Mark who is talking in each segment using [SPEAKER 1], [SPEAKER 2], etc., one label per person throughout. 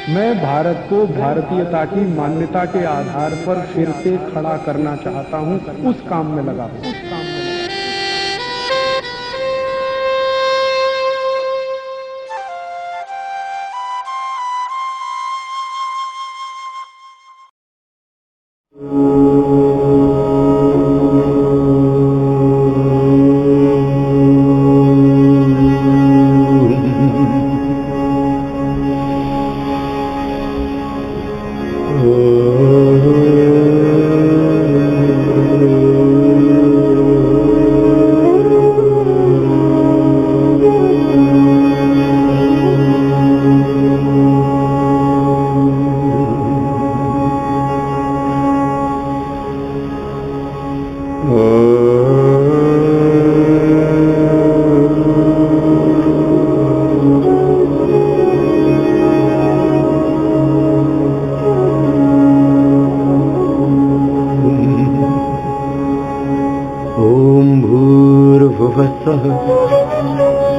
[SPEAKER 1] मैं भारत को भारतीयता की मान्यता के आधार पर फिर से खड़ा करना चाहता हूं, उस काम में लगा हूं।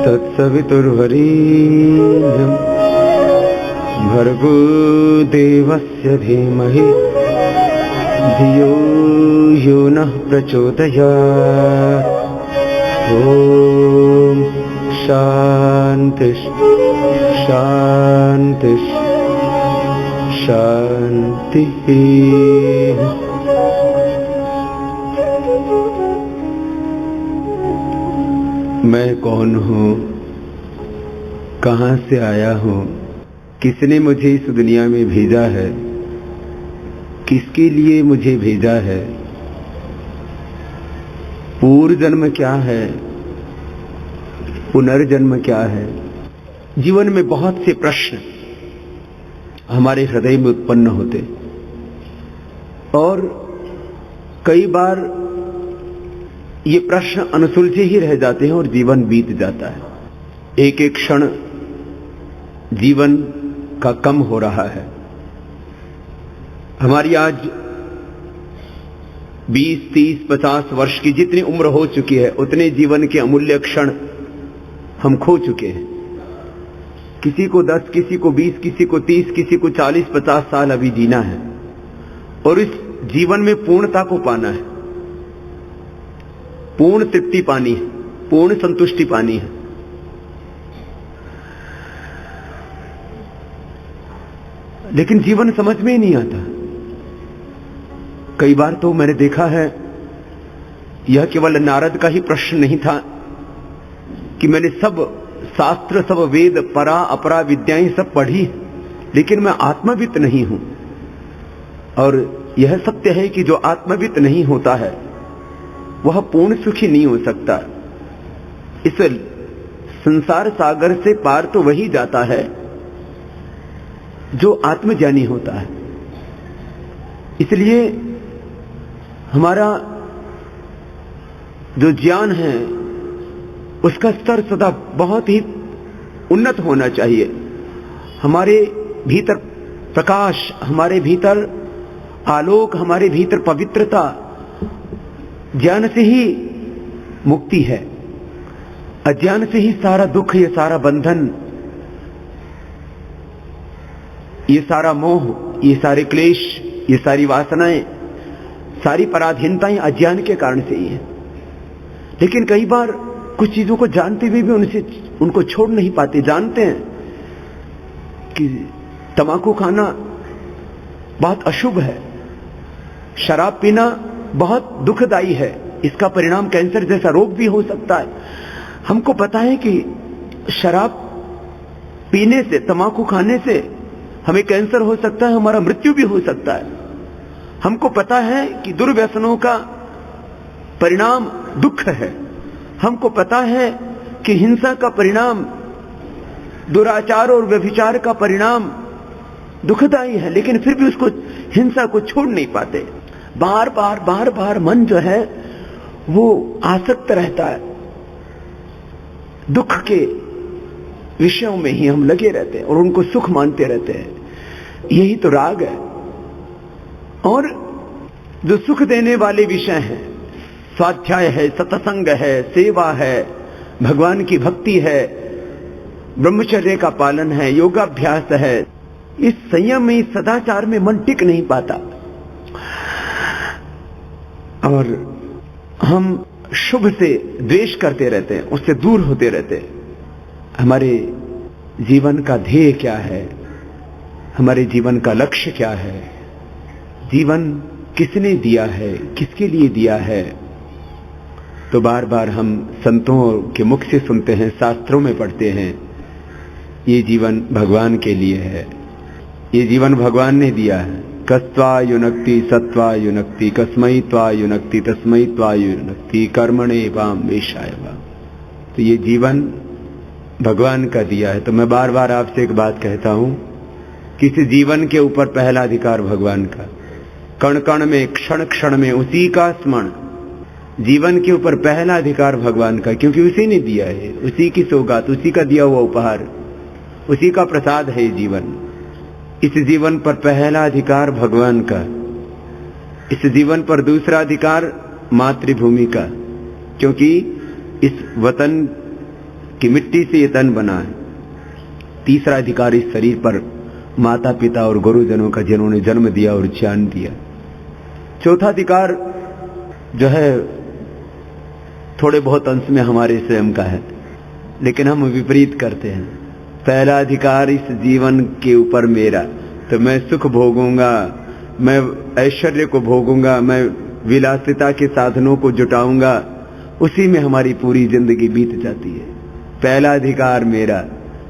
[SPEAKER 2] तत्सवितुर्वरेण्यं भर्गो देवस्य धीमहि धियो यो नः प्रचोदयात्। ॐ शान्ति शान्ति शान्तिः। मैं कौन हूँ, कहाँ से आया हूँ, किसने मुझे इस दुनिया में भेजा है, किसके लिए मुझे भेजा है, पूर्व जन्म क्या है, पुनर्जन्म क्या है। जीवन में बहुत से प्रश्न हमारे हृदय में उत्पन्न होते और कई बार ये प्रश्न अनसुलझे ही रह जाते हैं और जीवन बीत जाता है। एक एक क्षण जीवन का कम हो रहा है। हमारी आज 20, 30, 50 वर्ष की जितनी उम्र हो चुकी है उतने जीवन के अमूल्य क्षण हम खो चुके हैं। किसी को 10, किसी को 20, किसी को 30, किसी को 40, 50 साल अभी जीना है और इस जीवन में पूर्णता को पाना है, पूर्ण तृप्ति पानी है, पूर्ण संतुष्टि पानी है। लेकिन जीवन समझ में ही नहीं आता। कई बार तो मैंने देखा है, यह केवल नारद का ही प्रश्न नहीं था कि मैंने सब शास्त्र, सब वेद, परा अपरा विद्याएं सब पढ़ी, लेकिन मैं आत्मवित नहीं हूं। और यह सत्य है कि जो आत्मवित नहीं होता है वह पूर्ण सुखी नहीं हो सकता। इस संसार सागर से पार तो वही जाता है जो आत्मज्ञानी होता है। इसलिए हमारा जो ज्ञान है उसका स्तर सदा बहुत ही उन्नत होना चाहिए। हमारे भीतर प्रकाश, हमारे भीतर आलोक, हमारे भीतर पवित्रता, ज्ञान से ही मुक्ति है। अज्ञान से ही सारा दुख, ये सारा बंधन, ये सारा मोह, ये सारे क्लेश, ये सारी वासनाएं, सारी पराधीनताएं अज्ञान के कारण से ही है। लेकिन कई बार कुछ चीजों को जानते हुए भी उनको छोड़ नहीं पाते। जानते हैं कि तंबाकू खाना बहुत अशुभ है, शराब पीना बहुत दुखदाई है, इसका परिणाम कैंसर जैसा रोग भी हो सकता है। हमको पता है कि शराब पीने से, तंबाकू खाने से हमें कैंसर हो सकता है, हमारा मृत्यु भी हो सकता है। हमको पता है कि दुर्व्यसनों का परिणाम दुख है। हमको पता है कि हिंसा का परिणाम, दुराचार और व्यभिचार का परिणाम दुखदाई है, लेकिन फिर भी उसको, हिंसा को छोड़ नहीं पाते। बार बार मन जो है वो आसक्त रहता है, दुख के विषयों में ही हम लगे रहते हैं और उनको सुख मानते रहते हैं। यही तो राग है। और जो सुख देने वाले विषय हैं, स्वाध्याय है, सत्संग है, सेवा है, भगवान की भक्ति है, ब्रह्मचर्य का पालन है, योगाभ्यास है, इस संयम में, इस सदाचार में मन टिक नहीं पाता और हम शुभ से द्वेष करते रहते हैं, उससे दूर होते रहते हैं। हमारे जीवन का ध्येय क्या है, हमारे जीवन का लक्ष्य क्या है, जीवन किसने दिया है, किसके लिए दिया है? तो बार बार हम संतों के मुख से सुनते हैं, शास्त्रों में पढ़ते हैं, ये जीवन भगवान के लिए है, ये जीवन भगवान ने दिया है। कस्त्वा युनक्ति सत्वा युनक्ति कस्मै त्वा युनक्ति तस्मै त्वा युनक्ति कर्मणे वाम वेशाय वाम। तो ये जीवन भगवान का दिया है। तो मैं बार बार आपसे एक बात कहता हूं, किसी जीवन के ऊपर पहला अधिकार भगवान का, कण कण में, क्षण क्षण में उसी का स्मरण। जीवन के ऊपर पहला अधिकार भगवान का, क्योंकि उसी ने दिया है, उसी की सौगात, उसी का दिया हुआ उपहार, उसी का प्रसाद है ये जीवन। इस जीवन पर पहला अधिकार भगवान का, इस जीवन पर दूसरा अधिकार मातृभूमि का, क्योंकि इस वतन की मिट्टी से ये तन बना है। तीसरा अधिकार इस शरीर पर माता पिता और गुरुजनों का, जिन्होंने जन्म दिया और ज्ञान दिया। चौथा अधिकार जो है थोड़े बहुत अंश में हमारे स्वयं का है, लेकिन हम विपरीत करते हैं। पहला अधिकार इस जीवन के ऊपर मेरा, तो मैं सुख भोगूंगा, मैं ऐश्वर्य को भोगूंगा, मैं विलासिता के साधनों को जुटाऊंगा, उसी में हमारी पूरी जिंदगी बीत जाती है। पहला अधिकार मेरा,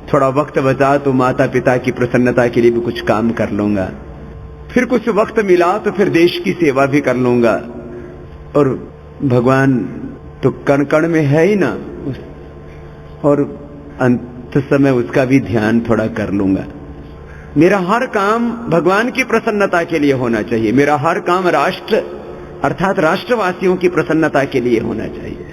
[SPEAKER 2] थोड़ा वक्त बचा तो माता पिता की प्रसन्नता के लिए भी कुछ काम कर लूंगा, फिर कुछ वक्त मिला तो फिर देश की सेवा भी कर लूंगा, और भगवान तो कण कण में है ही ना, और अंत समय उसका भी ध्यान थोड़ा कर लूंगा। मेरा हर काम भगवान की प्रसन्नता के लिए होना चाहिए, मेरा हर काम राष्ट्र अर्थात राष्ट्रवासियों की प्रसन्नता के लिए होना चाहिए,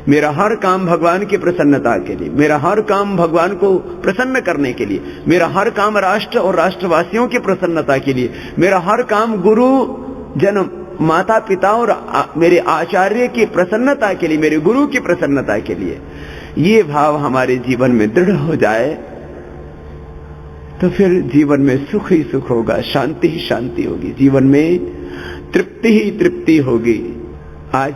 [SPEAKER 2] मेरा हर काम भगवान की प्रसन्नता के लिए, मेरा हर काम भगवान को प्रसन्न करने के लिए, मेरा हर काम राष्ट्र और राष्ट्रवासियों की प्रसन्नता के लिए, मेरा हर काम गुरु जन माता पिता और मेरे आचार्य की प्रसन्नता के लिए, मेरे गुरु की प्रसन्नता के लिए। ये भाव हमारे जीवन में दृढ़ हो जाए तो फिर जीवन में सुख ही सुख होगा, शांति ही शांति होगी, जीवन में तृप्ति ही तृप्ति होगी। आज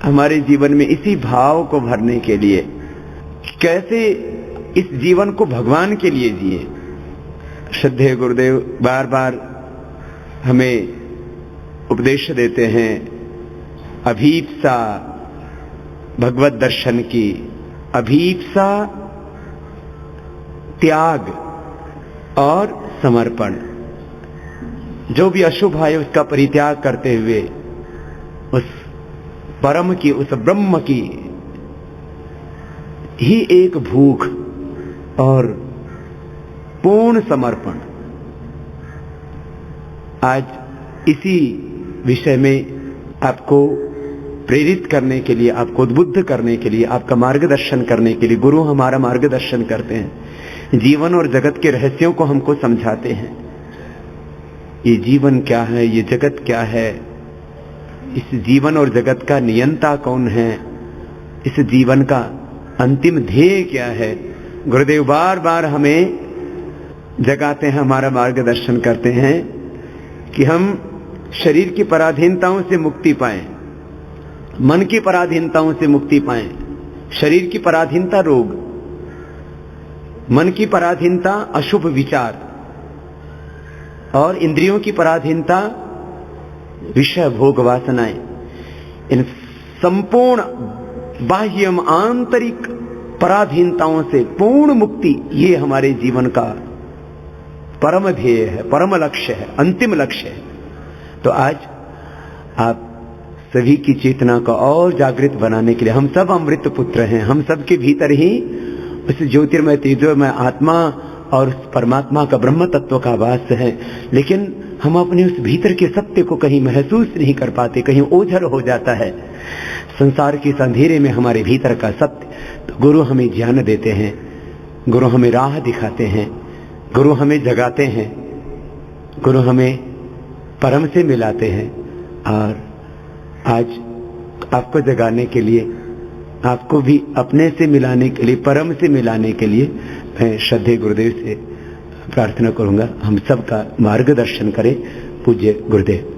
[SPEAKER 2] हमारे जीवन में इसी भाव को भरने के लिए कैसे इस जीवन को भगवान के लिए जिए। श्रद्धेय गुरुदेव बार बार हमें उपदेश देते हैं, अभीप्सा भगवत दर्शन की, अभीप्सा त्याग और समर्पण। जो भी अशुभ है उसका परित्याग करते हुए उस परम की, उस ब्रह्म की ही एक भूख और पूर्ण समर्पण। आज इसी विषय में आपको प्रेरित करने के लिए, आपको उद्बुद्ध करने के लिए, आपका मार्गदर्शन करने के लिए गुरु हमारा मार्गदर्शन करते हैं, जीवन और जगत के रहस्यों को हमको समझाते हैं। ये जीवन क्या है, ये जगत क्या है, इस जीवन और जगत का नियंता कौन है, इस जीवन का अंतिम ध्येय क्या है। गुरुदेव बार बार हमें जगाते हैं, हमारा मार्गदर्शन करते हैं कि हम शरीर की पराधीनताओं से मुक्ति पाएं, मन की पराधीनताओं से मुक्ति पाएं। शरीर की पराधीनता रोग, मन की पराधीनता अशुभ विचार, और इंद्रियों की पराधीनता विषय भोग वासनाएं। इन संपूर्ण बाह्यम आंतरिक पराधीनताओं से पूर्ण मुक्ति, ये हमारे जीवन का परम ध्येय है, परम लक्ष्य है, अंतिम लक्ष्य है। तो आज आप सभी की चेतना को और जागृत बनाने के लिए, हम सब अमृत पुत्र हैं, हम सब के भीतर ही उस ज्योतिर्मय तेजोमय आत्मा और उस परमात्मा का ब्रह्म तत्व का वास है, लेकिन हम अपने उस भीतर के सत्य को कहीं महसूस नहीं कर पाते, कहीं ओझल हो जाता है संसार के अंधेरे में हमारे भीतर का सत्य। तो गुरु हमें ज्ञान देते हैं, गुरु हमें राह दिखाते हैं, गुरु हमें जगाते हैं, गुरु हमें परम से मिलाते हैं। और आज आपको जगाने के लिए, आपको भी अपने से मिलाने के लिए, परम से मिलाने के लिए मैं श्रद्धेय गुरुदेव से प्रार्थना करूंगा हम सबका मार्गदर्शन करें पूज्य गुरुदेव।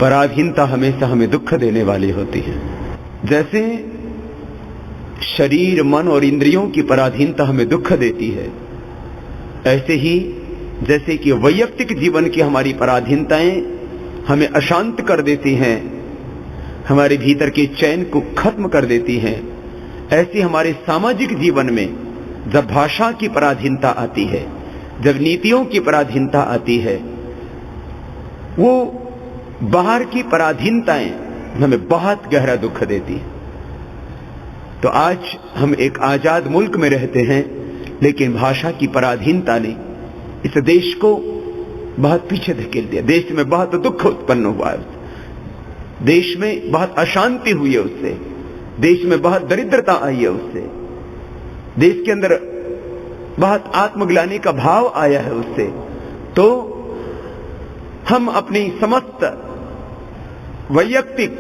[SPEAKER 2] पराधीनता हमेशा हमें दुख देने वाली होती है। जैसे शरीर, मन और इंद्रियों की पराधीनता हमें दुख देती है, ऐसे ही जैसे कि वैयक्तिक जीवन की हमारी पराधीनताएं हमें अशांत कर देती हैं, हमारे भीतर के चैन को खत्म कर देती हैं, ऐसे हमारे सामाजिक जीवन में जब भाषा की पराधीनता आती है, जब नीतियों की पराधीनता आती है, वो बाहर की पराधीनताएं हमें बहुत गहरा दुख देती है। तो आज हम एक आजाद मुल्क में रहते हैं, लेकिन भाषा की पराधीनता ने इस देश को बहुत पीछे धकेल दिया। देश में बहुत दुख उत्पन्न हुआ है, देश में बहुत अशांति हुई है उससे, देश में बहुत दरिद्रता आई है उससे, देश के अंदर बहुत आत्मग्लानि का भाव आया है उससे। तो हम अपनी समस्त वैयक्तिक,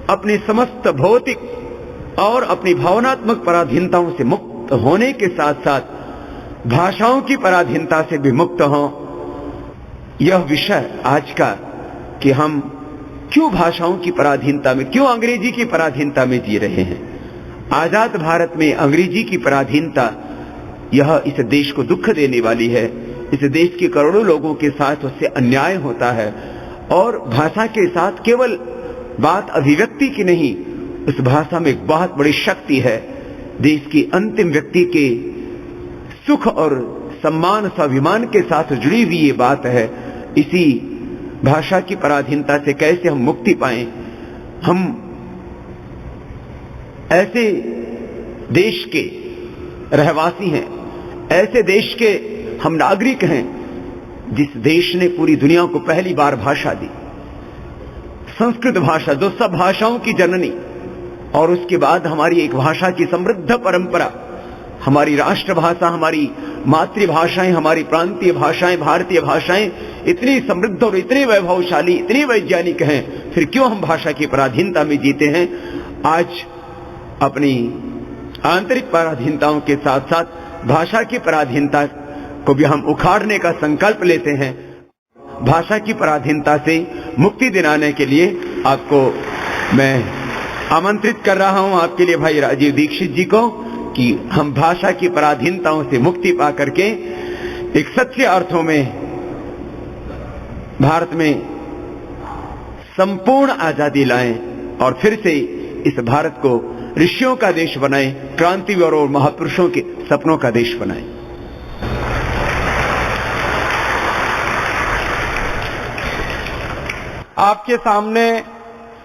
[SPEAKER 2] अपनी समस्त भौतिक और अपनी भावनात्मक पराधीनताओं से मुक्त होने के साथ साथ भाषाओं की पराधीनता से भी मुक्त हों। यह विषय आज का कि हम क्यों भाषाओं की पराधीनता में, क्यों अंग्रेजी की पराधीनता में जी रहे हैं। आजाद भारत में अंग्रेजी की पराधीनता यह इस देश को दुख देने वाली है। इस देश के करोड़ों लोगों के साथ उससे अन्याय होता है और भाषा के साथ केवल बात अभिव्यक्ति की नहीं, उस भाषा में एक बहुत बड़ी शक्ति है। देश की अंतिम व्यक्ति के सुख और सम्मान, स्वाभिमान के साथ जुड़ी हुई ये बात है। इसी भाषा की पराधीनता से कैसे हम मुक्ति पाएं। हम ऐसे देश के रहवासी हैं, ऐसे देश के हम नागरिक हैं जिस देश ने पूरी दुनिया को पहली बार भाषा दी, संस्कृत भाषा, जो सब भाषाओं की जननी, और उसके बाद हमारी एक भाषा की समृद्ध परंपरा, हमारी राष्ट्रभाषा, हमारी मातृभाषाएं, हमारी प्रांतीय भाषाएं, भारतीय भाषाएं इतनी समृद्ध और इतनी वैभवशाली, इतनी वैज्ञानिक हैं, फिर क्यों हम भाषा की पराधीनता में जीते हैं। आज अपनी आंतरिक पराधीनताओं के साथ साथ भाषा की पराधीनता को भी हम उखाड़ने का संकल्प लेते हैं। भाषा की पराधीनता से मुक्ति दिलाने के लिए आपको मैं आमंत्रित कर रहा हूं, आपके लिए भाई राजीव दीक्षित जी को, कि हम भाषा की पराधीनताओं से मुक्ति पा करके एक सच्चे अर्थों में भारत में संपूर्ण आजादी लाएं और फिर से इस भारत को ऋषियों का देश बनाएं, क्रांतिवीरों और महापुरुषों के सपनों का देश बनाएं।
[SPEAKER 1] आपके सामने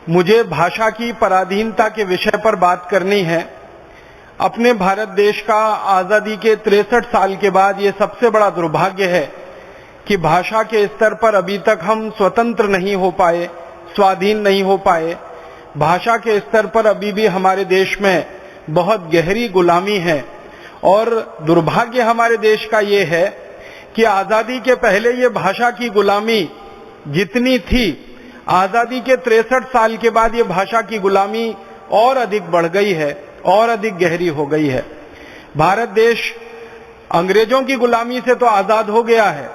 [SPEAKER 1] मुझे भाषा की पराधीनता के विषय पर बात करनी है। अपने भारत देश का आजादी के 63 साल के बाद ये सबसे बड़ा दुर्भाग्य है कि भाषा के स्तर पर अभी तक हम स्वतंत्र नहीं हो पाए, स्वाधीन नहीं हो पाए। भाषा के स्तर पर अभी भी हमारे देश में बहुत गहरी गुलामी है और दुर्भाग्य हमारे देश का ये है कि आजादी के पहले ये भाषा की गुलामी जितनी थी, आजादी के 63 साल के बाद ये भाषा की गुलामी और अधिक बढ़ गई है और अधिक गहरी हो गई है। भारत देश अंग्रेजों की गुलामी से तो आजाद हो गया है,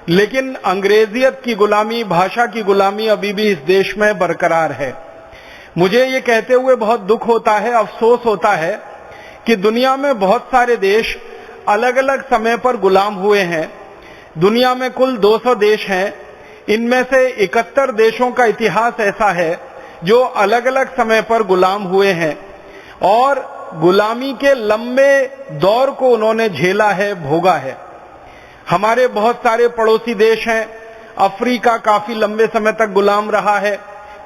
[SPEAKER 1] लेकिन अंग्रेजियत की गुलामी, भाषा की गुलामी अभी भी इस देश में बरकरार है। मुझे ये कहते हुए बहुत दुख होता है, अफसोस होता है कि दुनिया में बहुत सारे देश अलग अलग समय पर गुलाम हुए हैं। दुनिया में कुल 200 देश हैं, इनमें से 71 देशों का इतिहास ऐसा है जो अलग अलग समय पर गुलाम हुए हैं और गुलामी के लंबे दौर को उन्होंने झेला है, भोगा है। हमारे बहुत सारे पड़ोसी देश हैं। अफ्रीका काफी लंबे समय तक गुलाम रहा है,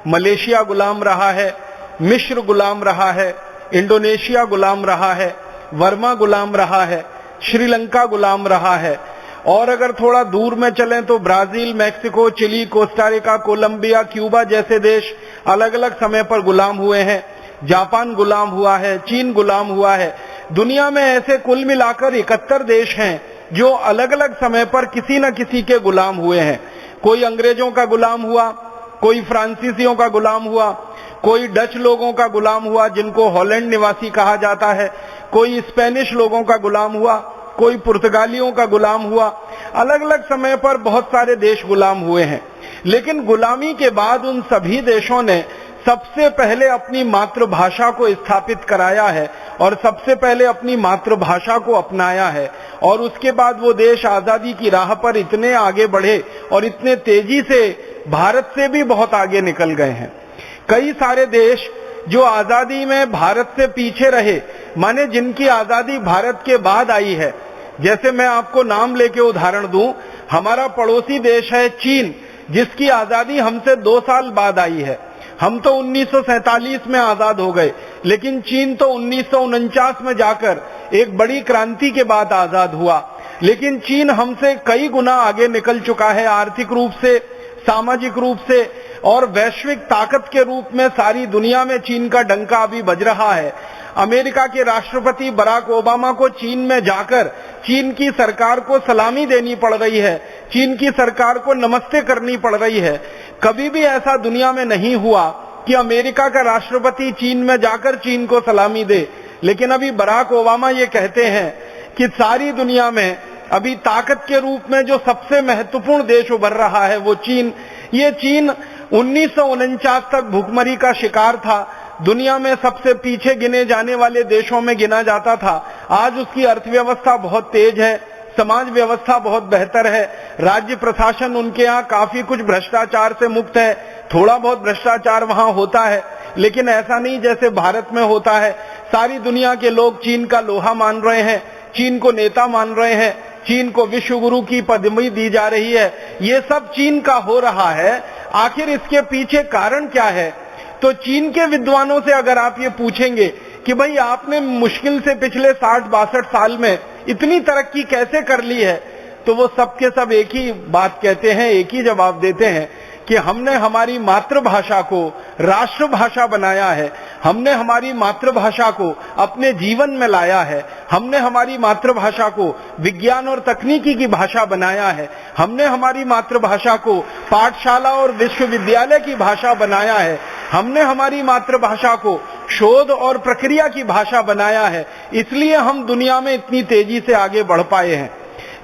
[SPEAKER 1] मलेशिया गुलाम रहा है, मिस्र गुलाम रहा है, इंडोनेशिया गुलाम रहा है, वर्मा गुलाम रहा है, श्रीलंका गुलाम रहा है। और अगर थोड़ा दूर में चलें तो Brazil, Mexico, Chile, Costa Rica, Colombia, Cuba जैसे देश अलग अलग समय पर गुलाम हुए हैं। जापान गुलाम हुआ है, चीन गुलाम हुआ है। दुनिया में ऐसे कुल मिलाकर 71 देश हैं जो अलग अलग समय पर किसी न किसी के गुलाम हुए हैं। कोई अंग्रेजों का गुलाम हुआ, कोई फ्रांसीसियों का गुलाम हुआ, कोई डच लोगों का गुलाम हुआ जिनको हॉलैंड निवासी कहा जाता है, कोई स्पेनिश लोगों का गुलाम हुआ, कोई पुर्तगालियों का गुलाम हुआ। अलग अलग समय पर बहुत सारे देश गुलाम हुए हैं, लेकिन गुलामी के बाद उन सभी देशों ने सबसे पहले अपनी मातृभाषा को स्थापित कराया है और सबसे पहले अपनी मातृभाषा को अपनाया है, और उसके बाद वो देश आजादी की राह पर इतने आगे बढ़े और इतने तेजी से भारत से भी बहुत आगे निकल गए हैं। कई सारे देश जो आजादी में भारत से पीछे रहे, माने जिनकी आजादी भारत के बाद आई है, जैसे मैं आपको नाम लेके उदाहरण दूं, हमारा पड़ोसी देश है चीन, जिसकी आजादी हमसे 2 साल बाद आई है। हम तो 1947 में आजाद हो गए, लेकिन चीन तो 1949 में जाकर एक बड़ी क्रांति के बाद आजाद हुआ। लेकिन चीन हमसे कई गुना आगे निकल चुका है, आर्थिक रूप से, सामाजिक रूप से और वैश्विक ताकत के रूप में सारी दुनिया में चीन का डंका अभी बज रहा है। अमेरिका के राष्ट्रपति बराक ओबामा को चीन में जाकर चीन की सरकार को सलामी देनी पड़ रही है, चीन की सरकार को नमस्ते करनी पड़ रही है। कभी भी ऐसा दुनिया में नहीं हुआ कि अमेरिका का राष्ट्रपति चीन में जाकर चीन को सलामी दे, लेकिन अभी बराक ओबामा ये कहते हैं कि सारी दुनिया में अभी ताकत के रूप में जो सबसे महत्वपूर्ण देश उभर रहा है वो चीन। ये चीन 1949 तक भुखमरी का शिकार था, दुनिया में सबसे पीछे गिने जाने वाले देशों में गिना जाता था। आज उसकी अर्थव्यवस्था बहुत तेज है, समाज व्यवस्था बहुत बेहतर है, राज्य प्रशासन उनके यहाँ काफी कुछ भ्रष्टाचार से मुक्त है। थोड़ा बहुत भ्रष्टाचार वहां होता है, लेकिन ऐसा नहीं जैसे भारत में होता है। सारी दुनिया के लोग चीन का लोहा मान रहे हैं, चीन को नेता मान रहे हैं, चीन को विश्व गुरु की पदवी दी जा रही है। ये सब चीन का हो रहा है। आखिर इसके पीछे कारण क्या है? तो चीन के विद्वानों से अगर आप ये पूछेंगे कि भाई आपने मुश्किल से पिछले 60-62 साल में इतनी तरक्की कैसे कर ली है, तो वो सब के सब एक ही बात कहते हैं, एक ही जवाब देते हैं कि हमने हमारी मातृभाषा को राष्ट्रभाषा बनाया है, हमने हमारी मातृभाषा को अपने जीवन में लाया है, हमने हमारी मातृभाषा को विज्ञान और तकनीकी की भाषा बनाया है, हमने हमारी मातृभाषा को पाठशाला और विश्वविद्यालय की भाषा बनाया है, हमने हमारी मातृभाषा को शोध और प्रक्रिया की भाषा बनाया है। इसलिए हम दुनिया में इतनी तेजी से आगे बढ़ पाए हैं।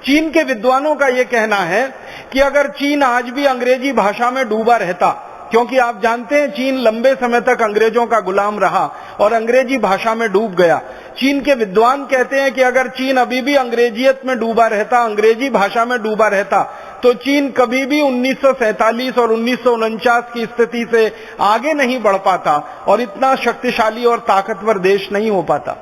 [SPEAKER 1] चीन के विद्वानों का यह कहना है कि अगर चीन आज भी अंग्रेजी भाषा में डूबा रहता, क्योंकि आप जानते हैं चीन लंबे समय तक अंग्रेजों का गुलाम रहा और अंग्रेजी भाषा में डूब गया। चीन के विद्वान कहते हैं कि अगर चीन अभी भी अंग्रेजियत में डूबा रहता, अंग्रेजी भाषा में डूबा रहता, तो चीन कभी भी 1947 और 1949 की स्थिति से आगे नहीं बढ़ पाता और इतना शक्तिशाली और ताकतवर देश नहीं हो पाता।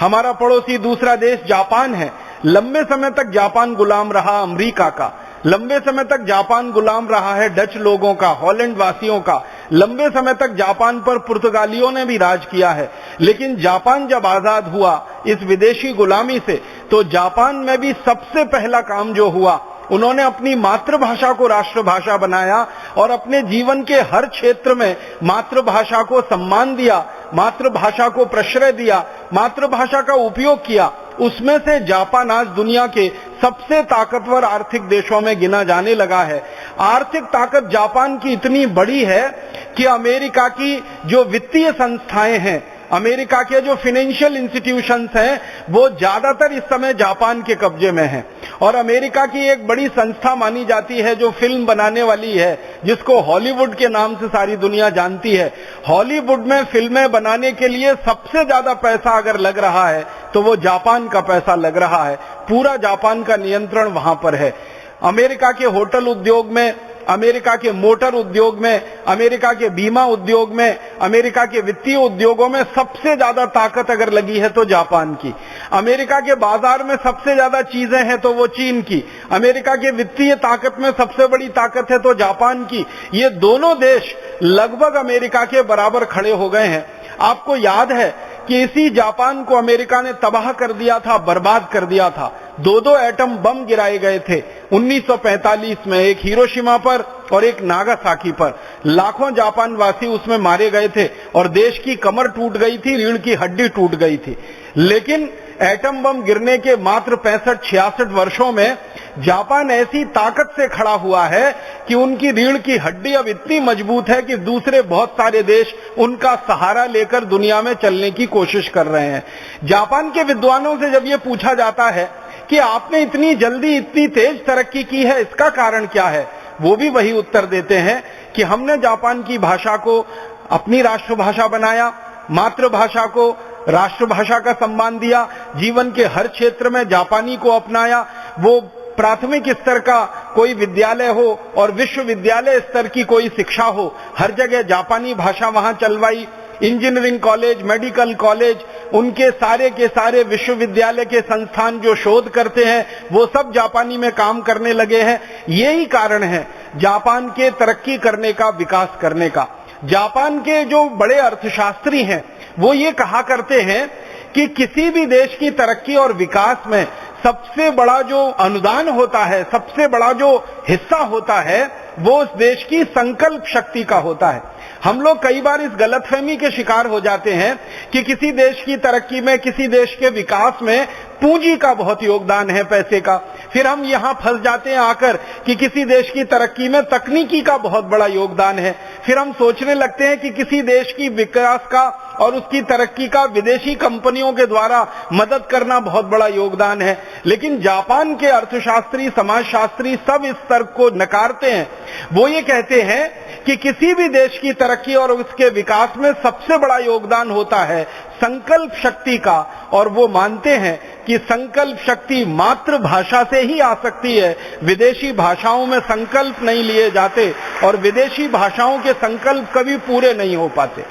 [SPEAKER 1] हमारा पड़ोसी दूसरा देश जापान है। लंबे समय तक जापान गुलाम रहा अमेरिका का, लंबे समय तक जापान गुलाम रहा है डच लोगों का, हॉलैंड वासियों का, लंबे समय तक जापान पर पुर्तगालियों ने भी राज किया है। लेकिन जापान जब आजाद हुआ इस विदेशी गुलामी से, तो जापान में भी सबसे पहला काम जो हुआ, उन्होंने अपनी मातृभाषा को राष्ट्रभाषा बनाया और अपने जीवन के हर क्षेत्र में मातृभाषा को सम्मान दिया, मातृभाषा को प्रश्रय दिया, मातृभाषा का उपयोग किया। उसमें से जापान आज दुनिया के सबसे ताकतवर आर्थिक देशों में गिना जाने लगा है। आर्थिक ताकत जापान की इतनी बड़ी है कि अमेरिका की जो वित्तीय संस्थाएं हैं, अमेरिका के जो फाइनेंशियल इंस्टीट्यूशंस हैं, वो ज्यादातर इस समय जापान के कब्जे में हैं। और अमेरिका की एक बड़ी संस्था मानी जाती है जो फिल्म बनाने वाली है, जिसको हॉलीवुड के नाम से सारी दुनिया जानती है। हॉलीवुड में फिल्में बनाने के लिए सबसे ज्यादा पैसा अगर लग रहा है तो वो जापान का पैसा लग रहा है। पूरा जापान का नियंत्रण वहां पर है। अमेरिका के होटल उद्योग में, अमेरिका के मोटर उद्योग में, अमेरिका के बीमा उद्योग में, अमेरिका के वित्तीय उद्योगों में सबसे ज्यादा ताकत अगर लगी है तो जापान की। अमेरिका के बाजार में सबसे ज्यादा चीजें हैं तो वो चीन की। अमेरिका के वित्तीय ताकत में सबसे बड़ी ताकत है तो जापान की। ये दोनों देश लगभग अमेरिका के बराबर खड़े हो गए हैं। आपको याद है कि इसी जापान को अमेरिका ने तबाह कर दिया था, बर्बाद कर दिया था। 2 एटम बम गिराए गए थे 1945 में, एक हिरोशिमा पर और एक नागासाकी पर। लाखों जापानवासी उसमें मारे गए थे और देश की कमर टूट गई थी, रीढ़ की हड्डी टूट गई थी। लेकिन एटम बम गिरने के मात्र 65-66 वर्षों में जापान ऐसी ताकत से खड़ा हुआ है कि उनकी रीढ़ की हड्डी अब इतनी मजबूत है कि दूसरे बहुत सारे देश उनका सहारा लेकर दुनिया में चलने की कोशिश कर रहे हैं। जापान के विद्वानों से जब ये पूछा जाता है कि आपने इतनी जल्दी इतनी तेज तरक्की की है, इसका कारण क्या है, वो भी वही उत्तर देते हैं कि हमने जापान की भाषा को अपनी राष्ट्रभाषा बनाया, मातृभाषा को राष्ट्रभाषा का सम्मान दिया, जीवन के हर क्षेत्र में जापानी को अपनाया। वो प्राथमिक स्तर का कोई विद्यालय हो और विश्वविद्यालय स्तर की कोई शिक्षा हो, हर जगह जापानी भाषा वहां चलवाई। इंजीनियरिंग कॉलेज, मेडिकल कॉलेज, उनके सारे के सारे विश्वविद्यालय के संस्थान जो शोध करते हैं वो सब जापानी में काम करने लगे हैं। यही कारण है जापान के तरक्की करने का, विकास करने का। जापान के जो बड़े अर्थशास्त्री हैं वो ये कहा करते हैं कि किसी भी देश की तरक्की और विकास में सबसे बड़ा जो अनुदान होता है, सबसे बड़ा जो हिस्सा होता है, वो उस देश की संकल्प शक्ति का होता है। हम लोग कई बार इस गलतफहमी के शिकार हो जाते हैं कि किसी देश की तरक्की में, किसी देश के विकास में पूंजी का बहुत योगदान है, पैसे का। फिर हम यहां फंस जाते हैं आकर कि किसी देश की तरक्की में तकनीकी का बहुत बड़ा योगदान है। फिर हम सोचने लगते हैं कि किसी देश की विकास का और उसकी तरक्की का विदेशी कंपनियों के द्वारा मदद करना बहुत बड़ा योगदान है। लेकिन जापान के अर्थशास्त्री, समाजशास्त्री सब इस तर्क को नकारते हैं। वो ये कहते हैं कि किसी भी देश की तरक्की और उसके विकास में सबसे बड़ा योगदान होता है संकल्प शक्ति का, और वो मानते हैं कि संकल्प शक्ति मातृभाषा से ही आ सकती है। विदेशी भाषाओं में संकल्प नहीं लिए जाते और विदेशी भाषाओं के संकल्प कभी पूरे नहीं हो पाते।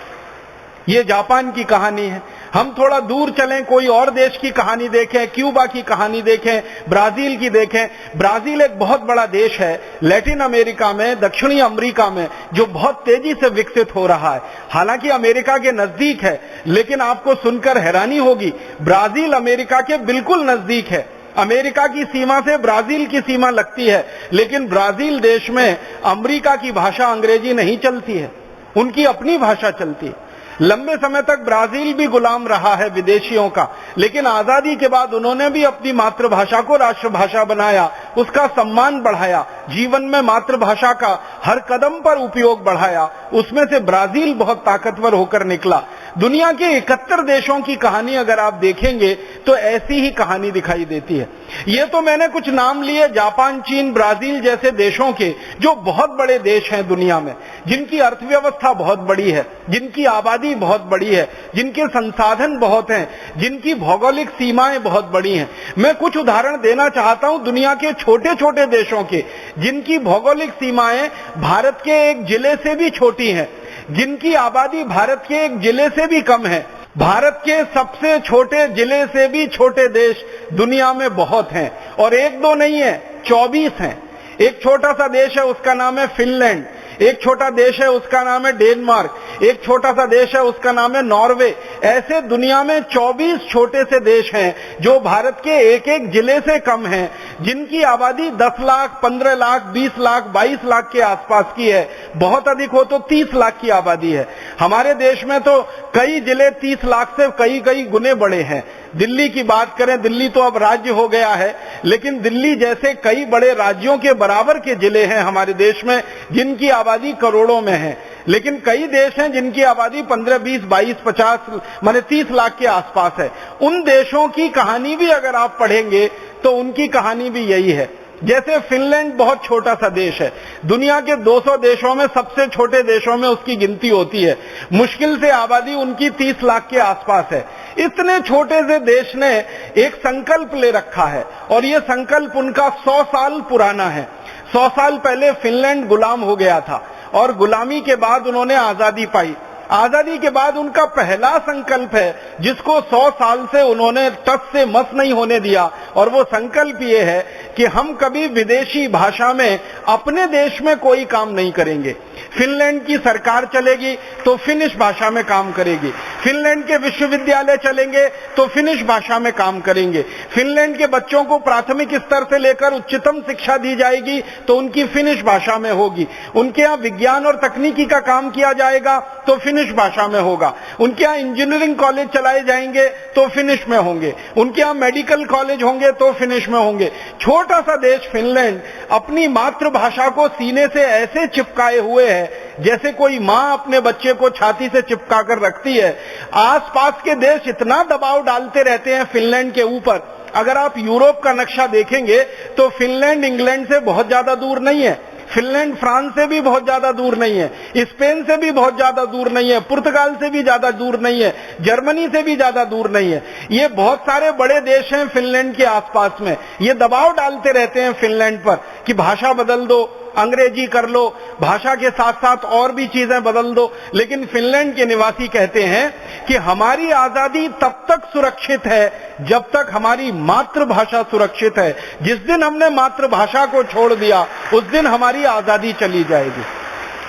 [SPEAKER 1] ये जापान की कहानी है। हम थोड़ा दूर चलें, कोई और देश की कहानी देखें, क्यूबा की कहानी देखें, ब्राजील की देखें। ब्राजील एक बहुत बड़ा देश है लैटिन अमेरिका में, दक्षिणी अमेरिका में, जो बहुत तेजी से विकसित हो रहा है। हालांकि अमेरिका के नजदीक है, लेकिन आपको सुनकर हैरानी होगी, ब्राजील अमेरिका के बिल्कुल नजदीक है। अमेरिका की सीमा से ब्राजील की सीमा लगती है, लेकिन ब्राजील देश में अमेरिका की भाषा अंग्रेजी नहीं चलती है, उनकी अपनी भाषा चलती है। लंबे समय तक ब्राजील भी गुलाम रहा है विदेशियों का, लेकिन आजादी के बाद उन्होंने भी अपनी मातृभाषा को राष्ट्रभाषा बनाया, उसका सम्मान बढ़ाया, जीवन में मातृभाषा का हर कदम पर उपयोग बढ़ाया। उसमें से ब्राजील बहुत ताकतवर होकर निकला। दुनिया के 71 देशों की कहानी अगर आप देखेंगे तो ऐसी ही कहानी दिखाई देती है। ये तो मैंने कुछ नाम लिए जापान, चीन, ब्राजील जैसे देशों के, जो बहुत बड़े देश हैं दुनिया में, जिनकी अर्थव्यवस्था बहुत बड़ी है, जिनकी आबादी बहुत बड़ी है, जिनके संसाधन बहुत हैं, जिनकी भौगोलिक सीमाएं बहुत बड़ी हैं। मैं कुछ उदाहरण देना चाहता हूं दुनिया के छोटे छोटे देशों के, जिनकी भौगोलिक सीमाएं भारत के एक जिले से भी छोटी हैं, जिनकी आबादी भारत के एक जिले से भी कम है। भारत के सबसे छोटे जिले से भी छोटे देश दुनिया में बहुत हैं, और एक दो नहीं है, 24 हैं। एक छोटा सा देश है, उसका नाम है फिनलैंड। एक छोटा देश है, उसका नाम है डेनमार्क। एक छोटा सा देश है, उसका नाम है नॉर्वे। ऐसे दुनिया में 24 छोटे से देश हैं जो भारत के एक एक जिले से कम हैं, जिनकी आबादी 10 लाख, 15 लाख, 20 लाख, 22 लाख के आसपास की है। बहुत अधिक हो तो 30 लाख की आबादी है। हमारे देश में तो कई जिले 30 लाख से कई कई गुने बड़े हैं। दिल्ली की बात करें, दिल्ली तो अब राज्य हो गया है, लेकिन दिल्ली जैसे कई बड़े राज्यों के बराबर के जिले हैं हमारे देश में, जिनकी आबादी करोड़ों में है। लेकिन कई देश हैं जिनकी आबादी 15, 20, 22, 50 माने 30 लाख के आसपास है। उन देशों की कहानी भी अगर आप पढ़ेंगे तो उनकी कहानी भी यही है। जैसे फिनलैंड बहुत छोटा सा देश है, दुनिया के 200 देशों में सबसे छोटे देशों में उसकी गिनती होती है। मुश्किल से आबादी उनकी 30 लाख के आसपास है। इतने छोटे से देश ने एक संकल्प ले रखा है, और ये संकल्प उनका 100 साल पुराना है। 100 साल पहले फिनलैंड गुलाम हो गया था, और गुलामी के बाद उन्होंने आजादी पाई। आजादी के बाद उनका पहला संकल्प है, जिसको 100 साल से उन्होंने टस से मस नहीं होने दिया, और वो संकल्प ये है कि हम कभी विदेशी भाषा में अपने देश में कोई काम नहीं करेंगे। फिनलैंड की सरकार चलेगी तो फिनिश भाषा में काम करेगी। फिनलैंड के विश्वविद्यालय चलेंगे तो फिनिश भाषा में काम करेंगे। फिनलैंड के बच्चों को प्राथमिक स्तर से लेकर उच्चतम शिक्षा दी जाएगी तो उनकी फिनिश भाषा में होगी। उनके यहाँ विज्ञान और तकनीकी का काम किया जाएगा तो फिनिश फिनिश भाषा में होगा। उनके यहाँ इंजीनियरिंग कॉलेज चलाए जाएंगे तो फिनिश में होंगे, उनके यहाँ मेडिकल कॉलेज होंगे तो फिनिश में होंगे। छोटा सा देश फिनलैंड अपनी मातृभाषा को सीने से ऐसे चिपकाए हुए है जैसे कोई माँ अपने बच्चे को छाती से चिपका कर रखती है। आसपास के देश इतना दबाव डालते रहते हैं फिनलैंड के ऊपर। अगर आप यूरोप का नक्शा देखेंगे तो फिनलैंड इंग्लैंड से बहुत ज्यादा दूर नहीं है, फिनलैंड फ्रांस से भी बहुत ज्यादा दूर नहीं है, स्पेन से भी बहुत ज्यादा दूर नहीं है, पुर्तगाल से भी ज्यादा दूर नहीं है, जर्मनी से भी ज्यादा दूर नहीं है। ये बहुत सारे बड़े देश हैं फिनलैंड के आसपास में। ये दबाव डालते रहते हैं फिनलैंड पर कि भाषा बदल दो, अंग्रेजी कर लो, भाषा के साथ साथ और भी चीजें बदल दो। लेकिन फिनलैंड के निवासी कहते हैं कि हमारी आजादी तब तक सुरक्षित है जब तक हमारी मातृभाषा सुरक्षित है। जिस दिन हमने मातृभाषा को छोड़ दिया उस दिन हमारी आजादी चली जाएगी।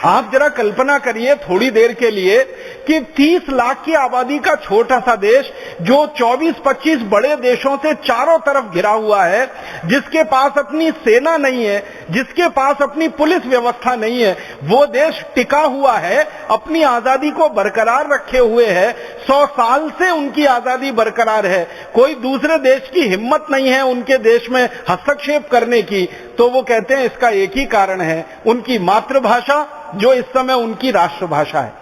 [SPEAKER 1] आप जरा कल्पना करिए थोड़ी देर के लिए कि 30 लाख की आबादी का छोटा सा देश जो 24-25 बड़े देशों से चारों तरफ घिरा हुआ है, जिसके पास अपनी सेना नहीं है, जिसके पास अपनी पुलिस व्यवस्था नहीं है, वो देश टिका हुआ है, अपनी आजादी को बरकरार रखे हुए है। 100 साल से उनकी आजादी बरकरार है। कोई दूसरे देश की हिम्मत नहीं है उनके देश में हस्तक्षेप करने की। तो वो कहते हैं इसका एक ही कारण है, उनकी मातृभाषा जो इस समय उनकी राष्ट्रभाषा है।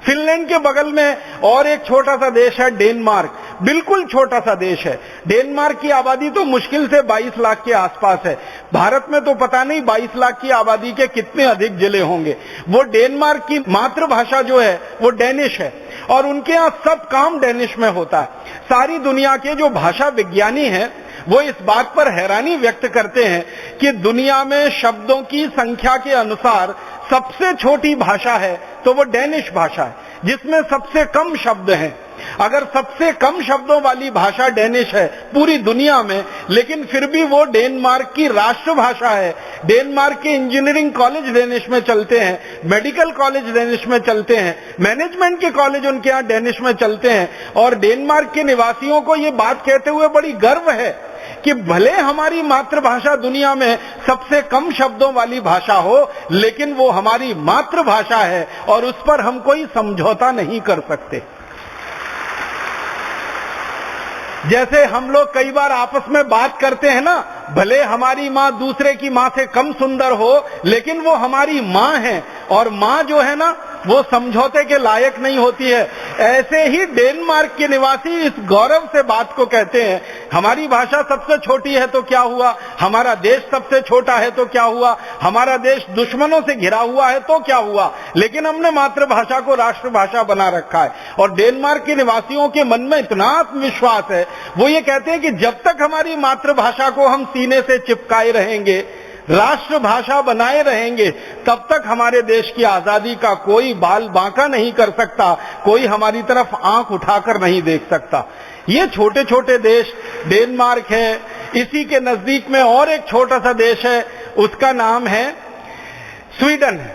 [SPEAKER 1] फिनलैंड के बगल में और एक छोटा सा देश है डेनमार्क, बिल्कुल छोटा सा देश है। डेनमार्क की आबादी तो मुश्किल से 22 लाख के आसपास है। भारत में तो पता नहीं 22 लाख की आबादी के कितने अधिक जिले होंगे। वो डेनमार्क की मातृभाषा जो है वो डेनिश है और उनके यहाँ सब काम डेनिश में होता है। सारी दुनिया के जो भाषा विज्ञानी हैं वो इस बात पर हैरानी व्यक्त करते हैं कि दुनिया में शब्दों की संख्या के अनुसार सबसे छोटी भाषा है तो वो डेनिश भाषा है, जिसमें सबसे कम शब्द हैं। अगर सबसे कम शब्दों वाली भाषा डेनिश है पूरी दुनिया में, लेकिन फिर भी वो डेनमार्क की राष्ट्रभाषा है। डेनमार्क के इंजीनियरिंग कॉलेज डेनिश में चलते हैं, मेडिकल कॉलेज डेनिश में चलते हैं, मैनेजमेंट के कॉलेज उनके यहाँ डेनिश में चलते हैं। और डेनमार्क के निवासियों को ये बात कहते हुए बड़ी गर्व है कि भले हमारी मातृभाषा दुनिया में सबसे कम शब्दों वाली भाषा हो, लेकिन वो हमारी मातृभाषा है और उस पर हम कोई समझौता नहीं कर सकते। जैसे हम लोग कई बार आपस में बात करते हैं ना, भले हमारी माँ दूसरे की माँ से कम सुंदर हो, लेकिन वो हमारी माँ है और माँ जो है ना वो समझौते के लायक नहीं होती है। ऐसे ही डेनमार्क के निवासी इस गौरव से बात को कहते हैं, हमारी भाषा सबसे छोटी है तो क्या हुआ, हमारा देश सबसे छोटा है तो क्या हुआ, हमारा देश दुश्मनों से घिरा हुआ है तो क्या हुआ, लेकिन हमने मातृभाषा को राष्ट्रभाषा बना रखा है। और डेनमार्क के निवासियों के मन में इतना आत्मविश्वास है, वो ये कहते हैं कि जब तक हमारी मातृभाषा को हम सीने से चिपकाए रहेंगे, राष्ट्रभाषा बनाए रहेंगे, तब तक हमारे देश की आजादी का कोई बाल बांका नहीं कर सकता, कोई हमारी तरफ आंख उठाकर नहीं देख सकता। ये छोटे छोटे देश, डेनमार्क है, इसी के नजदीक में और एक छोटा सा देश है, उसका नाम है स्वीडन।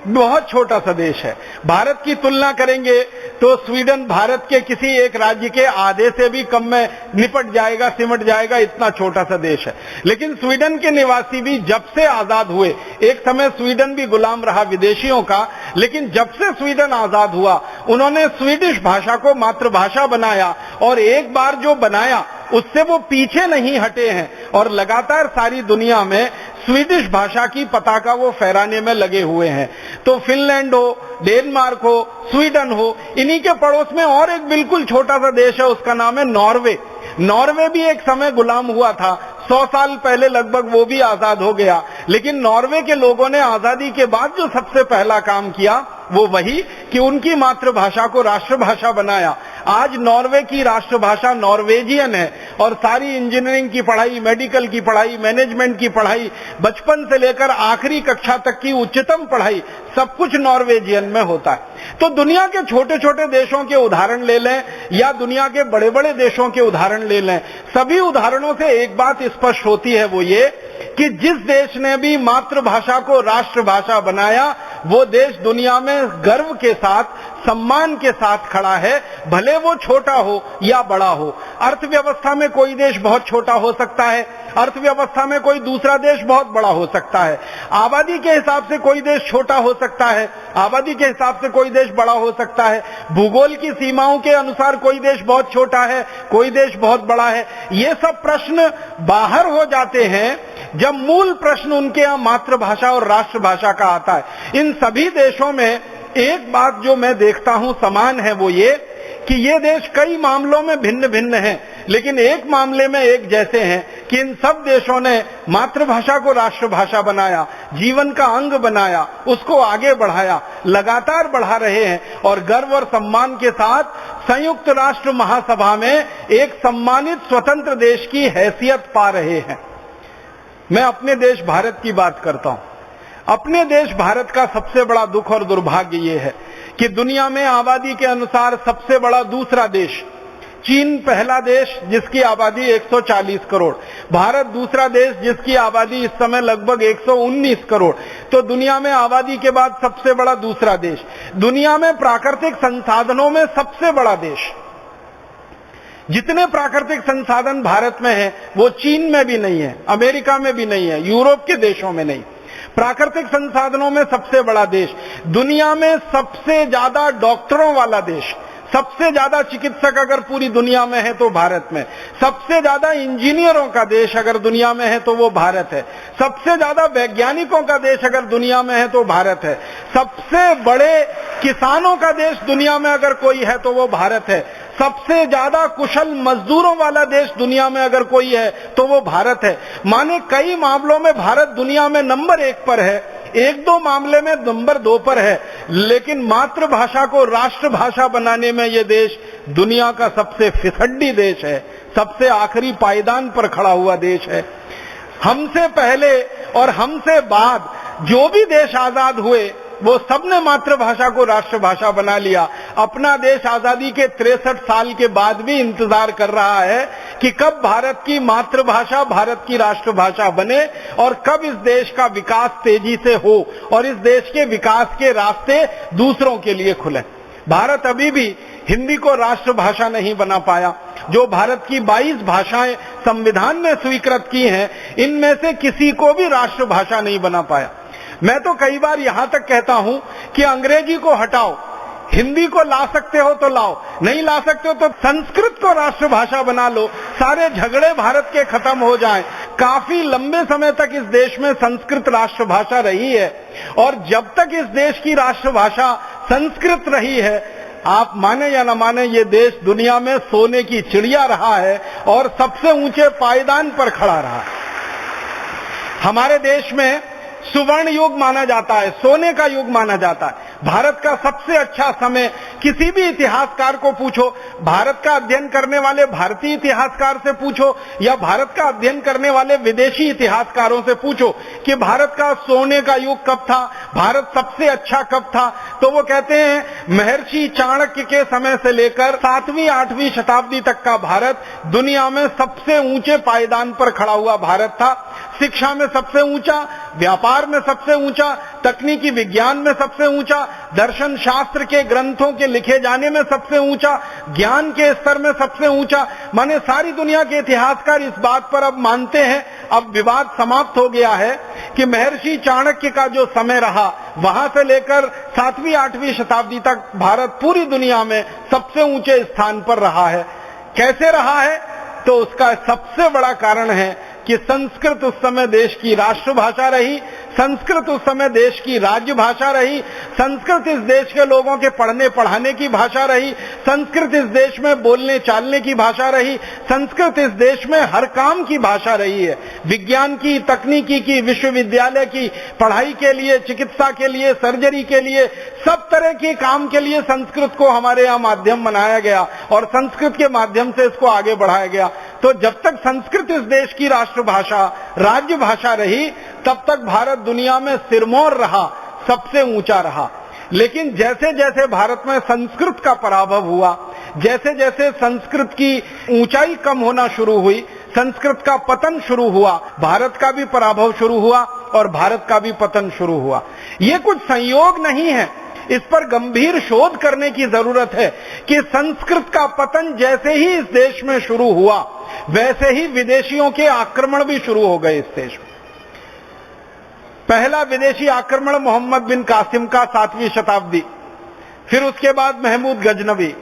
[SPEAKER 1] बहुत छोटा सा देश है। भारत की तुलना करेंगे तो स्वीडन भारत के किसी एक राज्य के आधे से भी कम में निपट जाएगा, सिमट जाएगा, इतना छोटा सा देश है। लेकिन स्वीडन के निवासी भी जब से आजाद हुए, एक समय स्वीडन भी गुलाम रहा विदेशियों का, लेकिन जब से स्वीडन आजाद हुआ उन्होंने स्वीडिश भाषा को मातृभाषा बनाया और एक बार जो बनाया उससे वो पीछे नहीं हटे हैं और लगातार सारी दुनिया में स्वीडिश भाषा की पताका वो फहराने में लगे हुए हैं। तो फिनलैंड हो, डेनमार्क हो, स्वीडन हो, इन्हीं के पड़ोस में और एक बिल्कुल छोटा सा देश है, उसका नाम है नॉर्वे। नॉर्वे भी एक समय गुलाम हुआ था, 100 साल पहले लगभग वो भी आजाद हो गया। लेकिन नॉर्वे के लोगों ने आजादी के बाद जो सबसे पहला काम किया वो वही कि उनकी मातृभाषा को राष्ट्रभाषा बनाया। आज नॉर्वे की राष्ट्रभाषा नॉर्वेजियन है और सारी इंजीनियरिंग की पढ़ाई, मेडिकल की पढ़ाई, मैनेजमेंट की पढ़ाई, बचपन से लेकर आखिरी कक्षा तक की उच्चतम पढ़ाई, सब कुछ नॉर्वेजियन में होता है। तो दुनिया के छोटे छोटे देशों के उदाहरण ले लें या दुनिया के बड़े बड़े देशों के उदाहरण ले लें, सभी उदाहरणों से एक बात स्पष्ट होती है, वो ये कि जिस देश ने भी मातृभाषा को राष्ट्रभाषा बनाया वो देश दुनिया में गर्व के साथ सम्मान के साथ खड़ा है, भले वो छोटा हो या बड़ा हो। अर्थव्यवस्था में कोई देश बहुत छोटा हो सकता है, अर्थव्यवस्था में कोई दूसरा देश बहुत बड़ा हो सकता है, आबादी के हिसाब से कोई देश छोटा हो सकता है, आबादी के हिसाब से कोई देश बड़ा हो सकता है, भूगोल की सीमाओं के अनुसार कोई देश बहुत छोटा है, कोई देश बहुत बड़ा है। ये सब प्रश्न बाहर हो जाते हैं जब मूल प्रश्न उनके यहां मातृभाषा और राष्ट्रभाषा का आता है। इन सभी देशों में एक बात जो मैं देखता हूं समान है, वो ये कि ये देश कई मामलों में भिन्न भिन्न हैं, लेकिन एक मामले में एक जैसे हैं कि इन सब देशों ने मातृभाषा को राष्ट्रभाषा बनाया, जीवन का अंग बनाया, उसको आगे बढ़ाया, लगातार बढ़ा रहे हैं और गर्व और सम्मान के साथ संयुक्त राष्ट्र महासभा में एक सम्मानित स्वतंत्र देश की हैसियत पा रहे हैं। मैं अपने देश भारत की बात करता हूं। अपने देश भारत का सबसे बड़ा दुख और दुर्भाग्य ये है कि दुनिया में आबादी के अनुसार सबसे बड़ा दूसरा देश, चीन पहला देश जिसकी आबादी 140 करोड़, भारत दूसरा देश जिसकी आबादी इस समय लगभग 119 करोड़। तो दुनिया में आबादी के बाद सबसे बड़ा दूसरा देश, दुनिया में प्राकृतिक संसाधनों में सबसे बड़ा देश। जितने प्राकृतिक संसाधन भारत में हैं, वो चीन में भी नहीं है, अमेरिका में भी नहीं है, यूरोप के देशों में नहीं। प्राकृतिक संसाधनों में सबसे बड़ा देश, दुनिया में सबसे ज्यादा डॉक्टरों वाला देश, सबसे ज्यादा चिकित्सक अगर पूरी दुनिया में है तो भारत में, सबसे ज्यादा इंजीनियरों का देश अगर दुनिया में है तो वो भारत है, सबसे ज्यादा वैज्ञानिकों का देश अगर दुनिया में है तो भारत है, सबसे बड़े किसानों का देश दुनिया में अगर कोई है तो वो भारत है, सबसे ज्यादा कुशल मजदूरों वाला देश दुनिया में अगर कोई है तो वो भारत है। माने कई मामलों में भारत दुनिया में नंबर 1 पर है, एक दो मामले में नंबर 2 पर है, लेकिन मातृभाषा को राष्ट्रभाषा बनाने में ये देश दुनिया का सबसे फिसड्डी देश है, सबसे आखिरी पायदान पर खड़ा हुआ देश है। हमसे पहले और हमसे बाद जो भी देश आजाद हुए वो सबने मातृभाषा को राष्ट्रभाषा बना लिया। अपना देश आजादी के 63 साल के बाद भी इंतजार कर रहा है कि कब भारत की मातृभाषा भारत की राष्ट्रभाषा बने और कब इस देश का विकास तेजी से हो और इस देश के विकास के रास्ते दूसरों के लिए खुले। भारत अभी भी हिंदी को राष्ट्रभाषा नहीं बना पाया। जो भारत की 22 भाषाएं संविधान ने स्वीकृत की हैं, इनमें से किसी को भी राष्ट्रभाषा नहीं बना पाया। मैं तो कई बार यहां तक कहता हूं कि अंग्रेजी को हटाओ, हिंदी को ला सकते हो तो लाओ, नहीं ला सकते हो तो संस्कृत को राष्ट्रभाषा बना लो, सारे झगड़े भारत के खत्म हो जाएं। काफी लंबे समय तक इस देश में संस्कृत राष्ट्रभाषा रही है और जब तक इस देश की राष्ट्रभाषा संस्कृत रही है, आप माने या न माने, ये देश दुनिया में सोने की चिड़िया रहा है और सबसे ऊंचे पायदान पर खड़ा रहा। हमारे देश में सुवर्ण युग माना जाता है, सोने का युग माना जाता है। भारत का सबसे अच्छा समय, किसी भी इतिहासकार को पूछो, भारत का अध्ययन करने वाले भारतीय इतिहासकार से पूछो या भारत का अध्ययन करने वाले विदेशी इतिहासकारों से पूछो कि भारत का सोने का युग कब था, भारत सबसे अच्छा कब था, तो वो कहते हैं महर्षि चाणक्य के समय से लेकर 7वीं 8वीं शताब्दी तक का भारत दुनिया में सबसे ऊंचे पायदान पर खड़ा हुआ भारत था। शिक्षा में सबसे ऊंचा, व्यापार में सबसे ऊंचा, तकनीकी विज्ञान में सबसे ऊंचा, दर्शन शास्त्र के ग्रंथों के लिखे जाने में सबसे ऊंचा, ज्ञान के स्तर में सबसे ऊंचा। माने सारी दुनिया के इतिहासकार इस बात पर अब मानते हैं, अब विवाद समाप्त हो गया है कि महर्षि चाणक्य का जो समय रहा, वहां से लेकर 7वीं 8वीं शताब्दी तक भारत पूरी दुनिया में सबसे ऊंचे स्थान पर रहा है। कैसे रहा है? तो उसका सबसे बड़ा कारण है कि संस्कृत उस समय देश की राष्ट्रभाषा रही, संस्कृत उस समय देश की राज्य भाषा रही, संस्कृत इस देश के लोगों के पढ़ने पढ़ाने की भाषा रही, संस्कृत इस देश में बोलने चालने की भाषा रही, संस्कृत इस देश में हर काम की भाषा रही है। विज्ञान की, तकनीकी की, विश्वविद्यालय की पढ़ाई के लिए, चिकित्सा के लिए, सर्जरी के लिए, सब तरह के काम के लिए संस्कृत को हमारे यहाँ माध्यम बनाया गया और संस्कृत के माध्यम से इसको आगे बढ़ाया गया। तो जब तक संस्कृत इस देश की राष्ट्रभाषा, राज्य भाषा रही, तब तक भारत दुनिया में सिरमौर रहा, सबसे ऊंचा रहा। लेकिन जैसे जैसे भारत में संस्कृत का पराभव हुआ, जैसे जैसे संस्कृत की ऊंचाई कम होना शुरू हुई, संस्कृत का पतन शुरू हुआ, भारत का भी पराभव शुरू हुआ और भारत का भी पतन शुरू हुआ। ये कुछ संयोग नहीं है, इस पर गंभीर शोध करने की जरूरत है कि संस्कृत का पतन जैसे ही इस देश में शुरू हुआ, वैसे ही विदेशियों के आक्रमण भी शुरू हो गए इस देश में। पहला विदेशी आक्रमण मोहम्मद बिन कासिम का 7वीं शताब्दी, फिर उसके बाद महमूद गजनवी,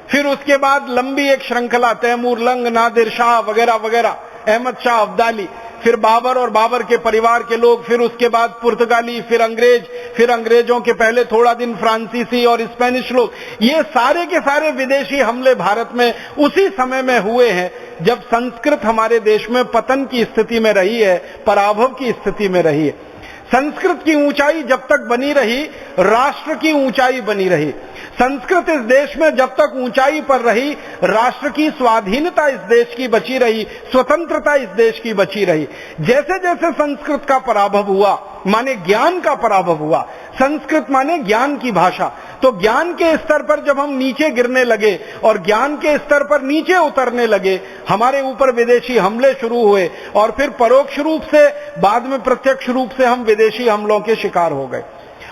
[SPEAKER 1] फिर उसके बाद लंबी एक श्रृंखला, तैमूर लंग, नादिर शाह वगैरह वगैरह, अहमद शाह अब्दाली, फिर बाबर और बाबर के परिवार के लोग, फिर उसके बाद पुर्तगाली, फिर अंग्रेज, फिर अंग्रेजों के पहले थोड़ा दिन फ्रांसीसी और स्पेनिश लोग। ये सारे के सारे विदेशी हमले भारत में उसी समय में हुए हैं जब संस्कृत हमारे देश में पतन की स्थिति में रही है, पराभव की स्थिति में रही है। संस्कृत की ऊंचाई जब तक बनी रही, राष्ट्र की ऊंचाई बनी रही। संस्कृत इस देश में जब तक ऊंचाई पर रही, राष्ट्र की स्वाधीनता इस देश की बची रही, स्वतंत्रता इस देश की बची रही। जैसे जैसे संस्कृत का पराभव हुआ, माने ज्ञान का पराभव हुआ, संस्कृत माने ज्ञान की भाषा, तो ज्ञान के स्तर पर जब हम नीचे गिरने लगे और ज्ञान के स्तर पर नीचे उतरने लगे, हमारे ऊपर विदेशी हमले शुरू हुए और फिर परोक्ष रूप से, बाद में प्रत्यक्ष रूप से हम विदेशी हमलों के शिकार हो गए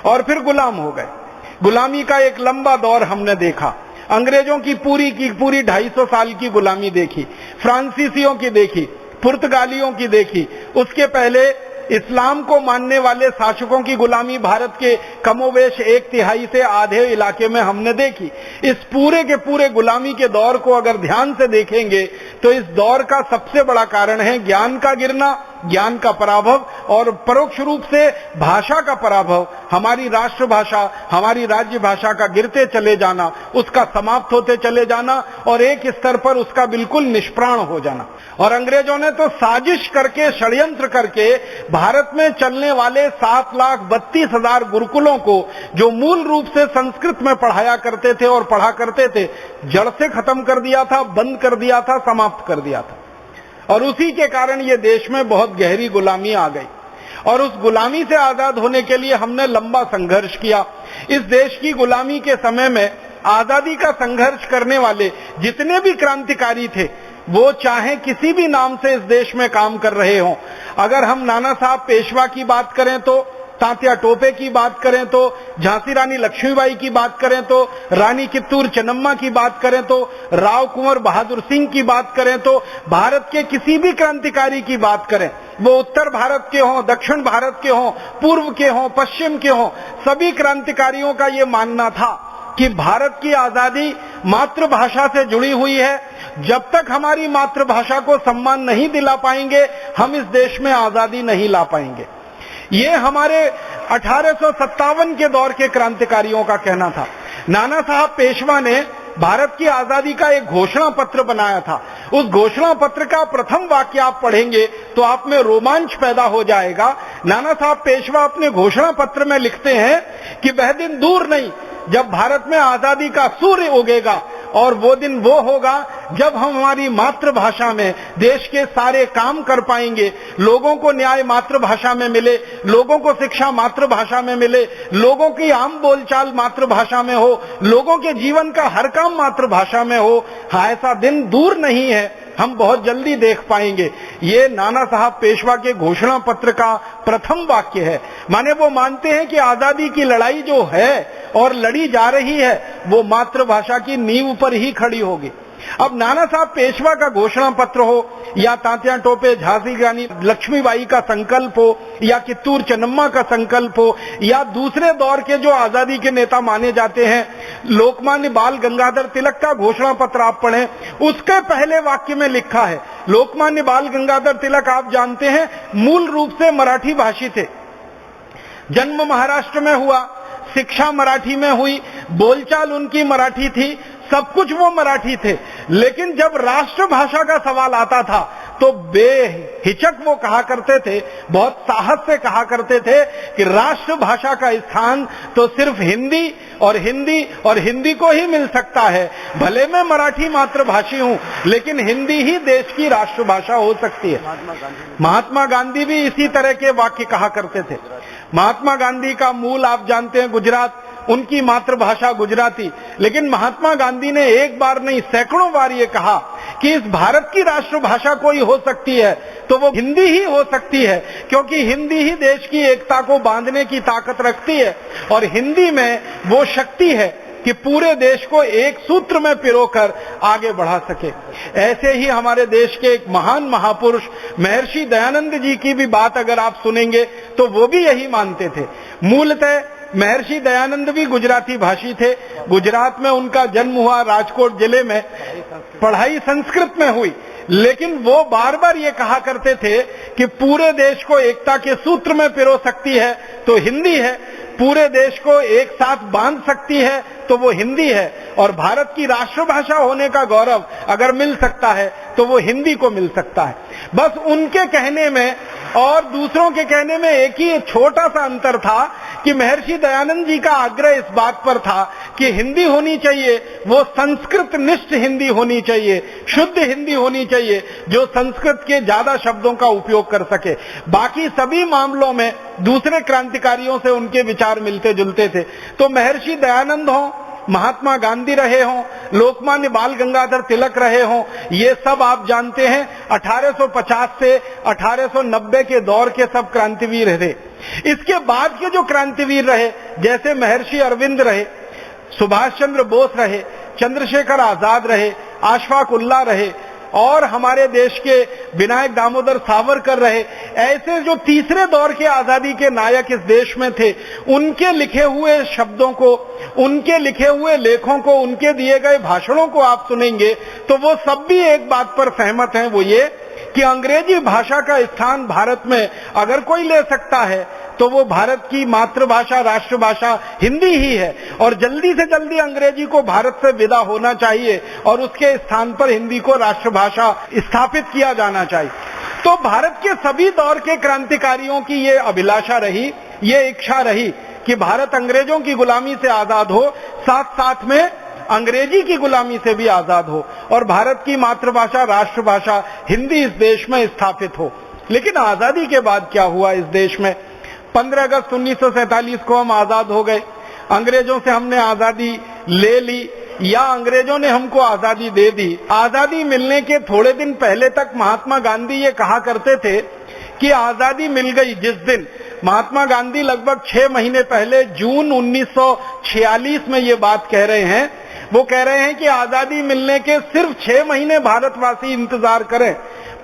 [SPEAKER 1] और फिर गुलाम हो गए। गुलामी का एक लंबा दौर हमने देखा। अंग्रेजों की पूरी 250 साल की गुलामी देखी, फ्रांसीसियों की देखी, पुर्तगालियों की देखी, उसके पहले इस्लाम को मानने वाले शासकों की गुलामी भारत के कमोवेश 1/3 से आधे इलाके में हमने देखी। इस पूरे के पूरे गुलामी के दौर को अगर ध्यान से देखेंगे तो इस दौर का सबसे बड़ा कारण है ज्ञान का गिरना, ज्ञान का पराभव और परोक्ष रूप से भाषा का पराभव, हमारी राष्ट्रभाषा, हमारी राज्य भाषा का गिरते चले जाना, उसका समाप्त होते चले जाना और एक स्तर पर उसका बिल्कुल निष्प्राण हो जाना। और अंग्रेजों ने तो साजिश करके, षड्यंत्र करके भारत में चलने वाले 7,32,000 गुरुकुलों को, जो मूल रूप से संस्कृत में पढ़ाया करते थे और पढ़ा करते थे, जड़ से खत्म कर दिया था, बंद कर दिया था, समाप्त कर दिया था। और उसी के कारण ये देश में बहुत गहरी गुलामी आ गई और उस गुलामी से आजाद होने के लिए हमने लंबा संघर्ष किया। इस देश की गुलामी के समय में आजादी का संघर्ष करने वाले जितने भी क्रांतिकारी थे, वो चाहे किसी भी नाम से इस देश में काम कर रहे हों, अगर हम नाना साहब पेशवा की बात करें तो, तात्या टोपे की बात करें तो, झांसी रानी लक्ष्मीबाई की बात करें तो, रानी कित्तूर चेन्नम्मा की बात करें तो, राव कुंवर बहादुर सिंह की बात करें तो, भारत के किसी भी क्रांतिकारी की बात करें, वो उत्तर भारत के हों, दक्षिण भारत के हों, पूर्व के हों, पश्चिम के हों, सभी क्रांतिकारियों का ये मानना था कि भारत की आजादी मातृभाषा से जुड़ी हुई है। जब तक हमारी मातृभाषा को सम्मान नहीं दिला पाएंगे, हम इस देश में आजादी नहीं ला पाएंगे। ये हमारे 1857 के दौर के क्रांतिकारियों का कहना था। नाना साहब पेशवा ने भारत की आजादी का एक घोषणा पत्र बनाया था। उस घोषणा पत्र का प्रथम वाक्य आप पढ़ेंगे तो आप में रोमांच पैदा हो जाएगा। नाना साहब पेशवा अपने घोषणा पत्र में लिखते हैं कि वह दिन दूर नहीं जब भारत में आजादी का सूर्य उगेगा और वो दिन वो होगा जब हम हमारी मातृभाषा में देश के सारे काम कर पाएंगे, लोगों को न्याय मातृभाषा में मिले, लोगों को शिक्षा मातृभाषा में मिले, लोगों की आम बोलचाल मातृभाषा में हो, लोगों के जीवन का हर काम मातृभाषा में हो। हाँ, ऐसा दिन दूर नहीं है, हम बहुत जल्दी देख पाएंगे। ये नाना साहब पेशवा के घोषणा पत्र का प्रथम वाक्य है। माने वो मानते हैं कि आजादी की लड़ाई जो है और लड़ी जा रही है, वो मातृभाषा की नींव पर ही खड़ी होगी। अब नाना साहब पेशवा का घोषणा पत्र हो या तात्या टोपे, झांसी रानी लक्ष्मीबाई का संकल्प हो या कित्तूर चेन्नम्मा का संकल्प हो या दूसरे दौर के जो आजादी के नेता माने जाते हैं, लोकमान्य बाल गंगाधर तिलक का घोषणा पत्र आप पढ़ें, उसके पहले वाक्य में लिखा है, लोकमान्य बाल गंगाधर तिलक आप जानते हैं मूल रूप से मराठी भाषी थे। जन्म महाराष्ट्र में हुआ, शिक्षा मराठी में हुई, बोलचाल उनकी मराठी थी, सब कुछ वो मराठी थे। लेकिन जब राष्ट्रभाषा का सवाल आता था तो बेहिचक वो कहा करते थे, बहुत साहस से कहा करते थे कि राष्ट्रभाषा का स्थान तो सिर्फ हिंदी और हिंदी को ही मिल सकता है। भले मैं मराठी मातृभाषी हूं, लेकिन हिंदी ही देश की राष्ट्रभाषा हो सकती है। महात्मा गांधी भी इसी तरह के वाक्य कहा करते थे। महात्मा गांधी का मूल आप जानते हैं गुजरात, उनकी मातृभाषा गुजराती, लेकिन महात्मा गांधी ने एक बार नहीं सैकड़ों बार ये कहा कि इस भारत की राष्ट्रभाषा कोई हो सकती है तो वो हिंदी ही हो सकती है, क्योंकि हिंदी ही देश की एकता को बांधने की ताकत रखती है और हिंदी में वो शक्ति है कि पूरे देश को एक सूत्र में पिरोकर आगे बढ़ा सके। ऐसे ही हमारे देश के एक महान महापुरुष महर्षि दयानंद जी की भी बात अगर आप सुनेंगे तो वो भी यही मानते थे। मूलतः महर्षि दयानंद भी गुजराती भाषी थे। गुजरात में उनका जन्म हुआ, राजकोट जिले में, पढ़ाई संस्कृत में हुई, लेकिन वो बार बार ये कहा करते थे कि पूरे देश को एकता के सूत्र में पिरो सकती है तो हिंदी है, पूरे देश को एक साथ बांध सकती है तो वो हिंदी है, और भारत की राष्ट्रभाषा होने का गौरव अगर मिल सकता है तो वो हिंदी को मिल सकता है। बस उनके कहने में और दूसरों के कहने में एक ही छोटा सा अंतर था कि महर्षि दयानंद जी का आग्रह इस बात पर था कि हिंदी होनी चाहिए, वो संस्कृत निष्ठ हिंदी होनी चाहिए, शुद्ध हिंदी होनी चाहिए, जो संस्कृत के ज्यादा शब्दों का उपयोग कर सके। बाकी सभी मामलों में दूसरे क्रांतिकारियों से उनके विचार मिलते जुलते थे। तो महर्षि दयानंद हों, महात्मा गांधी रहे हों, लोकमान्य बाल गंगाधर तिलक रहे हों, ये सब आप जानते हैं 1850 से 1890 के दौर के सब क्रांतिवीर थे। इसके बाद के जो क्रांतिवीर रहे, जैसे महर्षि अरविंद रहे, सुभाष चंद्र बोस रहे, चंद्रशेखर आजाद रहे, अशफाक उल्लाह रहे, और हमारे देश के विनायक दामोदर सावरकर रहे, ऐसे जो तीसरे दौर के आजादी के नायक इस देश में थे, उनके लिखे हुए शब्दों को, उनके लिखे हुए लेखों को, उनके दिए गए भाषणों को आप सुनेंगे तो वो सब भी एक बात पर सहमत हैं, वो ये कि अंग्रेजी भाषा का स्थान भारत में अगर कोई ले सकता है तो वो भारत की मातृभाषा, राष्ट्रभाषा हिंदी ही है, और जल्दी से जल्दी अंग्रेजी को भारत से विदा होना चाहिए और उसके स्थान पर हिंदी को राष्ट्रभाषा स्थापित किया जाना चाहिए। तो भारत के सभी दौर के क्रांतिकारियों की ये अभिलाषा रही, ये इच्छा रही कि भारत अंग्रेजों की गुलामी से आजाद हो, साथ साथ में अंग्रेजी की गुलामी से भी आजाद हो, और भारत की मातृभाषा, राष्ट्रभाषा हिंदी इस देश में स्थापित हो। लेकिन आजादी के बाद क्या हुआ इस देश में? 15 अगस्त 1947 को हम आजाद हो गए। अंग्रेजों से हमने आजादी ले ली या अंग्रेजों ने हमको आजादी दे दी। आजादी मिलने के थोड़े दिन पहले तक महात्मा गांधी ये कहा करते थे कि आजादी मिल गई जिस दिन, महात्मा गांधी लगभग 6 महीने पहले जून 1946 में ये बात कह रहे हैं। वो कह रहे हैं कि आजादी मिलने के सिर्फ 6 महीने भारतवासी इंतजार करें,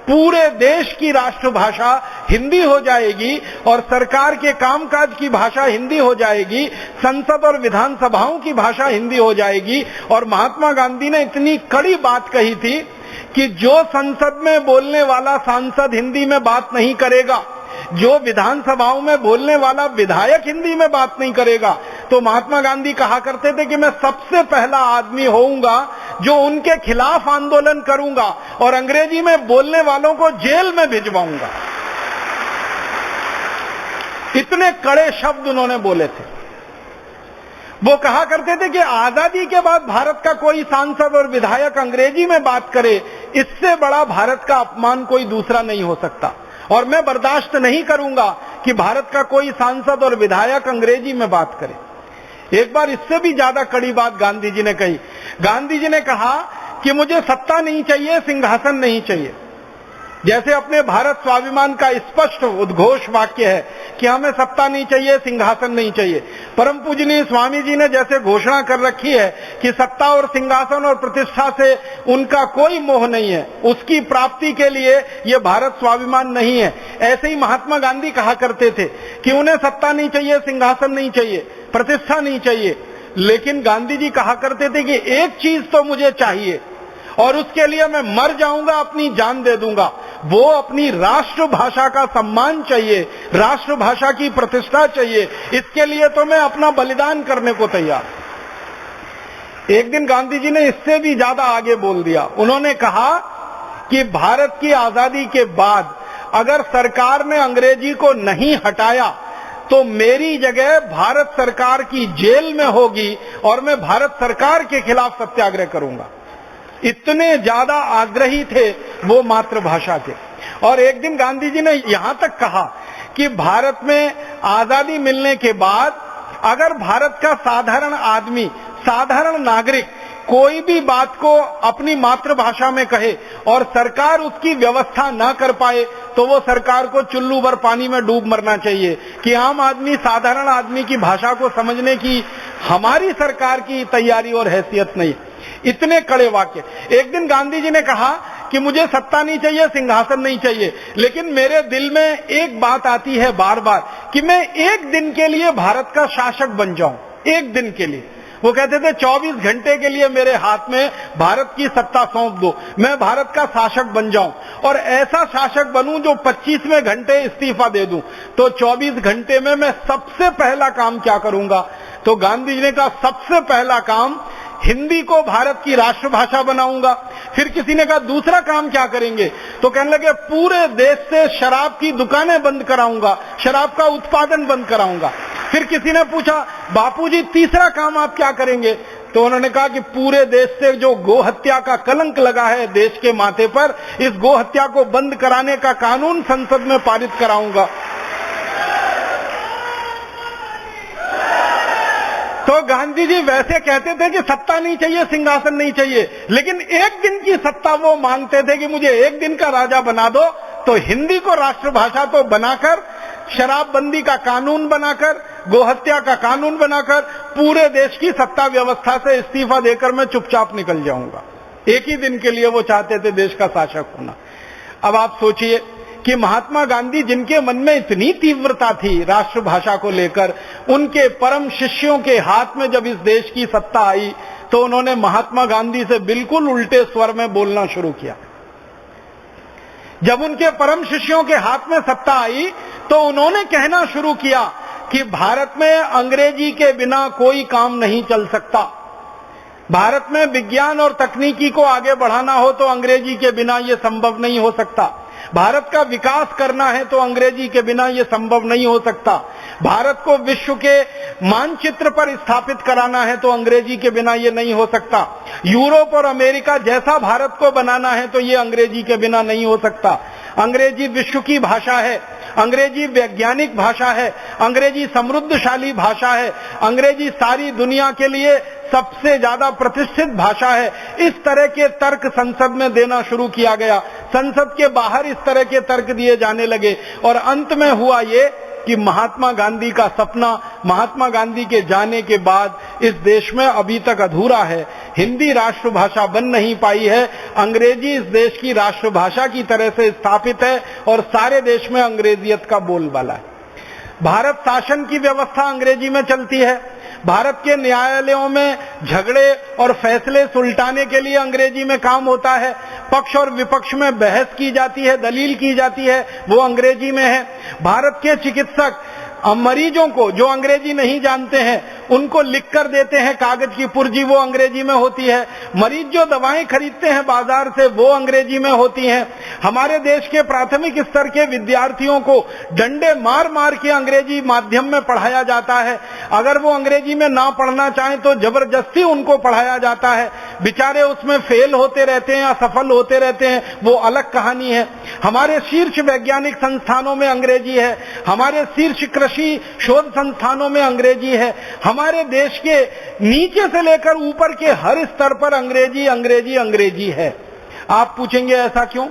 [SPEAKER 1] पूरे देश की राष्ट्रभाषा हिंदी हो जाएगी और सरकार के कामकाज की भाषा हिंदी हो जाएगी, संसद और विधानसभाओं की भाषा हिंदी हो जाएगी। और महात्मा गांधी ने इतनी कड़ी बात कही थी कि जो संसद में बोलने वाला सांसद हिंदी में बात नहीं करेगा, जो विधानसभाओं में बोलने वाला विधायक हिंदी में बात नहीं करेगा, तो महात्मा गांधी कहा करते थे कि मैं सबसे पहला आदमी होऊंगा जो उनके खिलाफ आंदोलन करूंगा और अंग्रेजी में बोलने वालों को जेल में भिजवाऊंगा। इतने कड़े शब्द उन्होंने बोले थे। वो कहा करते थे कि आजादी के बाद भारत का कोई सांसद और विधायक अंग्रेजी में बात करे, इससे बड़ा भारत का अपमान कोई दूसरा नहीं हो सकता, और मैं बर्दाश्त नहीं करूंगा कि भारत का कोई सांसद और विधायक अंग्रेजी में बात करे। एक बार इससे भी ज्यादा कड़ी बात गांधी जी ने कही। गांधी जी ने कहा कि मुझे सत्ता नहीं चाहिए, सिंहासन नहीं चाहिए। जैसे अपने भारत स्वाभिमान का स्पष्ट उद्घोष वाक्य है कि हमें सत्ता नहीं चाहिए, सिंहासन नहीं चाहिए। परम पूजनीय स्वामी जी ने जैसे घोषणा कर रखी है कि सत्ता और सिंहासन और प्रतिष्ठा से उनका कोई मोह नहीं है, उसकी प्राप्ति के लिए ये भारत स्वाभिमान नहीं है, ऐसे ही महात्मा गांधी कहा करते थे कि उन्हें सत्ता नहीं चाहिए, सिंहासन नहीं चाहिए, प्रतिष्ठा नहीं चाहिए। लेकिन गांधी जी कहा करते थे कि एक चीज तो मुझे चाहिए और उसके लिए मैं मर जाऊंगा, अपनी जान दे दूंगा, वो अपनी राष्ट्रभाषा का सम्मान चाहिए, राष्ट्रभाषा की प्रतिष्ठा चाहिए, इसके लिए तो मैं अपना बलिदान करने को तैयार। एक दिन गांधी जी ने इससे भी ज्यादा आगे बोल दिया। उन्होंने कहा कि भारत की आजादी के बाद अगर सरकार ने अंग्रेजी को नहीं हटाया तो मेरी जगह भारत सरकार की जेल में होगी और मैं भारत सरकार के खिलाफ सत्याग्रह करूंगा। इतने ज्यादा आग्रही थे वो मातृभाषा के। और एक दिन गांधी जी ने यहां तक कहा कि भारत में आजादी मिलने के बाद अगर भारत का साधारण आदमी, साधारण नागरिक कोई भी बात को अपनी मातृभाषा में कहे और सरकार उसकी व्यवस्था ना कर पाए तो वो सरकार को चुल्लू भर पानी में डूब मरना चाहिए कि आम आदमी, साधारण आदमी की भाषा को समझने की हमारी सरकार की तैयारी और हैसियत नहीं। इतने कड़े वाक्य। एक दिन गांधी जी ने कहा कि मुझे सत्ता नहीं चाहिए, सिंहासन नहीं चाहिए, लेकिन मेरे दिल में एक बात आती है बार बार कि मैं एक दिन के लिए भारत का शासक बन जाऊं, एक दिन के लिए। वो कहते थे 24 घंटे के लिए मेरे हाथ में भारत की सत्ता सौंप दो, मैं भारत का शासक बन जाऊं और ऐसा शासक बनूं जो 25वें घंटे इस्तीफा दे दूं। तो 24 घंटे में मैं सबसे पहला काम क्या करूंगा? तो गांधी जी ने कहा सबसे पहला काम हिंदी को भारत की राष्ट्रभाषा बनाऊंगा। फिर किसी ने कहा दूसरा काम क्या करेंगे? तो कहने लगे पूरे देश से शराब की दुकानें बंद कराऊंगा, शराब का उत्पादन बंद कराऊंगा। फिर किसी ने पूछा बापूजी तीसरा काम आप क्या करेंगे? तो उन्होंने कहा कि पूरे देश से जो गोहत्या का कलंक लगा है देश के माथे पर, इस गोहत्या को बंद कराने का कानून संसद में पारित कराऊंगा। तो गांधी जी वैसे कहते थे कि सत्ता नहीं चाहिए, सिंहासन नहीं चाहिए, लेकिन एक दिन की सत्ता वो मांगते थे कि मुझे एक दिन का राजा बना दो। तो हिंदी को राष्ट्रभाषा तो बनाकर, शराबबंदी का कानून बनाकर, गोहत्या का कानून बनाकर पूरे देश की सत्ता व्यवस्था से इस्तीफा देकर मैं चुपचाप निकल जाऊंगा। एक ही दिन के लिए वो चाहते थे देश का शासक होना। अब आप सोचिए कि महात्मा गांधी, जिनके मन में इतनी तीव्रता थी राष्ट्रभाषा को लेकर, उनके परम शिष्यों के हाथ में जब इस देश की सत्ता आई तो उन्होंने महात्मा गांधी से बिल्कुल उल्टे स्वर में बोलना शुरू किया। जब उनके परम शिष्यों के हाथ में सत्ता आई तो उन्होंने कहना शुरू किया कि भारत में अंग्रेजी के बिना कोई काम नहीं चल सकता। भारत में विज्ञान और तकनीकी को आगे बढ़ाना हो तो अंग्रेजी के बिना यह संभव नहीं हो सकता। भारत का विकास करना है तो अंग्रेजी के बिना यह संभव नहीं हो सकता। भारत को विश्व के मानचित्र पर स्थापित कराना है तो अंग्रेजी के बिना यह नहीं हो सकता। यूरोप और अमेरिका जैसा भारत को बनाना है तो यह अंग्रेजी के बिना नहीं हो सकता। अंग्रेजी विश्व की भाषा है, अंग्रेजी वैज्ञानिक भाषा है, अंग्रेजी समृद्धशाली भाषा है, अंग्रेजी सारी दुनिया के लिए सबसे ज्यादा प्रतिष्ठित भाषा है। इस तरह के तर्क संसद में देना शुरू किया गया। संसद के बाहर इस तरह के तर्क दिए जाने लगे और अंत में हुआ ये कि महात्मा गांधी का सपना, महात्मा गांधी के जाने के बाद इस देश में अभी तक अधूरा है। हिंदी राष्ट्रभाषा बन नहीं पाई है। अंग्रेजी इस देश की राष्ट्रभाषा की तरह से स्थापित है और सारे देश में अंग्रेजियत का बोलबाला है। भारत शासन की व्यवस्था अंग्रेजी में चलती है। भारत के न्यायालयों में झगड़े और फैसले सुलटाने के लिए अंग्रेजी में काम होता है। पक्ष और विपक्ष में बहस की जाती है, दलील की जाती है, वो अंग्रेजी में है। भारत के चिकित्सक मरीजों को जो अंग्रेजी नहीं जानते हैं उनको लिख कर देते हैं कागज की पुर्जी, वो अंग्रेजी में होती है। मरीज जो दवाएं खरीदते हैं बाजार से वो अंग्रेजी में होती हैं। हमारे देश के प्राथमिक स्तर के विद्यार्थियों को डंडे मार मार के अंग्रेजी माध्यम में पढ़ाया जाता है। अगर वो अंग्रेजी में ना पढ़ना चाहें तो जबरदस्ती उनको पढ़ाया जाता है। बेचारे उसमें फेल होते रहते हैं या सफल होते रहते हैं, वो अलग कहानी है। हमारे शीर्ष वैज्ञानिक संस्थानों में अंग्रेजी है, हमारे शीर्ष कृषि शोध संस्थानों में अंग्रेजी है। हमारे देश के नीचे से लेकर ऊपर के हर स्तर पर अंग्रेजी अंग्रेजी अंग्रेजी है। आप पूछेंगे ऐसा क्यों?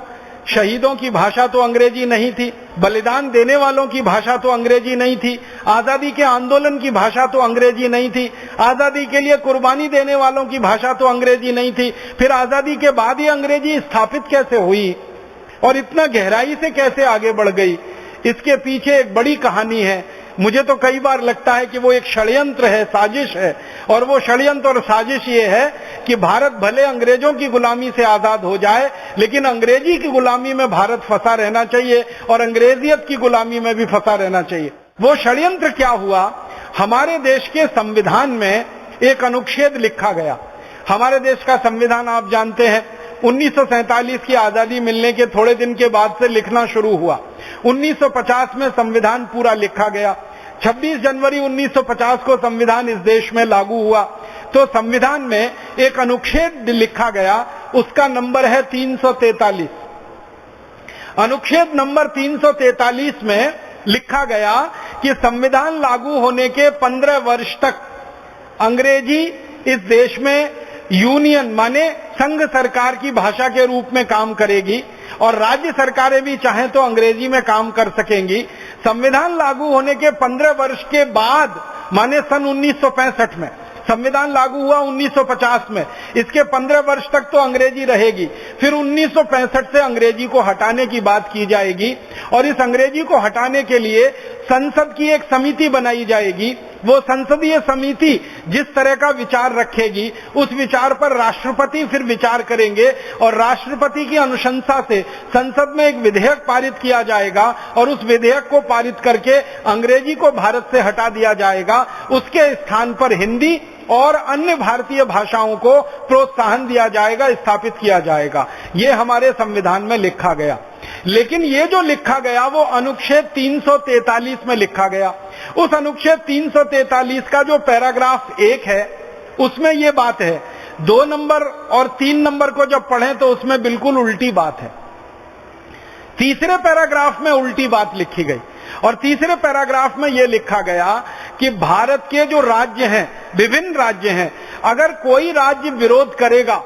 [SPEAKER 1] शहीदों की भाषा तो अंग्रेजी नहीं थी, बलिदान देने वालों की भाषा तो अंग्रेजी नहीं थी, आजादी के आंदोलन की भाषा तो अंग्रेजी नहीं थी, आजादी के लिए कुर्बानी देने वालों की भाषा तो अंग्रेजी नहीं थी। फिर आजादी के बाद ये अंग्रेजी स्थापित कैसे हुई और इतना गहराई से कैसे आगे बढ़ गई? इसके पीछे एक बड़ी कहानी है। मुझे तो कई बार लगता है कि वो एक षड्यंत्र है, साजिश है। और वो षड्यंत्र और साजिश ये है कि भारत भले अंग्रेजों की गुलामी से आजाद हो जाए, लेकिन अंग्रेजी की गुलामी में भारत फंसा रहना चाहिए और अंग्रेजियत की गुलामी में भी फंसा रहना चाहिए। वो षड्यंत्र क्या हुआ? हमारे देश के संविधान में एक अनुच्छेद लिखा गया। हमारे देश का संविधान आप जानते हैं 1947 की आजादी मिलने के थोड़े दिन के बाद से लिखना शुरू हुआ। 1950 में संविधान पूरा लिखा गया। 26 जनवरी 1950 को संविधान इस देश में लागू हुआ। तो संविधान में एक अनुच्छेद लिखा गया, उसका नंबर है 343। अनुच्छेद नंबर 343 में लिखा गया कि संविधान लागू होने के 15 वर्ष तक अंग्रेजी इस देश में यूनियन माने संघ सरकार की भाषा के रूप में काम करेगी और राज्य सरकारें भी चाहें तो अंग्रेजी में काम कर सकेंगी। संविधान लागू होने के 15 वर्ष के बाद माने सन 1965 में संविधान लागू हुआ 1950 में, इसके 15 वर्ष तक तो अंग्रेजी रहेगी। फिर 1965 से अंग्रेजी को हटाने की बात की जाएगी और इस अंग्रेजी को हटाने के लिए संसद की एक समिति बनाई जाएगी। वो संसदीय समिति जिस तरह का विचार रखेगी उस विचार पर राष्ट्रपति फिर विचार करेंगे और राष्ट्रपति की अनुशंसा से संसद में एक विधेयक पारित किया जाएगा और उस विधेयक को पारित करके अंग्रेजी को भारत से हटा दिया जाएगा। उसके स्थान पर हिंदी और अन्य भारतीय भाषाओं को प्रोत्साहन दिया जाएगा, स्थापित किया जाएगा। ये हमारे संविधान में लिखा गया। लेकिन ये जो लिखा गया वो अनुच्छेद 343 में लिखा गया। उस अनुच्छेद 343 का जो पैराग्राफ 1 है उसमें ये बात है। 2 नंबर और 3 नंबर को जब पढ़ें तो उसमें बिल्कुल उल्टी बात है। तीसरे पैराग्राफ में उल्टी बात लिखी गई और तीसरे पैराग्राफ में यह लिखा गया कि भारत के जो राज्य हैं, विभिन्न राज्य हैं, अगर कोई राज्य विरोध करेगा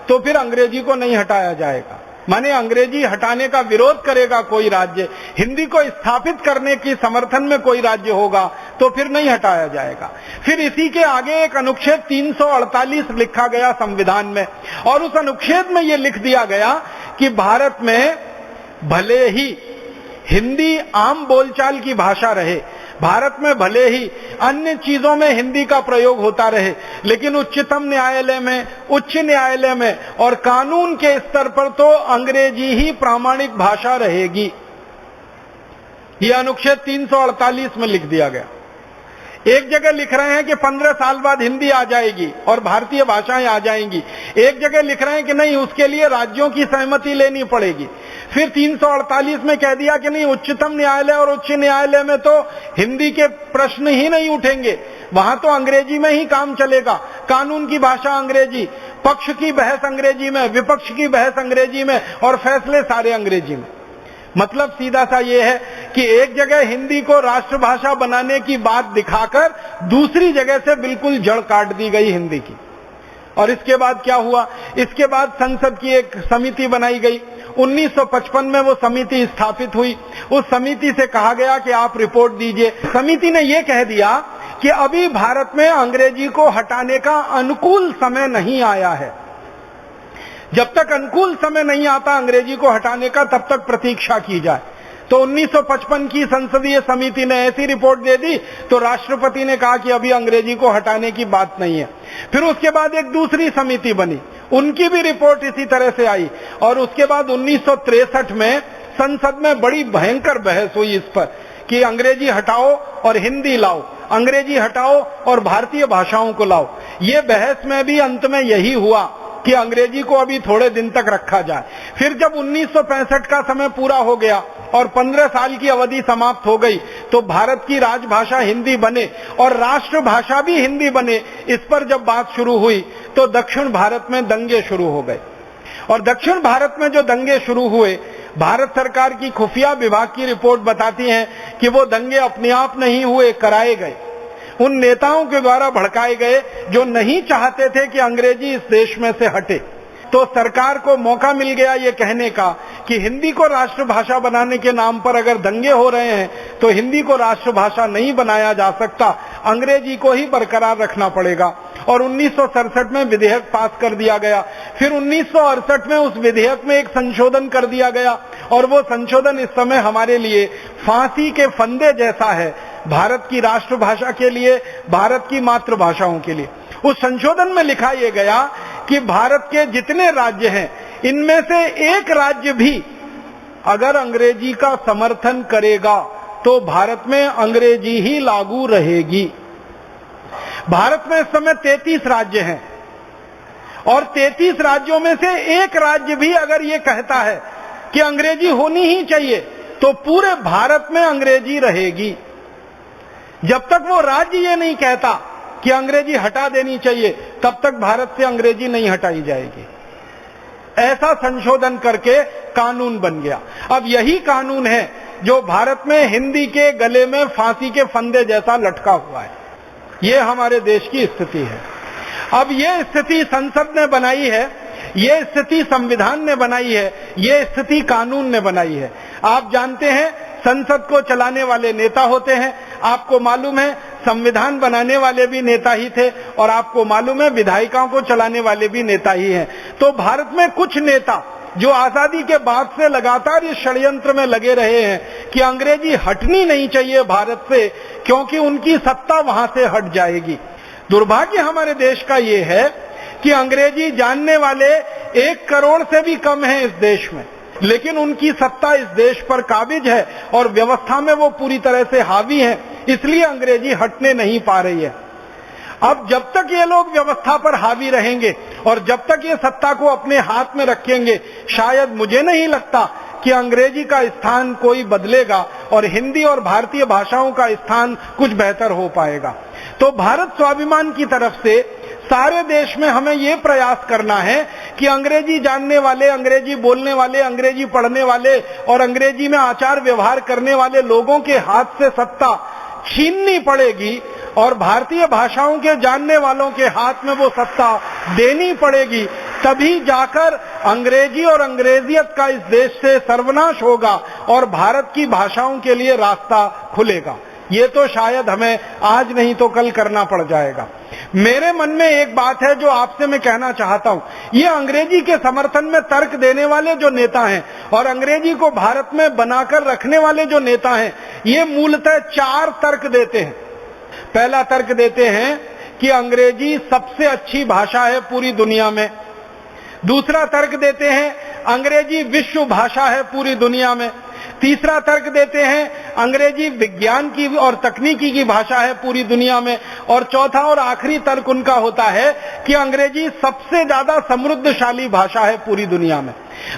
[SPEAKER 1] तो फिर अंग्रेजी को नहीं हटाया जाएगा। माने अंग्रेजी हटाने का विरोध करेगा कोई राज्य, हिंदी को स्थापित करने की समर्थन में कोई राज्य होगा तो फिर नहीं हटाया जाएगा। फिर इसी के आगे एक अनुच्छेद 348 लिखा गया संविधान में और उस अनुच्छेद में यह लिख दिया गया कि भारत में भले ही हिंदी आम बोलचाल की भाषा रहे, भारत में भले ही अन्य चीजों में हिंदी का प्रयोग होता रहे, लेकिन उच्चतम न्यायालय में, उच्च न्यायालय में और कानून के स्तर पर तो अंग्रेजी ही प्रामाणिक भाषा रहेगी। यह अनुच्छेद 348 में लिख दिया गया। एक जगह लिख रहे हैं कि 15 साल बाद हिंदी आ जाएगी और भारतीय भाषाएं आ जाएंगी। एक जगह लिख रहे हैं कि नहीं, उसके लिए राज्यों की सहमति लेनी पड़ेगी। फिर 348 में कह दिया कि नहीं, उच्चतम न्यायालय और उच्च न्यायालय में तो हिंदी के प्रश्न ही नहीं उठेंगे, वहां तो अंग्रेजी में ही काम चलेगा। कानून की भाषा अंग्रेजी, पक्ष की बहस अंग्रेजी में, विपक्ष की बहस अंग्रेजी में और फैसले सारे अंग्रेजी में। मतलब सीधा सा ये है कि एक जगह हिंदी को राष्ट्रभाषा बनाने की बात दिखाकर दूसरी जगह से बिल्कुल जड़ काट दी गई हिंदी की। और इसके बाद क्या हुआ? इसके बाद संसद की एक समिति बनाई गई। 1955 में वो समिति स्थापित हुई। उस समिति से कहा गया कि आप रिपोर्ट दीजिए। समिति ने यह कह दिया कि अभी भारत में अंग्रेजी को हटाने का अनुकूल समय नहीं आया है। जब तक अनुकूल समय नहीं आता अंग्रेजी को हटाने का, तब तक प्रतीक्षा की जाए। तो 1955 की संसदीय समिति ने ऐसी रिपोर्ट दे दी तो राष्ट्रपति ने कहा कि अभी अंग्रेजी को हटाने की बात नहीं है। फिर उसके बाद एक दूसरी समिति बनी, उनकी भी रिपोर्ट इसी तरह से आई और उसके बाद 1963 में संसद में बड़ी भयंकर बहस हुई इस पर कि अंग्रेजी हटाओ और हिंदी लाओ, अंग्रेजी हटाओ और भारतीय भाषाओं को लाओ। ये बहस में भी अंत में यही हुआ कि अंग्रेजी को अभी थोड़े दिन तक रखा जाए। फिर जब 1965 का समय पूरा हो गया और 15 साल की अवधि समाप्त हो गई तो भारत की राजभाषा हिंदी बने और राष्ट्रभाषा भी हिंदी बने, इस पर जब बात शुरू हुई तो दक्षिण भारत में दंगे शुरू हो गए। और दक्षिण भारत में जो दंगे शुरू हुए, भारत सरकार की खुफिया विभाग की रिपोर्ट बताती है कि वो दंगे अपने आप नहीं हुए, कराए गए। उन नेताओं के द्वारा भड़काए गए जो नहीं चाहते थे कि अंग्रेजी इस देश में से हटे। तो सरकार को मौका मिल गया ये कहने का कि हिंदी को राष्ट्रभाषा बनाने के नाम पर अगर दंगे हो रहे हैं तो हिंदी को राष्ट्रभाषा नहीं बनाया जा सकता, अंग्रेजी को ही बरकरार रखना पड़ेगा। और 1967 में विधेयक पास कर दिया गया। फिर 1968 में उस विधेयक में एक संशोधन कर दिया गया और वो संशोधन इस समय हमारे लिए फांसी के फंदे जैसा है, भारत की राष्ट्रभाषा के लिए, भारत की मातृभाषाओं के लिए। उस संशोधन में लिखा यह गया कि भारत के जितने राज्य हैं इनमें से एक राज्य भी अगर अंग्रेजी का समर्थन करेगा तो भारत में अंग्रेजी ही लागू रहेगी। भारत में इस समय 33 राज्य हैं और 33 राज्यों में से एक राज्य भी अगर ये कहता है कि अंग्रेजी होनी ही चाहिए तो पूरे भारत में अंग्रेजी रहेगी। जब तक वो राज्य ये नहीं कहता कि अंग्रेजी हटा देनी चाहिए, तब तक भारत से अंग्रेजी नहीं हटाई जाएगी। ऐसा संशोधन करके कानून बन गया। अब यही कानून है जो भारत में हिंदी के गले में फांसी के फंदे जैसा लटका हुआ है। ये हमारे देश की स्थिति है। अब ये स्थिति संसद ने बनाई है, ये स्थिति संविधान ने बनाई है, ये स्थिति कानून ने बनाई है। आप जानते हैं संसद को चलाने वाले नेता होते हैं, आपको मालूम है संविधान बनाने वाले भी नेता ही थे, और आपको मालूम है विधायिकाओं को चलाने वाले भी नेता ही हैं। तो भारत में कुछ नेता जो आजादी के बाद से लगातार इस षड्यंत्र में लगे रहे हैं कि अंग्रेजी हटनी नहीं चाहिए भारत से, क्योंकि उनकी सत्ता वहां से हट जाएगी। दुर्भाग्य हमारे देश का ये है कि अंग्रेजी जानने वाले 1 करोड़ से भी कम हैं इस देश में, लेकिन उनकी सत्ता इस देश पर काबिज है और व्यवस्था में वो पूरी तरह से हावी है, इसलिए अंग्रेजी हटने नहीं पा रही है। अब जब तक ये लोग व्यवस्था पर हावी रहेंगे और जब तक ये सत्ता को अपने हाथ में रखेंगे, शायद मुझे नहीं लगता कि अंग्रेजी का स्थान कोई बदलेगा और हिंदी और भारतीय भाषाओं का स्थान कुछ बेहतर हो पाएगा। तो भारत स्वाभिमान की तरफ से सारे देश में हमें ये प्रयास करना है कि अंग्रेजी जानने वाले, अंग्रेजी बोलने वाले, अंग्रेजी पढ़ने वाले और अंग्रेजी में आचार व्यवहार करने वाले लोगों के हाथ से सत्ता छीननी पड़ेगी और भारतीय भाषाओं के जानने वालों के हाथ में वो सत्ता देनी पड़ेगी। तभी जाकर अंग्रेजी और अंग्रेजियत का इस देश से सर्वनाश होगा और भारत की भाषाओं के लिए रास्ता खुलेगा। ये तो शायद हमें आज नहीं तो कल करना पड़ जाएगा। मेरे मन में एक बात है जो आपसे मैं कहना चाहता हूं। ये अंग्रेजी के समर्थन में तर्क देने वाले जो नेता हैं और अंग्रेजी को भारत में बनाकर रखने वाले जो नेता हैं, ये मूलतः 4 तर्क देते हैं। पहला तर्क देते हैं कि अंग्रेजी सबसे अच्छी भाषा है पूरी दुनिया में। दूसरा तर्क देते हैं अंग्रेजी विश्व भाषा है पूरी दुनिया में। तीसरा तर्क देते हैं अंग्रेजी विज्ञान की और तकनीकी की भाषा है पूरी दुनिया में। और चौथा और आखिरी तर्क उनका होता है कि अंग्रेजी सबसे ज्यादा समृद्धशाली भाषा है पूरी दुनिया में।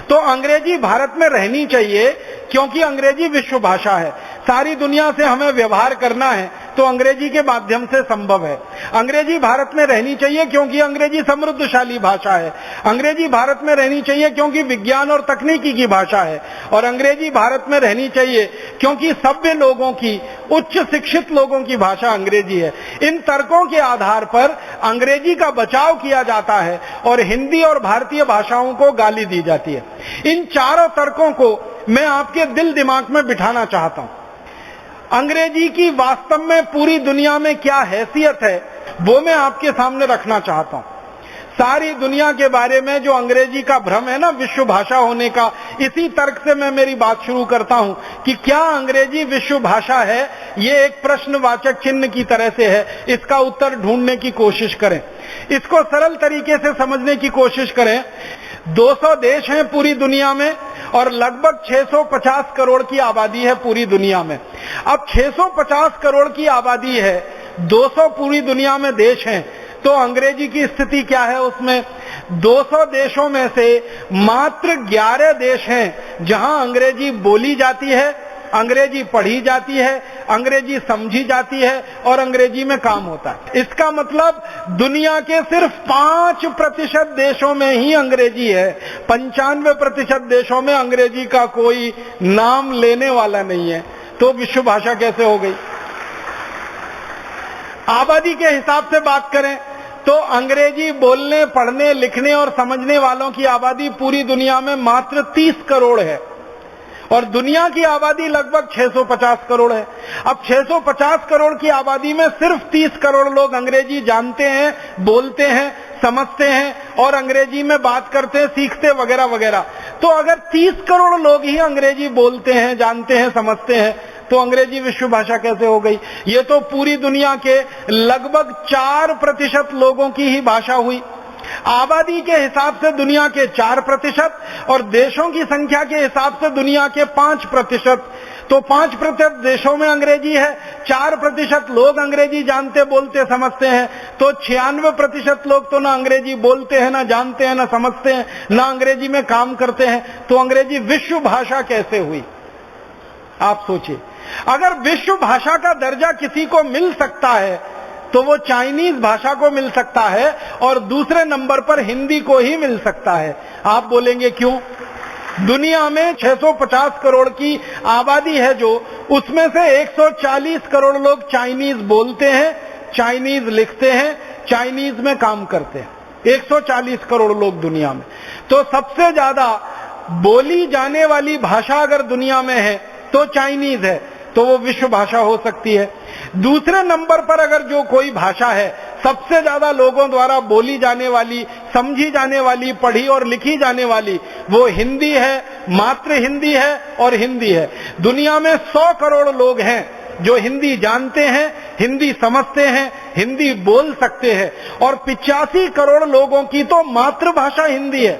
[SPEAKER 1] तो अंग्रेजी भारत में रहनी चाहिए क्योंकि अंग्रेजी विश्व भाषा है। सारी दुनिया से हमें व्यवहार करना है तो अंग्रेजी के माध्यम से संभव है। अंग्रेजी भारत में रहनी चाहिए क्योंकि अंग्रेजी समृद्धशाली भाषा है। अंग्रेजी भारत में रहनी चाहिए क्योंकि विज्ञान और तकनीकी की भाषा है। और अंग्रेजी भारत में रहनी चाहिए क्योंकि सभ्य लोगों की, उच्च शिक्षित लोगों की भाषा अंग्रेजी है। इन तर्कों के आधार पर अंग्रेजी का बचाव किया जाता है और हिंदी और भारतीय भाषाओं को गाली दी जाती है। इन चारों तर्कों को मैं आपके दिल दिमाग में बिठाना चाहता हूं। अंग्रेजी की वास्तव में पूरी दुनिया में क्या हैसियत है वो मैं आपके सामने रखना चाहता हूं। सारी दुनिया के बारे में जो अंग्रेजी का भ्रम है ना विश्व भाषा होने का, इसी तर्क से मैं मेरी बात शुरू करता हूं कि क्या अंग्रेजी विश्व भाषा है। ये एक प्रश्नवाचक चिन्ह की तरह से है। इसका उत्तर ढूंढने की कोशिश करें, इसको सरल तरीके से समझने की कोशिश करें। 200 देश हैं पूरी दुनिया में और लगभग 650 करोड़ की आबादी है पूरी दुनिया में। अब 650 करोड़ की आबादी है, 200 पूरी दुनिया में देश हैं, तो अंग्रेजी की स्थिति क्या है उसमें? 200 देशों में से मात्र 11 देश हैं जहां अंग्रेजी बोली जाती है, अंग्रेजी पढ़ी जाती है, अंग्रेजी समझी जाती है और अंग्रेजी में काम होता है। इसका मतलब दुनिया के सिर्फ 5% देशों में ही अंग्रेजी है। 95% देशों में अंग्रेजी का कोई नाम लेने वाला नहीं है। तो विश्व भाषा कैसे हो गई? आबादी के हिसाब से बात करें तो अंग्रेजी बोलने, पढ़ने, लिखने और समझने वालों की आबादी पूरी दुनिया में मात्र 30 करोड़ है और दुनिया की आबादी लगभग 650 करोड़ है। अब 650 करोड़ की आबादी में सिर्फ 30 करोड़ लोग अंग्रेजी जानते हैं, बोलते हैं, समझते हैं और अंग्रेजी में बात करते, सीखते वगैरह वगैरह। तो अगर 30 करोड़ लोग ही अंग्रेजी बोलते हैं, जानते हैं, समझते हैं, तो अंग्रेजी विश्व भाषा कैसे हो गई? ये तो पूरी दुनिया के लगभग 4% लोगों की ही भाषा हुई। आबादी के हिसाब से दुनिया के 4% और देशों की संख्या के हिसाब से दुनिया के 5%। तो 5% देशों में अंग्रेजी है, 4% लोग अंग्रेजी जानते, बोलते, समझते हैं। तो 96% लोग तो ना अंग्रेजी बोलते हैं, ना जानते हैं, ना समझते हैं, ना अंग्रेजी में काम करते हैं। तो अंग्रेजी विश्व भाषा कैसे हुई? आप सोचिए। अगर विश्व भाषा का दर्जा किसी को मिल सकता है तो वो चाइनीज भाषा को मिल सकता है और दूसरे नंबर पर हिंदी को ही मिल सकता है। आप बोलेंगे क्यों? दुनिया में 650 करोड़ की आबादी है जो, उसमें से 140 करोड़ लोग चाइनीज बोलते हैं, चाइनीज लिखते हैं, चाइनीज में काम करते हैं। 140 करोड़ लोग दुनिया में। तो सबसे ज्यादा बोली जाने वाली भाषा अगर दुनिया में है तो चाइनीज है, तो वो विश्व भाषा हो सकती है। दूसरे नंबर पर अगर जो कोई भाषा है सबसे ज्यादा लोगों द्वारा बोली जाने वाली, समझी जाने वाली, पढ़ी और लिखी जाने वाली, वो हिंदी है, मात्र हिंदी है और हिंदी है। दुनिया में 100 करोड़ लोग हैं जो हिंदी जानते हैं, हिंदी समझते हैं, हिंदी बोल सकते हैं, और 85 करोड़ लोगों की तो मातृभाषा हिंदी है।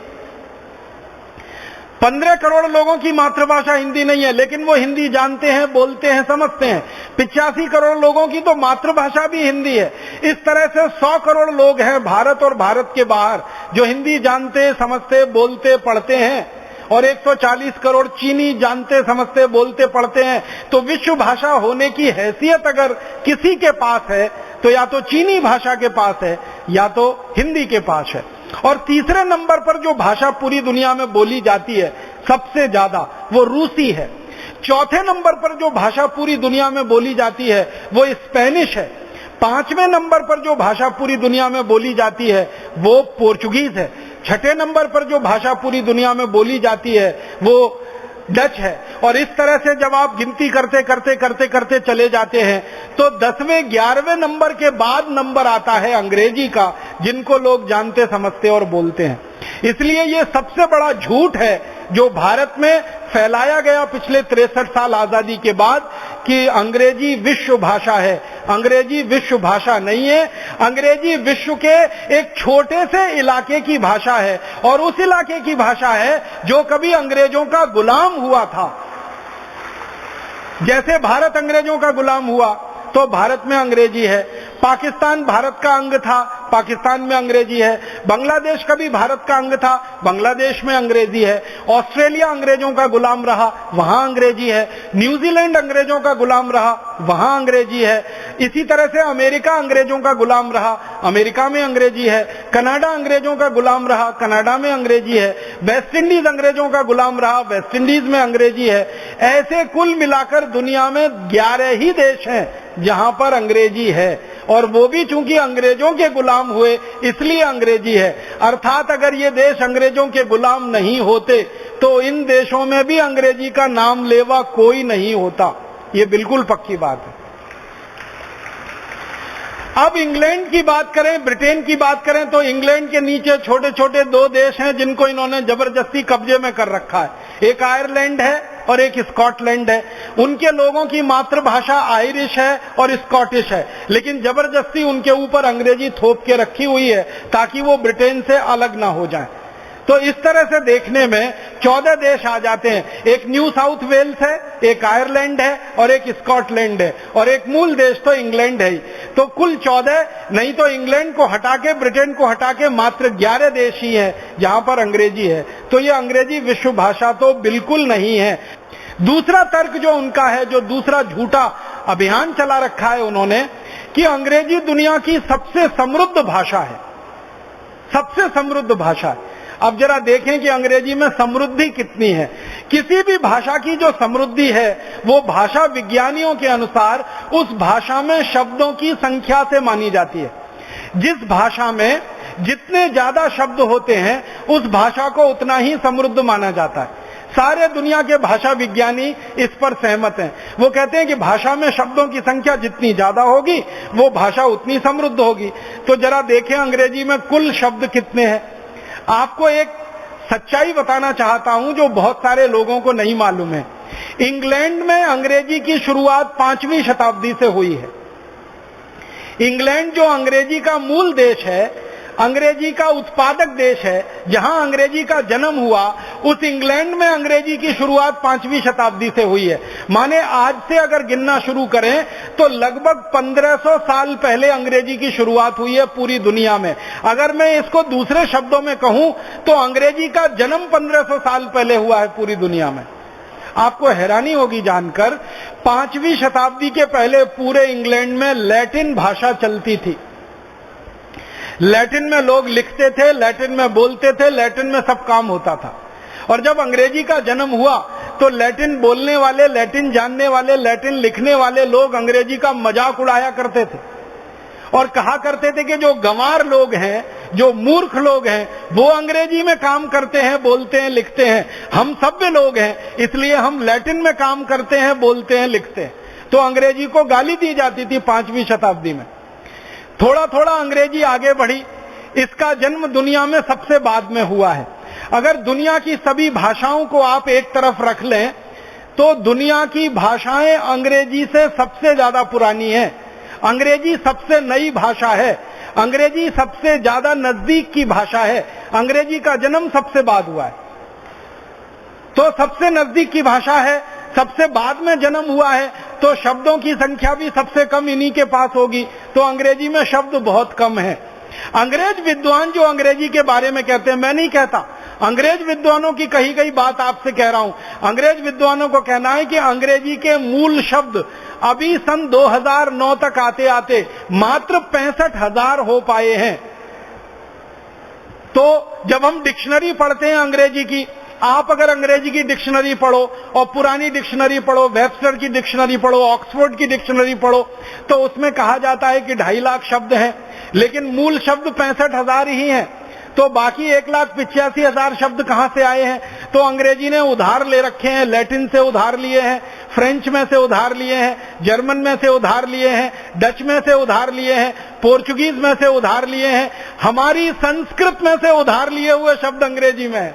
[SPEAKER 1] 15 करोड़ लोगों की मातृभाषा हिंदी नहीं है, लेकिन वो हिंदी जानते हैं, बोलते हैं, समझते हैं। 85 करोड़ लोगों की तो मातृभाषा भी हिंदी है। इस तरह से 100 करोड़ लोग हैं भारत और भारत के बाहर जो हिंदी जानते, समझते, बोलते, पढ़ते हैं, और 140 करोड़ चीनी जानते, समझते, बोलते, पढ़ते हैं। तो विश्व भाषा होने की हैसियत अगर किसी के पास है तो या तो चीनी भाषा के पास है या तो हिंदी के पास है। और तीसरे नंबर पर जो भाषा पूरी दुनिया में बोली जाती है सबसे ज्यादा, वो रूसी है। चौथे नंबर पर जो भाषा पूरी दुनिया में बोली जाती है वो स्पेनिश है। पांचवें नंबर पर जो भाषा पूरी दुनिया में बोली जाती है वो पोर्चुगीज है। छठे नंबर पर जो भाषा पूरी दुनिया में बोली जाती है वो डच है। और इस तरह से जब आप गिनती करते करते करते करते चले जाते हैं तो 10वें 11वें नंबर के बाद नंबर आता है अंग्रेजी का, जिनको लोग जानते, समझते और बोलते हैं। इसलिए ये सबसे बड़ा झूठ है जो भारत में फैलाया गया पिछले 63 साल आजादी के बाद कि अंग्रेजी विश्व भाषा है। अंग्रेजी विश्व भाषा नहीं है। अंग्रेजी विश्व के एक छोटे से इलाके की भाषा है, और उस इलाके की भाषा है जो कभी अंग्रेजों का गुलाम हुआ था। जैसे भारत अंग्रेजों का गुलाम हुआ तो भारत में अंग्रेजी है। पाकिस्तान भारत का अंग था, पाकिस्तान में अंग्रेजी है। बांग्लादेश कभी भारत का अंग था, बांग्लादेश में अंग्रेजी है। ऑस्ट्रेलिया अंग्रेजों का गुलाम रहा, वहां अंग्रेजी है। न्यूजीलैंड अंग्रेजों का गुलाम रहा, वहां अंग्रेजी है। इसी तरह से अमेरिका अंग्रेजों का गुलाम रहा, अमेरिका में अंग्रेजी है। कनाडा अंग्रेजों का गुलाम रहा, कनाडा में अंग्रेजी है। वेस्ट इंडीज अंग्रेजों का गुलाम रहा, वेस्ट इंडीज में अंग्रेजी है। ऐसे कुल मिलाकर दुनिया में 11 ही देश हैं जहां पर अंग्रेजी है, और वो भी चूंकि अंग्रेजों के गुलाम हुए इसलिए अंग्रेजी है। अर्थात अगर ये देश अंग्रेजों के गुलाम नहीं होते तो इन देशों में भी अंग्रेजी का नाम लेवा कोई नहीं होता। ये बिल्कुल पक्की बात है। अब इंग्लैंड की बात करें, ब्रिटेन की बात करें, तो इंग्लैंड के नीचे छोटे छोटे 2 देश हैं जिनको इन्होंने जबरदस्ती कब्जे में कर रखा है। एक आयरलैंड है और एक स्कॉटलैंड है। उनके लोगों की मातृभाषा आयरिश है और स्कॉटिश है, लेकिन जबरदस्ती उनके ऊपर अंग्रेजी थोप के रखी हुई है ताकि वो ब्रिटेन से अलग ना हो जाए। तो इस तरह से देखने में 14 देश आ जाते हैं। एक न्यू साउथ वेल्स है, एक आयरलैंड है और एक स्कॉटलैंड है, और एक मूल देश तो इंग्लैंड है ही। तो कुल 14, नहीं तो इंग्लैंड को हटा के, ब्रिटेन को हटा के मात्र 11 देश ही है जहां पर अंग्रेजी है। तो ये अंग्रेजी विश्व भाषा तो बिल्कुल नहीं है। दूसरा तर्क जो उनका है, जो दूसरा झूठा अभियान चला रखा है उन्होंने, कि अंग्रेजी दुनिया की सबसे समृद्ध भाषा है, सबसे समृद्ध भाषा है। अब जरा देखें कि अंग्रेजी में समृद्धि कितनी है। किसी भी भाषा की जो समृद्धि है वो भाषा विज्ञानियों के अनुसार उस भाषा में शब्दों की संख्या से मानी जाती है। जिस भाषा में जितने ज्यादा शब्द होते हैं उस भाषा को उतना ही समृद्ध माना जाता है। सारे दुनिया के भाषा विज्ञानी इस पर सहमत हैं। वो कहते हैं कि भाषा में शब्दों की संख्या जितनी ज्यादा होगी वो भाषा उतनी समृद्ध होगी। तो जरा देखें अंग्रेजी में कुल शब्द कितने हैं। आपको एक सच्चाई बताना चाहता हूं जो बहुत सारे लोगों को नहीं मालूम है। इंग्लैंड में अंग्रेजी की शुरुआत 5वीं शताब्दी से हुई है। इंग्लैंड जो अंग्रेजी का मूल देश है, अंग्रेजी का उत्पादक देश है, जहां अंग्रेजी का जन्म हुआ, उस इंग्लैंड में अंग्रेजी की शुरुआत 5वीं शताब्दी से हुई है। माने आज से अगर गिनना शुरू करें तो लगभग 1500 साल पहले अंग्रेजी की शुरुआत हुई है पूरी दुनिया में। अगर मैं इसको दूसरे शब्दों में कहूं तो अंग्रेजी का जन्म 1500 साल पहले हुआ है पूरी दुनिया में। आपको हैरानी होगी जानकर 5वीं शताब्दी के पहले पूरे इंग्लैंड में लैटिन भाषा चलती थी। लैटिन में लोग लिखते थे, लैटिन में बोलते थे, लैटिन में सब काम होता था। और जब अंग्रेजी का जन्म हुआ तो लैटिन बोलने वाले, लैटिन जानने वाले, लैटिन लिखने वाले लोग अंग्रेजी का मजाक उड़ाया करते थे और कहा करते थे कि जो गंवार लोग हैं, जो मूर्ख लोग हैं, वो अंग्रेजी में काम करते हैं, बोलते हैं, लिखते हैं। हम सभ्य लोग हैं, इसलिए हम लैटिन में काम करते हैं, बोलते हैं, लिखते हैं। तो अंग्रेजी को गाली दी जाती थी 5वीं शताब्दी में। थोड़ा थोड़ा अंग्रेजी आगे बढ़ी। इसका जन्म दुनिया में सबसे बाद में हुआ है। अगर दुनिया की सभी भाषाओं को आप एक तरफ रख लें तो दुनिया की भाषाएं अंग्रेजी से सबसे ज्यादा पुरानी है। अंग्रेजी सबसे नई भाषा है। अंग्रेजी सबसे ज्यादा नजदीक की भाषा है। अंग्रेजी का जन्म सबसे बाद हुआ है, तो सबसे नजदीक की भाषा है, सबसे बाद में जन्म हुआ है, तो शब्दों की संख्या भी सबसे कम इन्हीं के पास होगी। तो अंग्रेजी में शब्द बहुत कम है। अंग्रेज विद्वान जो अंग्रेजी के बारे में कहते हैं, मैं नहीं कहता, अंग्रेज विद्वानों की कही गई बात आपसे कह रहा हूं। अंग्रेज विद्वानों को कहना है कि अंग्रेजी के मूल शब्द अभी सन 2009 तक आते आते मात्र 65,000 हो पाए हैं। तो जब हम डिक्शनरी पढ़ते हैं अंग्रेजी की, आप अगर अंग्रेजी की डिक्शनरी पढ़ो और पुरानी डिक्शनरी पढ़ो, वेबस्टर की डिक्शनरी पढ़ो, ऑक्सफोर्ड की डिक्शनरी पढ़ो, तो उसमें कहा जाता है कि 2.5 लाख शब्द हैं, लेकिन मूल शब्द 65,000 ही हैं। तो बाकी 1,85,000 शब्द कहां से आए हैं? तो अंग्रेजी ने उधार ले रखे हैं, लैटिन से उधार लिए हैं, फ्रेंच में से उधार लिए हैं, जर्मन में से उधार लिए हैं, डच में से उधार लिए हैं, पोर्चुगीज में से उधार लिए हैं, हमारी संस्कृत में से उधार लिए हुए शब्द अंग्रेजी में है।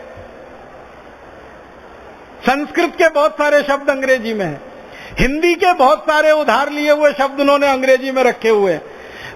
[SPEAKER 1] संस्कृत के बहुत सारे शब्द अंग्रेजी में हैं। हिंदी के बहुत सारे उधार लिए हुए शब्द उन्होंने अंग्रेजी में रखे हुए हैं।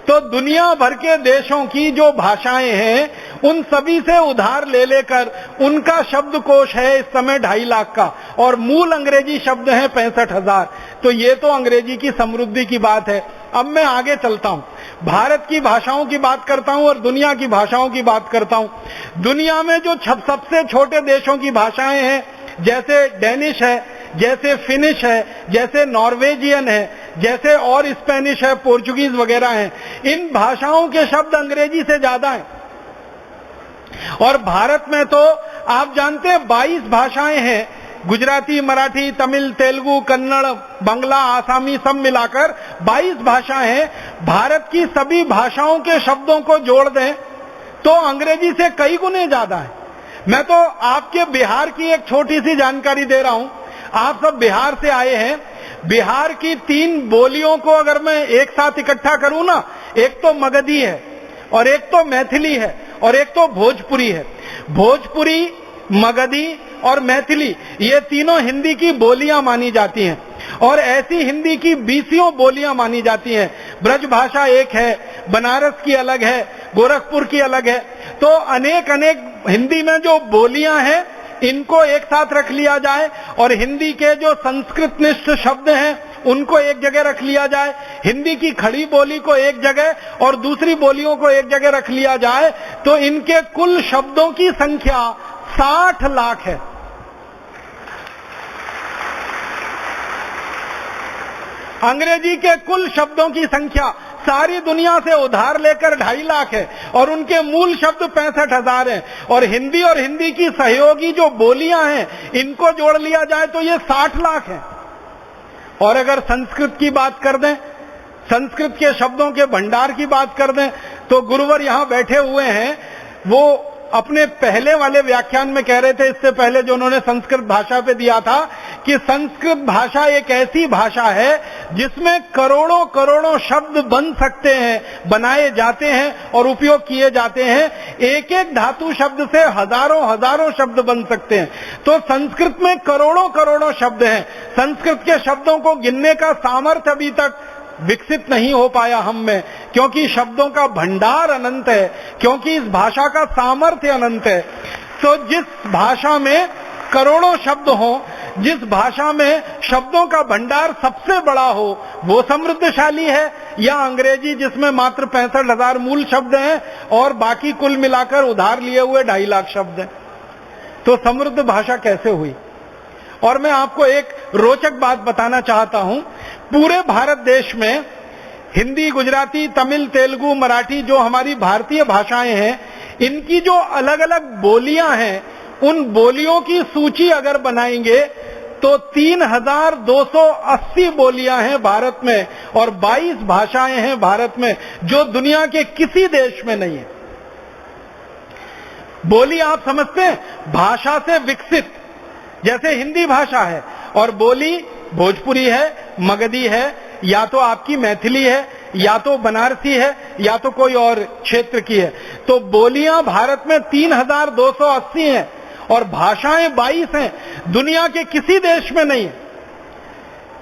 [SPEAKER 1] तो दुनिया भर के देशों की जो भाषाएं हैं, उन सभी से उधार ले लेकर उनका शब्दकोश है इस समय 2.5 लाख का, और मूल अंग्रेजी शब्द हैं 65,000। तो ये तो अंग्रेजी की समृद्धि की बात है। अब मैं आगे चलता हूं, भारत की भाषाओं की बात करता हूं और दुनिया की भाषाओं की बात करता हूं। दुनिया में जो सबसे छोटे देशों की भाषाएं हैं, जैसे डेनिश है, जैसे फिनिश है, जैसे नॉर्वेजियन है, जैसे और स्पेनिश है, पोर्चुगीज वगैरह हैं, इन भाषाओं के शब्द अंग्रेजी से ज्यादा हैं। और भारत में तो आप जानते हैं 22 भाषाएं हैं, गुजराती, मराठी, तमिल, तेलुगु, कन्नड़, बंगला, आसामी सब मिलाकर 22 भाषाएं हैं। भारत की सभी भाषाओं के शब्दों को जोड़ दें तो अंग्रेजी से कई गुने ज्यादा है। मैं तो आपके बिहार की एक छोटी सी जानकारी दे रहा हूं। आप सब बिहार से आए हैं। बिहार की 3 बोलियों को अगर मैं एक साथ इकट्ठा करूं ना, एक तो मगधी है, और एक तो मैथिली है, और एक तो भोजपुरी है। भोजपुरी, मगधी और मैथिली, ये तीनों हिंदी की बोलियां मानी जाती हैं, और ऐसी हिंदी की 20 बोलियां मानी जाती हैं। ब्रज भाषा एक है, बनारस की अलग है, गोरखपुर की अलग है। तो अनेक अनेक हिंदी में जो बोलियां हैं, इनको एक साथ रख लिया जाए, और हिंदी के जो संस्कृतनिष्ठ शब्द हैं उनको एक जगह रख लिया जाए, हिंदी की खड़ी बोली को एक जगह और दूसरी बोलियों को एक जगह रख लिया जाए, तो इनके कुल शब्दों की संख्या 60 लाख है। अंग्रेजी के कुल शब्दों की संख्या सारी दुनिया से उधार लेकर 2.5 लाख है, और उनके मूल शब्द 65,000 हैं। और हिंदी की सहयोगी जो बोलियां हैं, इनको जोड़ लिया जाए तो ये 60 लाख है। और अगर संस्कृत की बात कर दें, संस्कृत के शब्दों के भंडार की बात कर दें, तो गुरुवर यहां बैठे हुए हैं, वो अपने पहले वाले व्याख्यान में कह रहे थे, इससे पहले जो उन्होंने संस्कृत भाषा पे दिया था, कि संस्कृत भाषा एक ऐसी भाषा है जिसमें करोड़ों करोड़ों शब्द बन सकते हैं, बनाए जाते हैं और उपयोग किए जाते हैं। एक एक धातु शब्द से हजारों हजारों शब्द बन सकते हैं। तो संस्कृत में करोड़ों करोड़ों शब्द हैं। संस्कृत के शब्दों को गिनने का सामर्थ्य अभी तक विकसित नहीं हो पाया हम में, क्योंकि शब्दों का भंडार अनंत है, क्योंकि इस भाषा का सामर्थ्य अनंत है। तो जिस भाषा में करोड़ों शब्द हो, जिस भाषा में शब्दों का भंडार सबसे बड़ा हो, वो समृद्धशाली है, या अंग्रेजी जिसमें मात्र 65,000 मूल शब्द हैं और बाकी कुल मिलाकर उधार लिए हुए 2.5 लाख शब्द हैं। तो समृद्ध भाषा कैसे हुई? और मैं आपको एक रोचक बात बताना चाहता हूं। पूरे भारत देश में हिंदी, गुजराती, तमिल, तेलुगु, मराठी जो हमारी भारतीय भाषाएं हैं, इनकी जो अलग अलग बोलियां हैं, उन बोलियों की सूची अगर बनाएंगे तो 3280 बोलियां हैं भारत में और 22 भाषाएं हैं भारत में, जो दुनिया के किसी देश में नहीं है। बोली आप समझते हैं, भाषा से विकसित, जैसे हिंदी भाषा है और बोली भोजपुरी है, मगधी है, या तो आपकी मैथिली है, या तो बनारसी है, या तो कोई और क्षेत्र की है। तो बोलियां भारत में 3280 हैं और भाषाएं 22 हैं, दुनिया के किसी देश में नहीं है।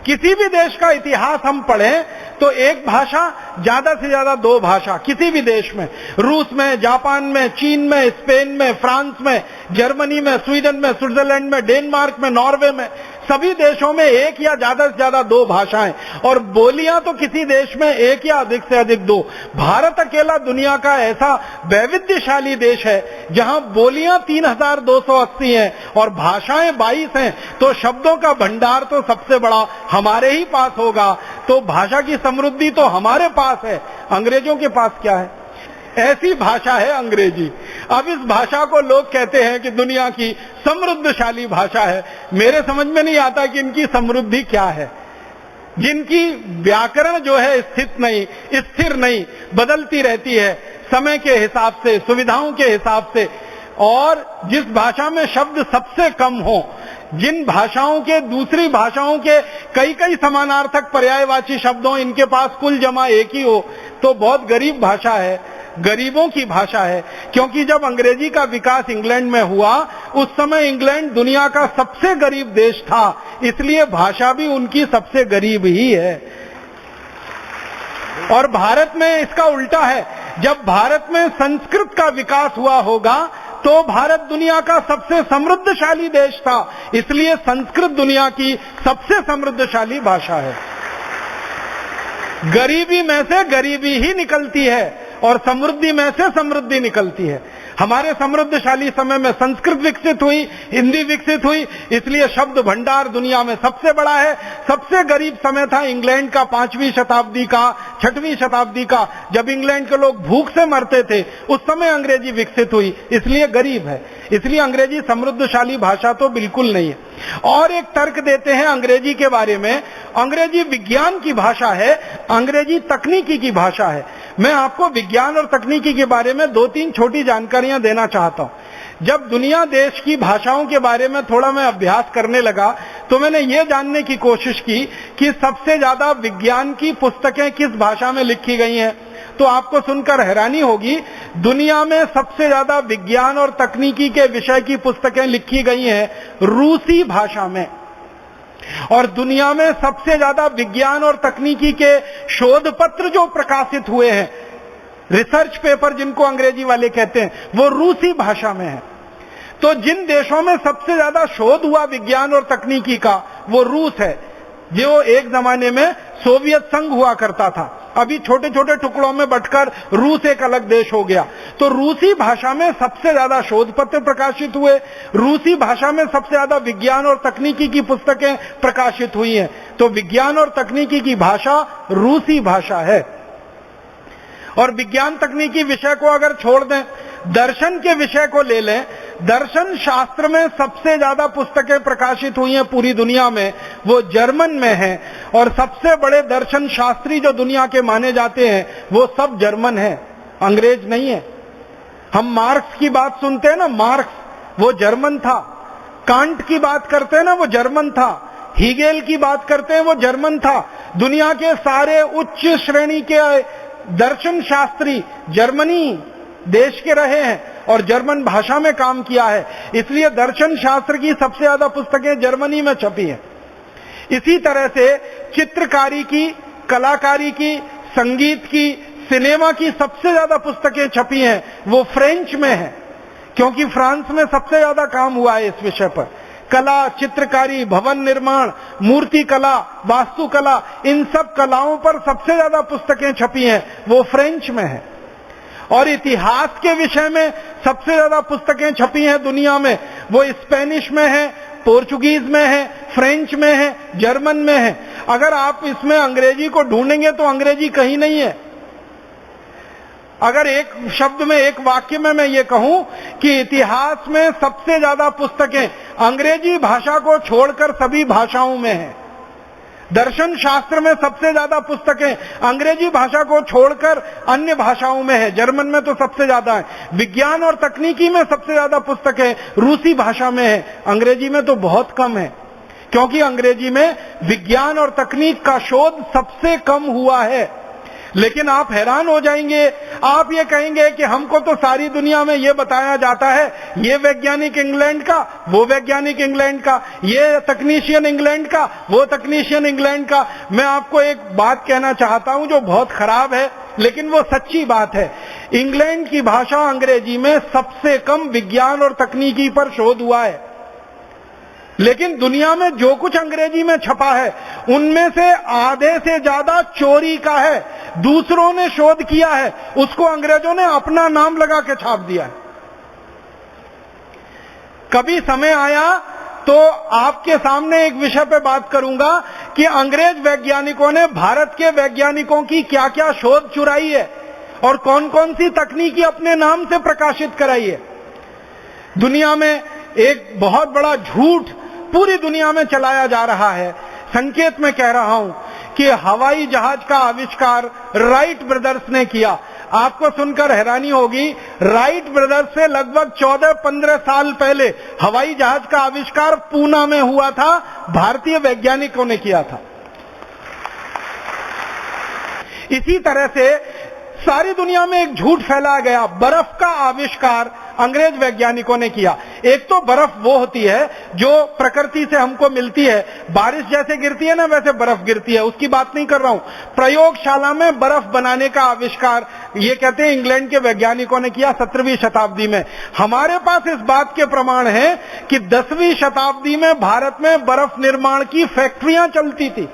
[SPEAKER 1] किसी भी देश का इतिहास हम पढ़ें तो एक भाषा, ज्यादा से ज्यादा 2 भाषा किसी भी देश में, रूस में, जापान में, चीन में, स्पेन में, फ्रांस में, जर्मनी में, स्वीडन में, स्विट्जरलैंड में, डेनमार्क में, नॉर्वे में, सभी देशों में एक या ज्यादा से ज्यादा 2 भाषाएं, और बोलियां तो किसी देश में एक या अधिक से अधिक 2। भारत अकेला दुनिया का ऐसा वैविध्यशाली देश है जहां बोलियां 3280 हैं और भाषाएं 22 हैं, तो शब्दों का भंडार तो सबसे बड़ा हमारे ही पास होगा। तो भाषा की समृद्धि तो हमारे पास है, अंग्रेजों के पास क्या है? ऐसी भाषा है अंग्रेजी। अब इस भाषा को लोग कहते हैं कि दुनिया की समृद्धशाली भाषा है। मेरे समझ में नहीं आता कि इनकी समृद्धि क्या है। जिनकी व्याकरण जो है स्थित नहीं, स्थिर नहीं, बदलती रहती है समय के हिसाब से, सुविधाओं के हिसाब से, और जिस भाषा में शब्द सबसे कम हो, जिन भाषाओं के दूसरी भाषाओं के कई कई समानार्थक पर्यायवाची शब्दों, इनके पास कुल जमा एक ही हो, तो बहुत गरीब भाषा है, गरीबों की भाषा है। क्योंकि जब अंग्रेजी का विकास इंग्लैंड में हुआ, उस समय इंग्लैंड दुनिया का सबसे गरीब देश था, इसलिए भाषा भी उनकी सबसे गरीब ही है। और भारत में इसका उल्टा है, जब भारत में संस्कृत का विकास हुआ होगा तो भारत दुनिया का सबसे समृद्धशाली देश था, इसलिए संस्कृत दुनिया की सबसे समृद्धशाली भाषा है। गरीबी में से गरीबी ही निकलती है और समृद्धि में से समृद्धि निकलती है। हमारे समृद्धशाली समय में संस्कृत विकसित हुई, हिंदी विकसित हुई, इसलिए शब्द भंडार दुनिया में सबसे बड़ा है। सबसे गरीब समय था इंग्लैंड का 5वीं शताब्दी का, 6वीं शताब्दी का, जब इंग्लैंड के लोग भूख से मरते थे, उस समय अंग्रेजी विकसित हुई, इसलिए गरीब है। इसलिए अंग्रेजी समृद्धशाली भाषा तो बिल्कुल नहीं है। और एक तर्क देते हैं अंग्रेजी के बारे में, अंग्रेजी विज्ञान की भाषा है, अंग्रेजी तकनीकी की भाषा है। मैं आपको विज्ञान और तकनीकी के बारे में 2-3 छोटी जानकारियां देना चाहता हूं। जब दुनिया देश की भाषाओं के बारे में थोड़ा मैं अभ्यास करने लगा तो मैंने ये जानने की कोशिश की कि सबसे ज्यादा विज्ञान की पुस्तकें किस भाषा में लिखी गई हैं। तो आपको सुनकर हैरानी होगी, दुनिया में सबसे ज्यादा विज्ञान और तकनीकी के विषय की पुस्तकें लिखी गई हैं रूसी भाषा में, और दुनिया में सबसे ज्यादा विज्ञान और तकनीकी के शोध पत्र जो प्रकाशित हुए हैं, रिसर्च पेपर जिनको अंग्रेजी वाले कहते हैं, वो रूसी भाषा में है। तो जिन देशों में सबसे ज्यादा शोध हुआ विज्ञान और तकनीकी का, वो रूस है, जो एक जमाने में सोवियत संघ हुआ करता था, अभी छोटे छोटे टुकड़ों में बंटकर रूस एक अलग देश हो गया। तो रूसी भाषा में सबसे ज्यादा शोध पत्र प्रकाशित हुए, रूसी भाषा में सबसे ज्यादा विज्ञान और तकनीकी की पुस्तकें प्रकाशित हुई हैं। तो विज्ञान और तकनीकी की भाषा रूसी भाषा है। और विज्ञान तकनीकी विषय को अगर छोड़ दें, दर्शन के विषय को ले लें, दर्शन शास्त्र में सबसे ज्यादा पुस्तकें प्रकाशित हुई हैं पूरी दुनिया में, वो जर्मन में है। और सबसे बड़े दर्शन शास्त्री जो दुनिया के माने जाते हैं वो सब जर्मन है, अंग्रेज नहीं है। हम मार्क्स की बात सुनते हैं ना, मार्क्स वो जर्मन था। कांट की बात करते हैं ना, वो जर्मन था। हीगेल की बात करते हैं, वो जर्मन था। दुनिया के सारे उच्च श्रेणी के दर्शन शास्त्री जर्मनी देश के रहे हैं और जर्मन भाषा में काम किया है, इसलिए दर्शन शास्त्र की सबसे ज्यादा पुस्तकें जर्मनी में छपी हैं। इसी तरह से चित्रकारी की, कलाकारी की, संगीत की, सिनेमा की सबसे ज्यादा पुस्तकें छपी हैं, वो फ्रेंच में है, क्योंकि फ्रांस में सबसे ज्यादा काम हुआ है इस विषय पर। कला, चित्रकारी, भवन निर्माण, मूर्ति कला, वास्तुकला, इन सब कलाओं पर सबसे ज्यादा पुस्तकें छपी हैं, वो फ्रेंच में है। और इतिहास के विषय में सबसे ज्यादा पुस्तकें छपी हैं दुनिया में, वो स्पेनिश में है, पोर्चुगीज में है, फ्रेंच में है, जर्मन में है। अगर आप इसमें अंग्रेजी को ढूंढेंगे तो अंग्रेजी कहीं नहीं है। अगर एक शब्द में, एक वाक्य में मैं ये कहूं कि इतिहास में सबसे ज्यादा पुस्तकें अंग्रेजी भाषा को छोड़कर सभी भाषाओं में हैं। दर्शन शास्त्र में सबसे ज्यादा पुस्तकें अंग्रेजी भाषा को छोड़कर अन्य भाषाओं में है। जर्मन में तो सबसे ज्यादा है। विज्ञान और तकनीकी में सबसे ज्यादा पुस्तकें रूसी भाषा में है, अंग्रेजी में तो बहुत कम है, क्योंकि अंग्रेजी में विज्ञान और तकनीक का शोध सबसे कम हुआ है। लेकिन आप हैरान हो जाएंगे, आप ये कहेंगे कि हमको तो सारी दुनिया में ये बताया जाता है, ये वैज्ञानिक इंग्लैंड का, वो वैज्ञानिक इंग्लैंड का, ये तकनीशियन इंग्लैंड का, वो तकनीशियन इंग्लैंड का। मैं आपको एक बात कहना चाहता हूं जो बहुत खराब है, लेकिन वो सच्ची बात है। इंग्लैंड की भाषा अंग्रेजी में सबसे कम विज्ञान और तकनीकी पर शोध हुआ है। लेकिन दुनिया में जो कुछ अंग्रेजी में छपा है उनमें से आधे से ज्यादा चोरी का है, दूसरों ने शोध किया है, उसको अंग्रेजों ने अपना नाम लगा के छाप दिया है। कभी समय आया तो आपके सामने एक विषय पे बात करूंगा कि अंग्रेज वैज्ञानिकों ने भारत के वैज्ञानिकों की क्या क्या शोध चुराई है और कौन कौन सी तकनीकी अपने नाम से प्रकाशित कराई है। दुनिया में एक बहुत बड़ा झूठ पूरी दुनिया में चलाया जा रहा है। संकेत में कह रहा हूं कि हवाई जहाज का आविष्कार राइट ब्रदर्स ने किया। आपको सुनकर हैरानी होगी, राइट ब्रदर्स से लगभग 14-15 साल पहले हवाई जहाज का आविष्कार पूना में हुआ था, भारतीय वैज्ञानिकों ने किया था। इसी तरह से सारी दुनिया में एक झूठ फैलाया गया, बर्फ का आविष्कार अंग्रेज वैज्ञानिकों ने किया। एक तो बर्फ वो होती है जो प्रकृति से हमको मिलती है, बारिश जैसे गिरती है ना वैसे बर्फ गिरती है, उसकी बात नहीं कर रहा हूं। प्रयोगशाला में बर्फ बनाने का आविष्कार ये कहते हैं इंग्लैंड के वैज्ञानिकों ने किया 17वीं शताब्दी में। हमारे पास इस बात के प्रमाण है कि 10वीं शताब्दी में भारत में बर्फ निर्माण की फैक्ट्रियां चलती थी।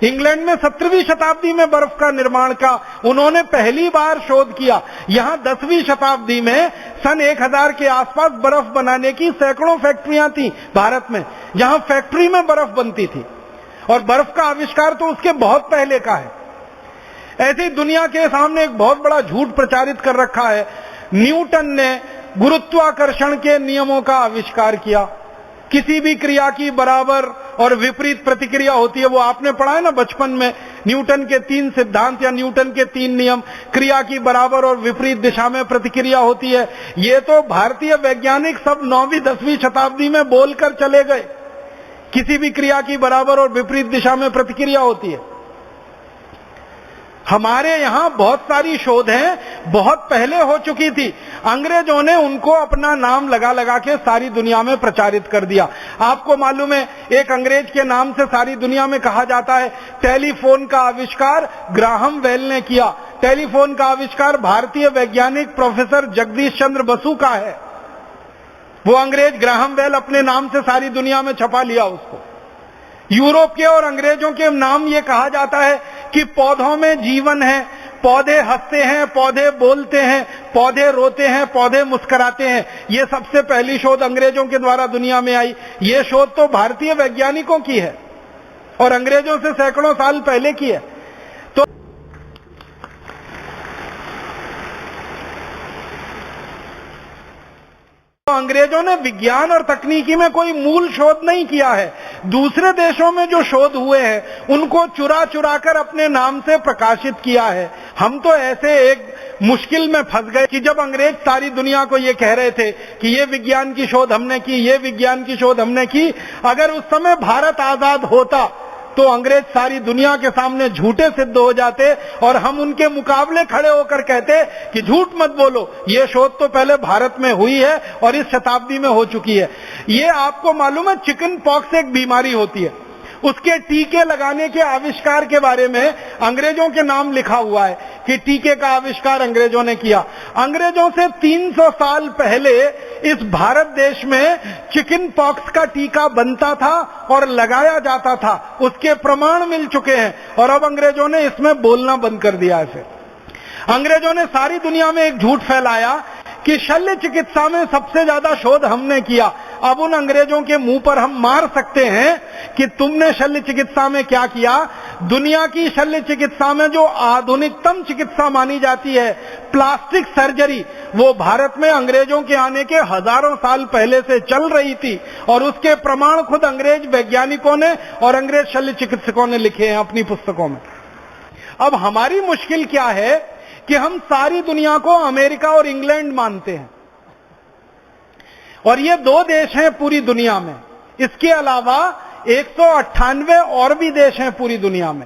[SPEAKER 1] इंग्लैंड में 17वीं शताब्दी में बर्फ का निर्माण का उन्होंने पहली बार शोध किया। यहां 10वीं शताब्दी में सन 1000 के आसपास बर्फ बनाने की सैकड़ों फैक्ट्रियां थी भारत में, जहां फैक्ट्री में बर्फ बनती थी, और बर्फ का आविष्कार तो उसके बहुत पहले का है। ऐसे ही दुनिया के सामने एक बहुत बड़ा झूठ प्रचारित कर रखा है। न्यूटन ने गुरुत्वाकर्षण के नियमों का आविष्कार किया। किसी भी क्रिया की बराबर और विपरीत प्रतिक्रिया होती है, वो आपने पढ़ा है ना बचपन में, न्यूटन के 3 सिद्धांत या न्यूटन के 3 नियम, क्रिया की बराबर और विपरीत दिशा में प्रतिक्रिया होती है। ये तो भारतीय वैज्ञानिक सब 9वीं 10वीं शताब्दी में बोलकर चले गए, किसी भी क्रिया की बराबर और विपरीत दिशा में प्रतिक्रिया होती है। हमारे यहां बहुत सारी शोधें बहुत पहले हो चुकी थी, अंग्रेजों ने उनको अपना नाम लगा लगा के सारी दुनिया में प्रचारित कर दिया। आपको मालूम है एक अंग्रेज के नाम से सारी दुनिया में कहा जाता है। टेलीफोन का आविष्कार ग्राहम बेल ने किया। टेलीफोन का आविष्कार भारतीय वैज्ञानिक प्रोफेसर जगदीश चंद्र बसु का है। वो अंग्रेज ग्राहम बेल अपने नाम से सारी दुनिया में छपा लिया उसको। यूरोप के और अंग्रेजों के नाम ये कहा जाता है कि पौधों में जीवन है, पौधे हंसते हैं, पौधे बोलते हैं, पौधे रोते हैं, पौधे मुस्कुराते हैं। ये सबसे पहली शोध अंग्रेजों के द्वारा दुनिया में आई। ये शोध तो भारतीय वैज्ञानिकों की है और अंग्रेजों से सैकड़ों साल पहले की है। तो अंग्रेजों ने विज्ञान और तकनीकी में कोई मूल शोध नहीं किया है। दूसरे देशों में जो शोध हुए हैं उनको चुरा चुरा कर अपने नाम से प्रकाशित किया है। हम तो ऐसे एक मुश्किल में फंस गए कि जब अंग्रेज सारी दुनिया को ये कह रहे थे कि ये विज्ञान की शोध हमने की, ये विज्ञान की शोध हमने की, अगर उस समय भारत आजाद होता तो अंग्रेज सारी दुनिया के सामने झूठे सिद्ध हो जाते और हम उनके मुकाबले खड़े होकर कहते कि झूठ मत बोलो, ये शोध तो पहले भारत में हुई है और इस शताब्दी में हो चुकी है। ये आपको मालूम है चिकन पॉक्स एक बीमारी होती है, उसके टीके लगाने के आविष्कार के बारे में अंग्रेजों के नाम लिखा हुआ है कि टीके का आविष्कार अंग्रेजों ने किया। अंग्रेजों से 300 साल पहले इस भारत देश में चिकन पॉक्स का टीका बनता था और लगाया जाता था, उसके प्रमाण मिल चुके हैं और अब अंग्रेजों ने इसमें बोलना बंद कर दिया। इसे अंग्रेजों ने सारी दुनिया में एक झूठ फैलाया कि शल्य चिकित्सा में सबसे ज्यादा शोध हमने किया। अब उन अंग्रेजों के मुंह पर हम मार सकते हैं कि तुमने शल्य चिकित्सा में क्या किया। दुनिया की शल्य चिकित्सा में जो आधुनिकतम चिकित्सा मानी जाती है, प्लास्टिक सर्जरी, वो भारत में अंग्रेजों के आने के हजारों साल पहले से चल रही थी और उसके प्रमाण खुद अंग्रेज वैज्ञानिकों ने और अंग्रेज शल्य चिकित्सकों ने लिखे हैं अपनी पुस्तकों में। अब हमारी मुश्किल क्या है कि हम सारी दुनिया को अमेरिका और इंग्लैंड मानते हैं, और ये 2 देश हैं पूरी दुनिया में। इसके अलावा 198 और भी देश हैं पूरी दुनिया में।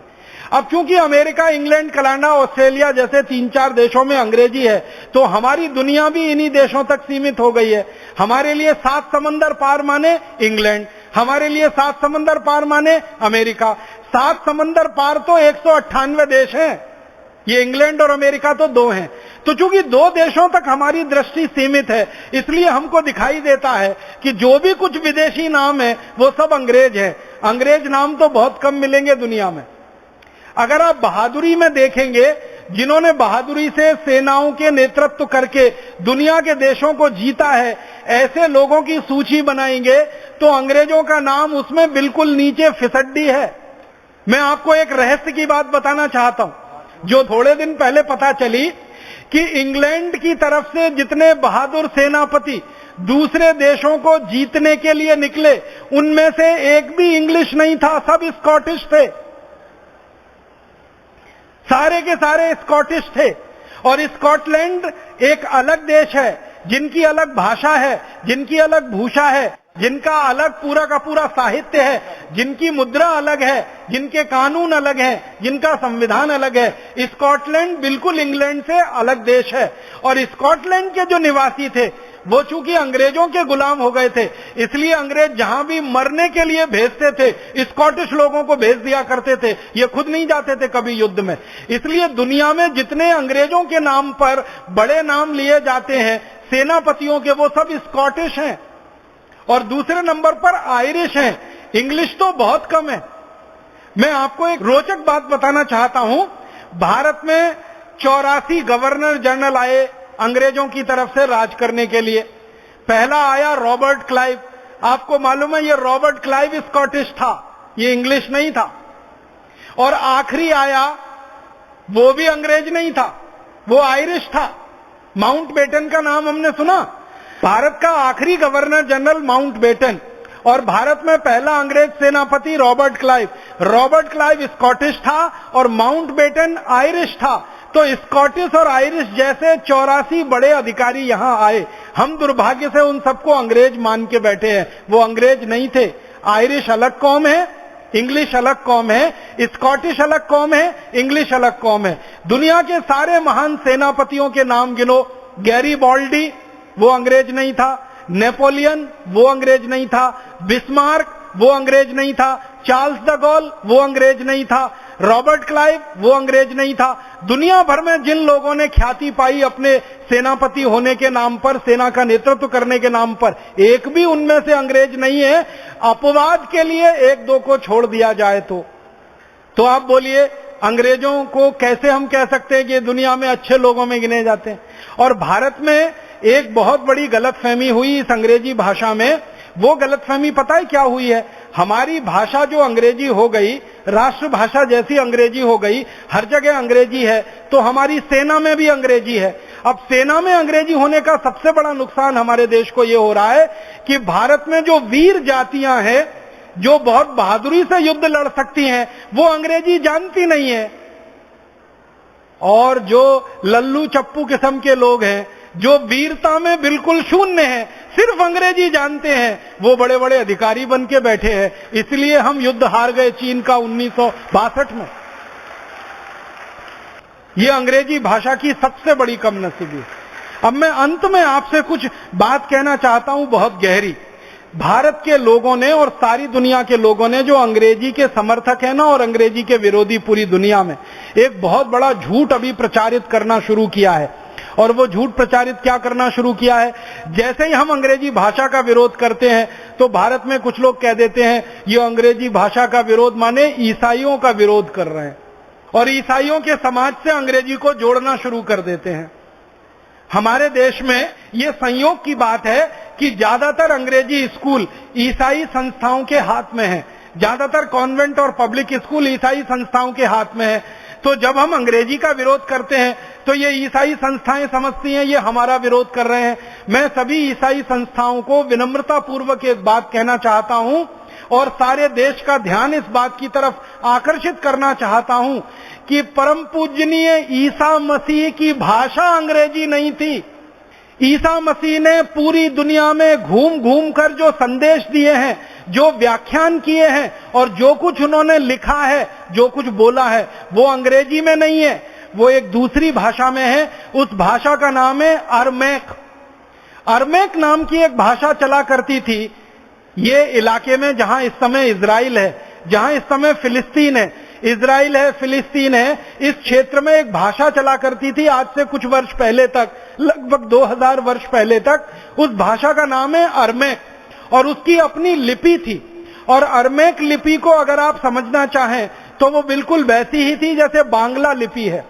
[SPEAKER 1] अब चूंकि अमेरिका, इंग्लैंड, कनाडा, ऑस्ट्रेलिया जैसे 3-4 देशों में अंग्रेजी है, तो हमारी दुनिया भी इन्हीं देशों तक सीमित हो गई है। हमारे लिए 7 समंदर पार माने इंग्लैंड, हमारे लिए 7 समंदर पार माने अमेरिका। 7 समंदर पार तो 198 देश हैं, ये इंग्लैंड और अमेरिका तो 2 हैं। तो चूंकि 2 देशों तक हमारी दृष्टि सीमित है, इसलिए हमको दिखाई देता है कि जो भी कुछ विदेशी नाम है वो सब अंग्रेज है। अंग्रेज नाम तो बहुत कम मिलेंगे दुनिया में। अगर आप बहादुरी में देखेंगे, जिन्होंने बहादुरी से सेनाओं के नेतृत्व करके दुनिया के देशों को जीता है, ऐसे लोगों की सूची बनाएंगे तो अंग्रेजों का नाम उसमें बिल्कुल नीचे फिसड्डी है। मैं आपको एक रहस्य की बात बताना चाहता हूं, जो थोड़े दिन पहले पता चली कि इंग्लैंड की तरफ से जितने बहादुर सेनापति दूसरे देशों को जीतने के लिए निकले, उनमें से एक भी इंग्लिश नहीं था, सब स्कॉटिश थे। सारे के सारे स्कॉटिश थे। और स्कॉटलैंड एक अलग देश है, जिनकी अलग भाषा है, जिनकी अलग भूषा है, जिनका अलग पूरा का पूरा साहित्य है, जिनकी मुद्रा अलग है, जिनके कानून अलग हैं, जिनका संविधान अलग है। स्कॉटलैंड बिल्कुल इंग्लैंड से अलग देश है। और स्कॉटलैंड के जो निवासी थे वो चूंकि अंग्रेजों के गुलाम हो गए थे, इसलिए अंग्रेज जहां भी मरने के लिए भेजते थे स्कॉटिश लोगों को भेज दिया करते थे, ये खुद नहीं जाते थे कभी युद्ध में। इसलिए दुनिया में जितने अंग्रेजों के नाम पर बड़े नाम लिए जाते हैं सेनापतियों के, वो सब स्कॉटिश हैं। और दूसरे नंबर पर आयरिश हैं। इंग्लिश तो बहुत कम है। मैं आपको एक रोचक बात बताना चाहता हूं। भारत में 84 गवर्नर जनरल आए अंग्रेजों की तरफ से राज करने के लिए। पहला आया रॉबर्ट क्लाइव। आपको मालूम है ये रॉबर्ट क्लाइव स्कॉटिश था, ये इंग्लिश नहीं था। और आखिरी आया, वो भी अंग्रेज नहीं था, वो आयरिश था। माउंटबेटन का नाम हमने सुना? भारत का आखिरी गवर्नर जनरल माउंटबेटन, और भारत में पहला अंग्रेज सेनापति Robert Clive. Robert Clive Scottish था और माउंटबेटन आयरिश था। तो स्कॉटिश और आयरिश जैसे 84 बड़े अधिकारी यहां आए। हम दुर्भाग्य से उन सबको अंग्रेज मान के बैठे हैं, वो अंग्रेज नहीं थे। आयरिश अलग कौम है, इंग्लिश अलग कौम है, स्कॉटिश अलग कौम है, इंग्लिश अलग कौम है। दुनिया के सारे महान सेनापतियों के नाम गिनो। गैरीबॉल्डी, वो अंग्रेज नहीं था। नेपोलियन, वो अंग्रेज नहीं था। बिस्मार्क, वो अंग्रेज नहीं था। चार्ल्स द गॉल, वो अंग्रेज नहीं था। रॉबर्ट क्लाइव, वो अंग्रेज नहीं था। दुनिया भर में जिन लोगों ने ख्याति पाई अपने सेनापति होने के नाम पर, सेना का नेतृत्व करने के नाम पर, एक भी उनमें से अंग्रेज नहीं है। अपवाद के लिए 1-2 को छोड़ दिया जाए तो आप बोलिए अंग्रेजों को कैसे हम कह सकते हैं कि दुनिया में अच्छे लोगों में गिने जाते हैं। और भारत में एक बहुत बड़ी गलतफहमी हुई इस अंग्रेजी भाषा में। वो गलतफहमी पता है क्या हुई है? हमारी भाषा जो अंग्रेजी हो गई, राष्ट्रभाषा जैसी अंग्रेजी हो गई, हर जगह अंग्रेजी है, तो हमारी सेना में भी अंग्रेजी है। अब सेना में अंग्रेजी होने का सबसे बड़ा नुकसान हमारे देश को ये हो रहा है कि भारत में जो वीर जातियां हैं, जो बहुत बहादुरी से युद्ध लड़ सकती हैं, वो अंग्रेजी जानती नहीं है। और जो लल्लू चप्पू किस्म के लोग हैं, जो वीरता में बिल्कुल शून्य हैं, सिर्फ अंग्रेजी जानते हैं, वो बड़े बड़े अधिकारी बन के बैठे हैं। इसलिए हम युद्ध हार गए चीन का 1962 में। ये अंग्रेजी भाषा की सबसे बड़ी कमनसीबी। अब मैं अंत में आपसे कुछ बात कहना चाहता हूं, बहुत गहरी। भारत के लोगों ने और सारी दुनिया के लोगों ने जो अंग्रेजी के समर्थक है ना और अंग्रेजी के विरोधी पूरी दुनिया में एक बहुत बड़ा झूठ अभी प्रचारित करना शुरू किया है। और वो झूठ प्रचारित क्या करना शुरू किया है? जैसे ही हम अंग्रेजी भाषा का विरोध करते हैं तो भारत में कुछ लोग कह देते हैं ये अंग्रेजी भाषा का विरोध माने ईसाइयों का विरोध कर रहे हैं, और ईसाइयों के समाज से अंग्रेजी को जोड़ना शुरू कर देते हैं। हमारे देश में ये संयोग की बात है कि ज्यादातर अंग्रेजी स्कूल ईसाई संस्थाओं के हाथ में है। ज्यादातर कॉन्वेंट और पब्लिक स्कूल ईसाई संस्थाओं के हाथ में है। तो जब हम अंग्रेजी का विरोध करते हैं तो ये ईसाई संस्थाएं समझती हैं ये हमारा विरोध कर रहे हैं। मैं सभी ईसाई संस्थाओं को विनम्रता पूर्वक एक बात कहना चाहता हूं और सारे देश का ध्यान इस बात की तरफ आकर्षित करना चाहता हूं कि परम पूजनीय ईसा मसीह की भाषा अंग्रेजी नहीं थी। ईसा मसीह ने पूरी दुनिया में घूम घूम कर जो संदेश दिए हैं, जो व्याख्यान किए हैं और जो कुछ उन्होंने लिखा है, जो कुछ बोला है, वो अंग्रेजी में नहीं है, वो एक दूसरी भाषा में है। उस भाषा का नाम है अरमैक। अरमैक नाम की एक भाषा चला करती थी ये इलाके में जहां इस समय इजराइल है, जहां इस समय फिलिस्तीन है। इजराइल है, फिलिस्तीन है, इस क्षेत्र में एक भाषा चला करती थी आज से कुछ वर्ष पहले तक, लगभग 2000 वर्ष पहले तक। उस भाषा का नाम है अरमैक और उसकी अपनी लिपि थी। और अरमैक लिपि को अगर आप समझना चाहें तो वो बिल्कुल वैसी ही थी जैसे बांग्ला लिपि है।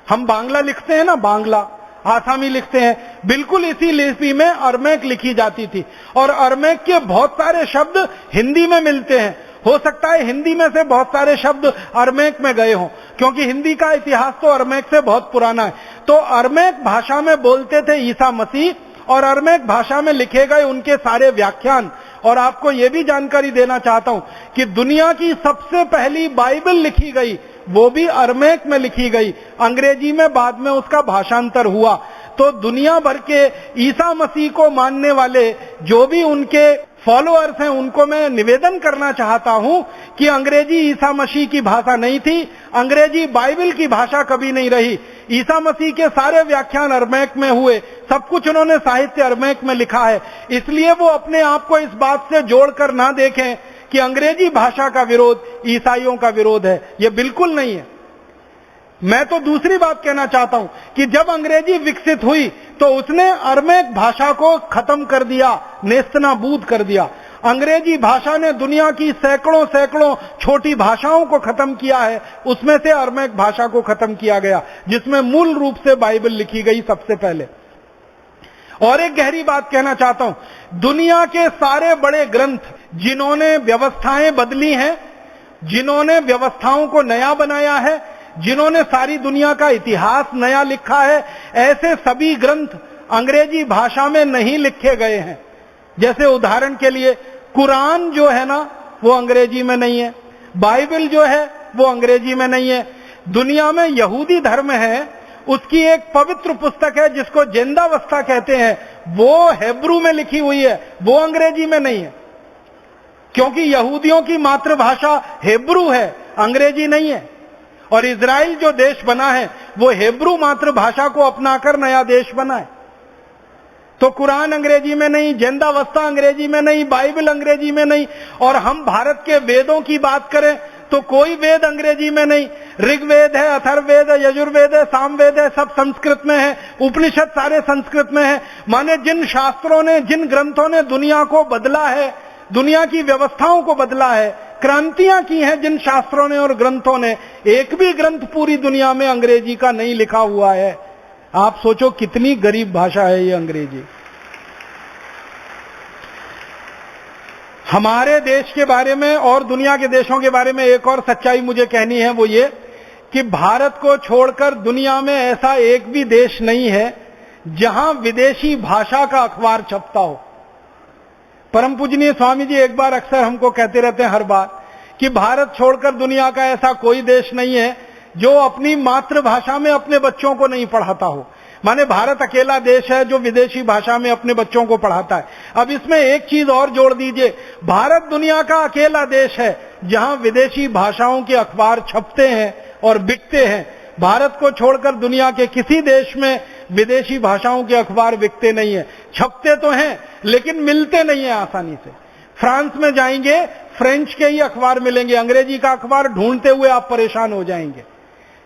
[SPEAKER 1] हम बांग्ला लिखते हैं ना, बांग्ला, आसामी लिखते हैं, बिल्कुल इसी लिपि में अरमैक लिखी जाती थी। और अरमैक के बहुत सारे शब्द हिंदी में मिलते हैं। हो सकता है हिंदी में से बहुत सारे शब्द अरमैक में गए हों, क्योंकि हिंदी का इतिहास तो अरमैक से बहुत पुराना है। तो अरमैक भाषा में बोलते थे ईसा मसीह और अरमैक भाषा में लिखे गए उनके सारे व्याख्यान। और आपको यह भी जानकारी देना चाहता हूं कि दुनिया की सबसे पहली बाइबल लिखी गई वो भी अरमैक में लिखी गई। अंग्रेजी में बाद में उसका भाषांतर हुआ। तो दुनिया भर के ईसा मसीह को मानने वाले जो भी उनके फॉलोअर्स हैं उनको मैं निवेदन करना चाहता हूं कि अंग्रेजी ईसा मसीह की भाषा नहीं थी, अंग्रेजी बाइबल की भाषा कभी नहीं रही। ईसा मसीह के सारे व्याख्यान अरमैक में हुए, सब कुछ उन्होंने साहित्य अरमैक में लिखा है। इसलिए वो अपने आप को इस बात से जोड़कर ना देखें कि अंग्रेजी भाषा का विरोध ईसाइयों का विरोध है, ये बिल्कुल नहीं है। मैं तो दूसरी बात कहना चाहता हूं कि जब अंग्रेजी विकसित हुई तो उसने अरमैक भाषा को खत्म कर दिया, नेस्तनाबूद कर दिया। अंग्रेजी भाषा ने दुनिया की सैकड़ों सैकड़ों छोटी भाषाओं को खत्म किया है, उसमें से अरमैक भाषा को खत्म किया गया जिसमें मूल रूप से बाइबल लिखी गई सबसे पहले। और एक गहरी बात कहना चाहता हूं, दुनिया के सारे बड़े ग्रंथ जिन्होंने व्यवस्थाएं बदली हैं, जिन्होंने व्यवस्थाओं को नया बनाया है, जिन्होंने सारी दुनिया का इतिहास नया लिखा है, ऐसे सभी ग्रंथ अंग्रेजी भाषा में नहीं लिखे गए हैं। जैसे उदाहरण के लिए कुरान जो है ना वो अंग्रेजी में नहीं है, बाइबल जो है वो अंग्रेजी में नहीं है। दुनिया में यहूदी धर्म है, उसकी एक पवित्र पुस्तक है जिसको जिंदावस्था कहते हैं, वो हिब्रू में लिखी हुई है, वो अंग्रेजी में नहीं है, क्योंकि यहूदियों की मातृभाषा हिब्रू है, अंग्रेजी नहीं है। और इजराइल जो देश बना है वो हिब्रू मातृभाषा को अपनाकर नया देश बना है। तो कुरान अंग्रेजी में नहीं, जिंदावस्था अंग्रेजी में नहीं, बाइबल अंग्रेजी में नहीं। और हम भारत के वेदों की बात करें तो कोई वेद अंग्रेजी में नहीं। ऋग्वेद है, अथर्ववेद है, यजुर्वेद है, सामवेद है, सब संस्कृत में है। उपनिषद सारे संस्कृत में है। माने जिन शास्त्रों ने, जिन ग्रंथों ने दुनिया को बदला है, दुनिया की व्यवस्थाओं को बदला है, क्रांतियां की हैं जिन शास्त्रों ने और ग्रंथों ने, एक भी ग्रंथ पूरी दुनिया में अंग्रेजी का नहीं लिखा हुआ है। आप सोचो कितनी गरीब भाषा है ये अंग्रेजी। हमारे देश के बारे में और दुनिया के देशों के बारे में एक और सच्चाई मुझे कहनी है, वो ये कि भारत को छोड़कर दुनिया में ऐसा एक भी देश नहीं है जहां विदेशी भाषा का अखबार छपता हो। परम पूजनीय स्वामी जी एक बार अक्सर हमको कहते रहते हैं हर बार कि भारत छोड़कर दुनिया का ऐसा कोई देश नहीं है जो अपनी मातृभाषा में अपने बच्चों को नहीं पढ़ाता हो। माने भारत अकेला देश है जो विदेशी भाषा में अपने बच्चों को पढ़ाता है। अब इसमें एक चीज और जोड़ दीजिए, भारत दुनिया का अकेला देश है जहां विदेशी भाषाओं के अखबार छपते हैं और बिकते हैं। भारत को छोड़कर दुनिया के किसी देश में विदेशी भाषाओं के अखबार बिकते नहीं है। छपते तो हैं लेकिन मिलते नहीं है आसानी से। फ्रांस में जाएंगे, फ्रेंच के ही अखबार मिलेंगे, अंग्रेजी का अखबार ढूंढते हुए आप परेशान हो जाएंगे।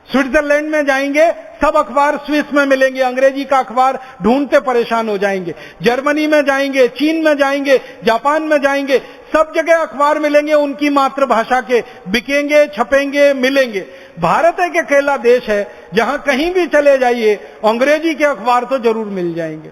[SPEAKER 1] स्विट्जरलैंड में जाएंगे, सब अखबार स्विस में मिलेंगे, अंग्रेजी का अखबार ढूंढते परेशान हो जाएंगे। जर्मनी में जाएंगे, चीन में जाएंगे, जापान में जाएंगे, सब जगह अखबार मिलेंगे उनकी मातृभाषा के, बिकेंगे, छपेंगे, मिलेंगे। भारत एक अकेला देश है जहां कहीं भी चले जाइए अंग्रेजी के अखबार तो जरूर मिल जाएंगे।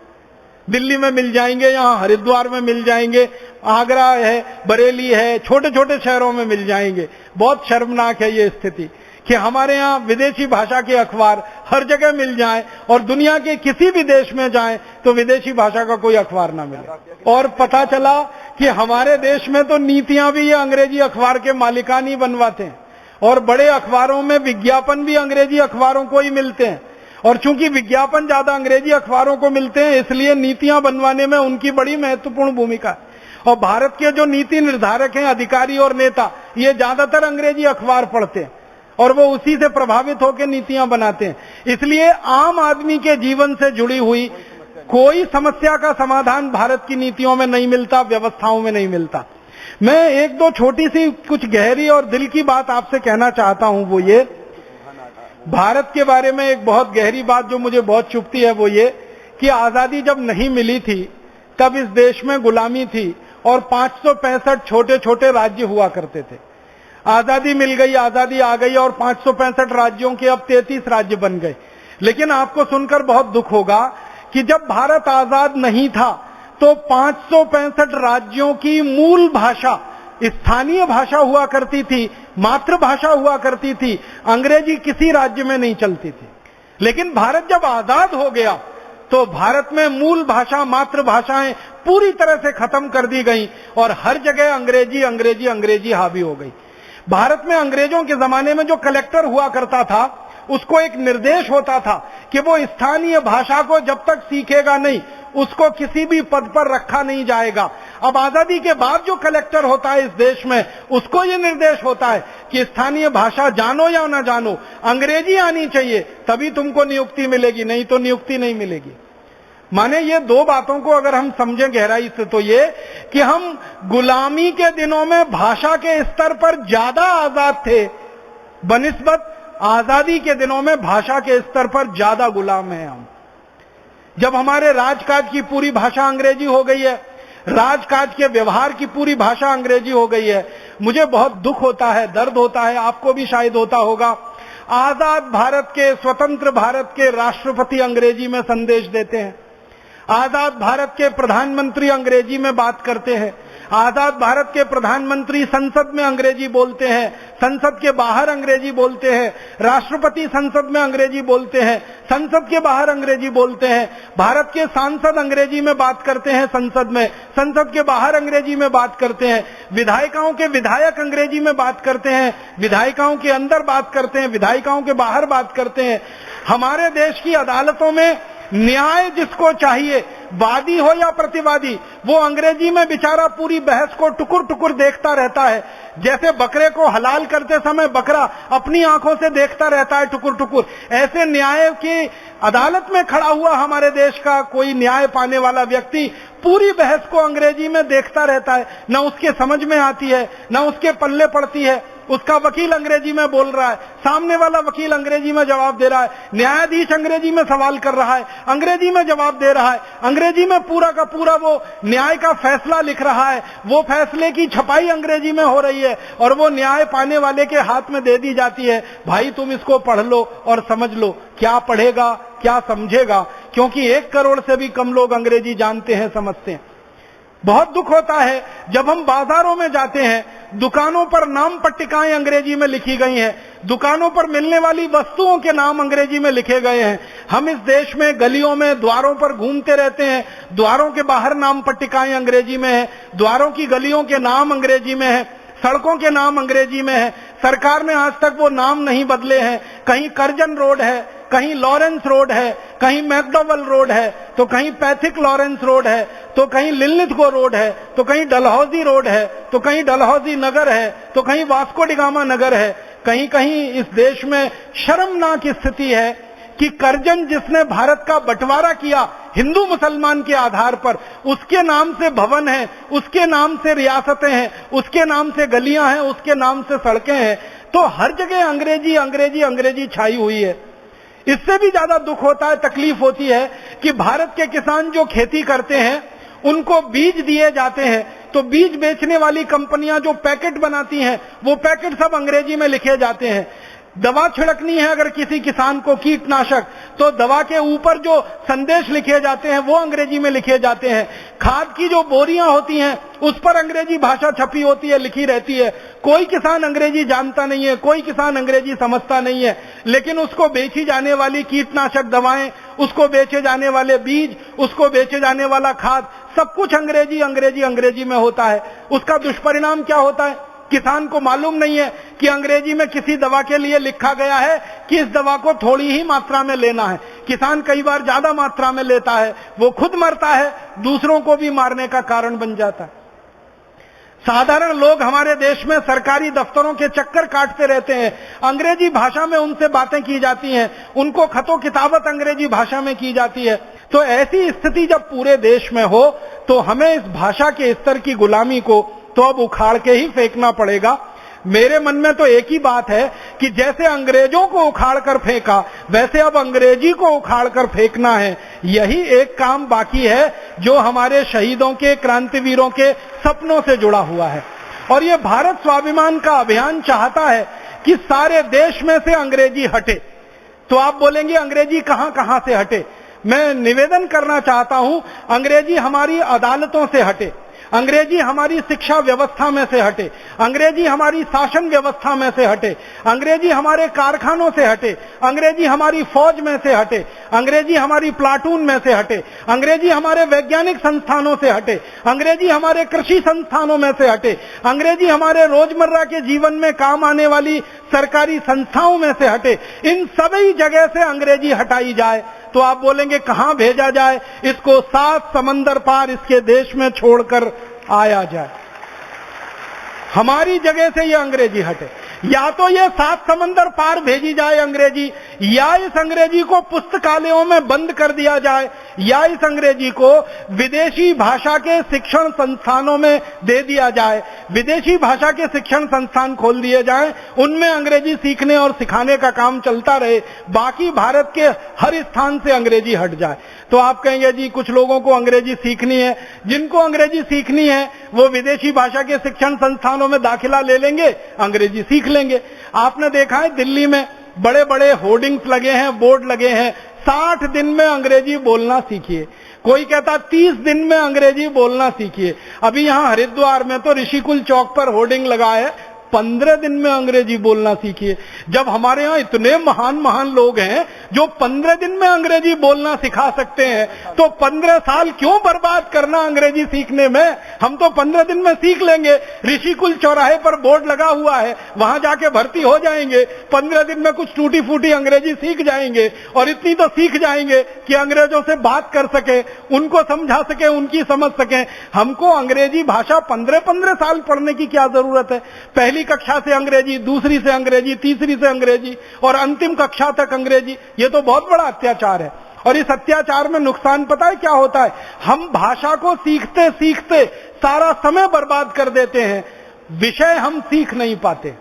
[SPEAKER 1] दिल्ली में मिल जाएंगे, यहां हरिद्वार में मिल जाएंगे, आगरा है, बरेली है, छोटे छोटे शहरों में मिल जाएंगे। बहुत शर्मनाक है ये स्थिति कि हमारे यहाँ विदेशी भाषा के अखबार हर जगह मिल जाएं और दुनिया के किसी भी देश में जाएं तो विदेशी भाषा का कोई अखबार ना मिले। और पता चला कि हमारे देश में तो नीतियां भी ये अंग्रेजी अखबार के मालिकान ही बनवाते हैं और बड़े अखबारों में विज्ञापन भी अंग्रेजी अखबारों को ही मिलते हैं। और चूंकि विज्ञापन ज्यादा अंग्रेजी अखबारों को मिलते हैं इसलिए नीतियां बनवाने में उनकी बड़ी महत्वपूर्ण भूमिका है। और भारत के जो नीति निर्धारक हैं, अधिकारी और नेता, ये ज्यादातर अंग्रेजी अखबार पढ़ते हैं और वो उसी से प्रभावित होकर नीतियां बनाते हैं। इसलिए आम आदमी के जीवन से जुड़ी हुई कोई समस्या का समाधान भारत की नीतियों में नहीं मिलता, व्यवस्थाओं में नहीं मिलता। मैं एक दो छोटी सी कुछ गहरी और दिल की बात आपसे कहना चाहता हूं। वो ये, भारत के बारे में एक बहुत गहरी बात जो मुझे बहुत चुभती है वो ये कि आजादी जब नहीं मिली थी तब इस देश में गुलामी थी और 565 छोटे छोटे राज्य हुआ करते थे। आजादी मिल गई, आजादी आ गई और 565 राज्यों के अब 33 राज्य बन गए। लेकिन आपको सुनकर बहुत दुख होगा कि जब भारत आजाद नहीं था तो 565 राज्यों की मूल भाषा स्थानीय भाषा हुआ करती थी, मातृभाषा हुआ करती थी, अंग्रेजी किसी राज्य में नहीं चलती थी। लेकिन भारत जब आजाद हो गया तो भारत में मूल भाषा, मातृभाषाएं पूरी तरह से खत्म कर दी गई और हर जगह अंग्रेजी अंग्रेजी अंग्रेजी हावी हो गई। भारत में अंग्रेजों के जमाने में जो कलेक्टर हुआ करता था उसको एक निर्देश होता था कि वो स्थानीय भाषा को जब तक सीखेगा नहीं उसको किसी भी पद पर रखा नहीं जाएगा। अब आजादी के बाद जो कलेक्टर होता है इस देश में उसको ये निर्देश होता है कि स्थानीय भाषा जानो या ना जानो, अंग्रेजी आनी चाहिए तभी तुमको नियुक्ति मिलेगी, नहीं तो नियुक्ति नहीं मिलेगी। माने ये दो बातों को अगर हम समझें गहराई से तो ये कि हम गुलामी के दिनों में भाषा के स्तर पर ज्यादा आजाद थे बनिस्बत आजादी के दिनों में भाषा के स्तर पर ज्यादा गुलाम हैं हम। जब हमारे राजकाज की पूरी भाषा अंग्रेजी हो गई है, राजकाज के व्यवहार की पूरी भाषा अंग्रेजी हो गई है, मुझे बहुत दुख होता है, दर्द होता है, आपको भी शायद होता होगा। आजाद भारत के, स्वतंत्र भारत के राष्ट्रपति अंग्रेजी में संदेश देते हैं, आजाद भारत के प्रधानमंत्री अंग्रेजी में बात करते हैं, आजाद भारत के प्रधानमंत्री संसद में अंग्रेजी बोलते हैं, संसद के बाहर अंग्रेजी बोलते हैं, राष्ट्रपति संसद में अंग्रेजी बोलते हैं, संसद के बाहर अंग्रेजी बोलते हैं, भारत के सांसद अंग्रेजी में बात करते हैं संसद में, संसद के बाहर अंग्रेजी में बात करते हैं, विधायिकाओं के विधायक अंग्रेजी में बात करते हैं, विधायिकाओं के अंदर बात करते हैं, विधायिकाओं के बाहर बात करते हैं। हमारे देश की अदालतों में न्याय जिसको चाहिए, वादी हो या प्रतिवादी, वो अंग्रेजी में बेचारा पूरी बहस को टुकुर टुकुर देखता रहता है। जैसे बकरे को हलाल करते समय बकरा अपनी आंखों से देखता रहता है टुकुर टुकुर, ऐसे न्याय की अदालत में खड़ा हुआ हमारे देश का कोई न्याय पाने वाला व्यक्ति पूरी बहस को अंग्रेजी में देखता रहता है। न उसके समझ में आती है, न उसके पल्ले पड़ती है। उसका वकील अंग्रेजी में बोल रहा है, सामने वाला वकील अंग्रेजी में जवाब दे रहा है, न्यायाधीश अंग्रेजी में सवाल कर रहा है, अंग्रेजी में जवाब दे रहा है, अंग्रेजी में पूरा का पूरा वो न्याय का फैसला लिख रहा है, वो फैसले की छपाई अंग्रेजी में हो रही है और वो न्याय पाने वाले के हाथ में दे दी जाती है, भाई तुम इसको पढ़ लो और समझ लो। क्या पढ़ेगा, क्या समझेगा, क्योंकि 1 करोड़ से भी कम लोग अंग्रेजी जानते हैं, समझते हैं। बहुत दुख होता है जब हम बाजारों में जाते हैं, दुकानों पर नाम पट्टिकाएं अंग्रेजी में लिखी गई हैं, दुकानों पर मिलने वाली वस्तुओं के नाम अंग्रेजी में लिखे गए हैं। हम इस देश में गलियों में, द्वारों पर घूमते रहते हैं, द्वारों के बाहर नाम पट्टिकाएं अंग्रेजी में है, द्वारों की गलियों के नाम अंग्रेजी में है, सड़कों के नाम अंग्रेजी में है। सरकार ने आज तक वो नाम नहीं बदले हैं। कहीं करजन रोड है, कहीं लॉरेंस रोड है, कहीं मैकडॉवल रोड है, तो कहीं पैथिक लॉरेंस रोड है, तो कहीं लिलिथगो रोड है, तो कहीं डलहौजी रोड है, तो कहीं डलहौजी नगर है, तो कहीं वास्को डिगामा नगर है। कहीं कहीं इस देश में शर्मनाक स्थिति है कि करजन जिसने भारत का बंटवारा किया हिंदू मुसलमान के आधार पर, उसके नाम से भवन है, उसके नाम से रियासतें हैं, उसके नाम से गलियां हैं, उसके नाम से सड़कें हैं, तो हर जगह अंग्रेजी अंग्रेजी अंग्रेजी छाई हुई है। इससे भी ज्यादा दुख होता है, तकलीफ होती है कि भारत के किसान जो खेती करते हैं उनको बीज दिए जाते हैं, तो बीज बेचने वाली कंपनियां जो पैकेट बनाती हैं वो पैकेट सब अंग्रेजी में लिखे जाते हैं। दवा छिड़कनी है अगर किसी किसान को कीटनाशक, तो दवा के ऊपर जो संदेश लिखे जाते हैं वो अंग्रेजी में लिखे जाते हैं। खाद की जो बोरियां होती हैं उस पर अंग्रेजी भाषा छपी होती है, लिखी रहती है। कोई किसान अंग्रेजी जानता नहीं है, कोई किसान अंग्रेजी समझता नहीं है, लेकिन उसको बेची जाने वाली कीटनाशक दवाएं, उसको बेचे जाने वाले बीज, उसको बेचे जाने वाला खाद, सब कुछ अंग्रेजी अंग्रेजी अंग्रेजी में होता है। उसका दुष्परिणाम क्या होता है? किसान को मालूम नहीं है कि अंग्रेजी में किसी दवा के लिए लिखा गया है कि इस दवा को थोड़ी ही मात्रा में लेना है। किसान कई बार ज्यादा मात्रा में लेता है, वो खुद मरता है, दूसरों को भी मारने का कारण बन जाता है। साधारण लोग हमारे देश में सरकारी दफ्तरों के चक्कर काटते रहते हैं, अंग्रेजी भाषा में उनसे बातें की जाती हैं, उनको खतो किताबत अंग्रेजी भाषा में की जाती है। तो ऐसी स्थिति जब पूरे देश में हो तो हमें इस भाषा के स्तर की गुलामी को तो अब उखाड़ के ही फेंकना पड़ेगा। मेरे मन में तो एक ही बात है कि जैसे अंग्रेजों को उखाड़ कर फेंका, वैसे अब अंग्रेजी को उखाड़ कर फेंकना है। यही एक काम बाकी है जो हमारे शहीदों के, क्रांतिवीरों के सपनों से जुड़ा हुआ है। और ये भारत स्वाभिमान का अभियान चाहता है कि सारे देश में से अंग्रेजी हटे। तो आप बोलेंगे अंग्रेजी कहां कहां से हटे? मैं निवेदन करना चाहता हूं, अंग्रेजी हमारी अदालतों से हटे, अंग्रेजी हमारी शिक्षा व्यवस्था में से हटे, अंग्रेजी हमारी शासन व्यवस्था में से हटे, अंग्रेजी हमारे कारखानों से हटे, अंग्रेजी हमारी फौज में से हटे, अंग्रेजी हमारी प्लाटून में से हटे, अंग्रेजी हमारे वैज्ञानिक संस्थानों से हटे, अंग्रेजी हमारे कृषि संस्थानों में से हटे, अंग्रेजी हमारे रोजमर्रा के जीवन में काम आने वाली सरकारी संस्थाओं में से हटे। इन सभी जगह से अंग्रेजी हटाई जाए। तो आप बोलेंगे कहां भेजा जाए? इसको 7 समंदर पार इसके देश में छोड़कर आया जाए। हमारी जगह से ये अंग्रेजी हटे। या तो ये 7 समंदर पार भेजी जाए अंग्रेजी, या इस अंग्रेजी को पुस्तकालयों में बंद कर दिया जाए, या इस अंग्रेजी को विदेशी भाषा के शिक्षण संस्थानों में दे दिया जाए। विदेशी भाषा के शिक्षण संस्थान खोल दिए जाएं, उनमें अंग्रेजी सीखने और सिखाने का काम चलता रहे, बाकी भारत के हर स्थान से अंग्रेजी हट जाए। तो आप कहेंगे जी कुछ लोगों को अंग्रेजी सीखनी है, जिनको अंग्रेजी सीखनी है वो विदेशी भाषा के शिक्षण संस्थानों में दाखिला ले लेंगे, अंग्रेजी सीख लेंगे। आपने देखा है दिल्ली में बड़े बड़े होर्डिंग्स लगे हैं, बोर्ड लगे हैं, 60 दिन में अंग्रेजी बोलना सीखिए। कोई कहता 30 दिन में अंग्रेजी बोलना सीखिए। अभी यहां हरिद्वार में तो ऋषिकुल चौक पर होर्डिंग लगा है, 15 दिन में अंग्रेजी बोलना सीखिए। जब हमारे यहाँ इतने महान महान लोग हैं जो 15 दिन में अंग्रेजी बोलना सिखा सकते हैं, तो 15 साल क्यों बर्बाद करना अंग्रेजी सीखने में? हम तो 15 दिन में सीख लेंगे। ऋषिकुल चौराहे पर बोर्ड लगा हुआ है, वहां जाके भर्ती हो जाएंगे, 15 दिन में कुछ टूटी फूटी अंग्रेजी सीख जाएंगे, और इतनी तो सीख जाएंगे कि अंग्रेजों से बात कर सके, उनको समझा सके, उनकी समझ सके। हमको अंग्रेजी भाषा 15-15 साल पढ़ने की क्या जरूरत है? पहली कक्षा से अंग्रेजी, दूसरी से अंग्रेजी, तीसरी से अंग्रेजी, और अंतिम कक्षा तक अंग्रेजी। ये तो बहुत बड़ा अत्याचार है। और इस अत्याचार में नुकसान पता है क्या होता है? हम भाषा को सीखते सीखते सारा समय बर्बाद कर देते हैं, विषय हम सीख नहीं पाते।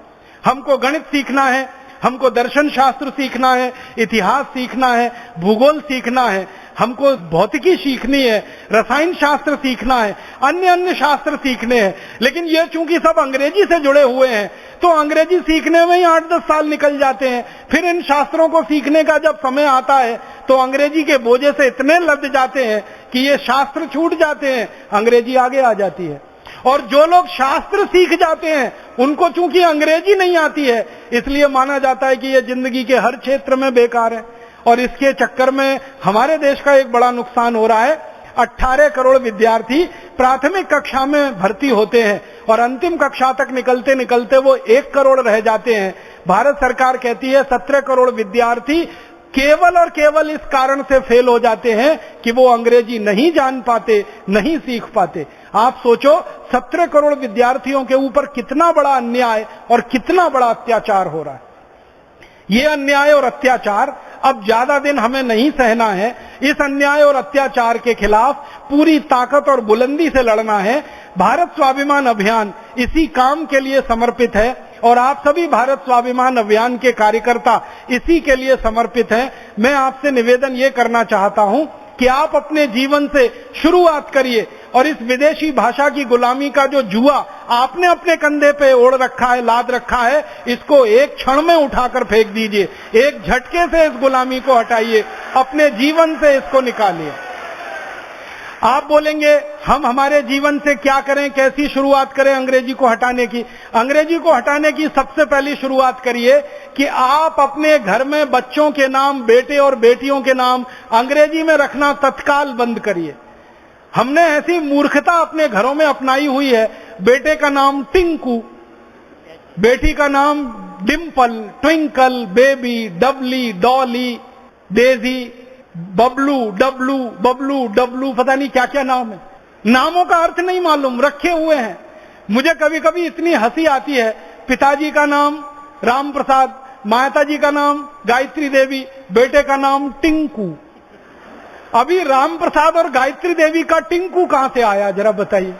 [SPEAKER 1] हमको गणित सीखना है, हमको दर्शन शास्त्र सीखना है, इतिहास सीखना है, भूगोल सीखना है, हमको भौतिकी सीखनी है, रसायन शास्त्र सीखना है, अन्य अन्य शास्त्र सीखने हैं, लेकिन ये चूंकि सब अंग्रेजी से जुड़े हुए हैं तो अंग्रेजी सीखने में ही 8-10 साल निकल जाते हैं। फिर इन शास्त्रों को सीखने का जब समय आता है तो अंग्रेजी के बोझे से इतने लद जाते हैं कि ये शास्त्र छूट जाते हैं, अंग्रेजी आगे आ जाती है। और जो लोग शास्त्र सीख जाते हैं उनको चूंकि अंग्रेजी नहीं आती है, इसलिए माना जाता है कि ये जिंदगी के हर क्षेत्र में बेकार है। और इसके चक्कर में हमारे देश का एक बड़ा नुकसान हो रहा है। 18 करोड़ विद्यार्थी प्राथमिक कक्षा में भर्ती होते हैं और अंतिम कक्षा तक निकलते निकलते वो 1 करोड़ रह जाते हैं। भारत सरकार कहती है 17 करोड़ विद्यार्थी केवल और केवल इस कारण से फेल हो जाते हैं कि वो अंग्रेजी नहीं जान पाते, नहीं सीख पाते। आप सोचो 17 करोड़ विद्यार्थियों के ऊपर कितना बड़ा अन्याय और कितना बड़ा अत्याचार हो रहा है। ये अन्याय और अत्याचार अब ज्यादा दिन हमें नहीं सहना है। इस अन्याय और अत्याचार के खिलाफ पूरी ताकत और बुलंदी से लड़ना है। भारत स्वाभिमान अभियान इसी काम के लिए समर्पित है और आप सभी भारत स्वाभिमान अभियान के कार्यकर्ता इसी के लिए समर्पित हैं। मैं आपसे निवेदन ये करना चाहता हूं कि आप अपने जीवन से शुरुआत करिए और इस विदेशी भाषा की गुलामी का जो जुआ आपने अपने कंधे पे ओढ़ रखा है, लाद रखा है, इसको एक क्षण में उठाकर फेंक दीजिए। एक झटके से इस गुलामी को हटाइए, अपने जीवन से इसको निकालिए। आप बोलेंगे हम हमारे जीवन से क्या करें, कैसी शुरुआत करें अंग्रेजी को हटाने की। अंग्रेजी को हटाने की सबसे पहली शुरुआत करिए कि आप अपने घर में बच्चों के नाम, बेटे और बेटियों के नाम अंग्रेजी में रखना तत्काल बंद करिए। हमने ऐसी मूर्खता अपने घरों में अपनाई हुई है, बेटे का नाम टिंकू, बेटी का नाम डिम्पल, ट्विंकल, बेबी, डबली, डॉली, डेजी, बबलू, डबलू, बबलू, डबलू, पता नहीं क्या क्या नाम है। नामों का अर्थ नहीं मालूम, रखे हुए हैं। मुझे कभी कभी इतनी हंसी आती है, पिताजी का नाम राम प्रसाद, माताजी का नाम गायत्री देवी, बेटे का नाम टिंकू। अभी राम प्रसाद और गायत्री देवी का टिंकू कहां से आया, जरा बताइए।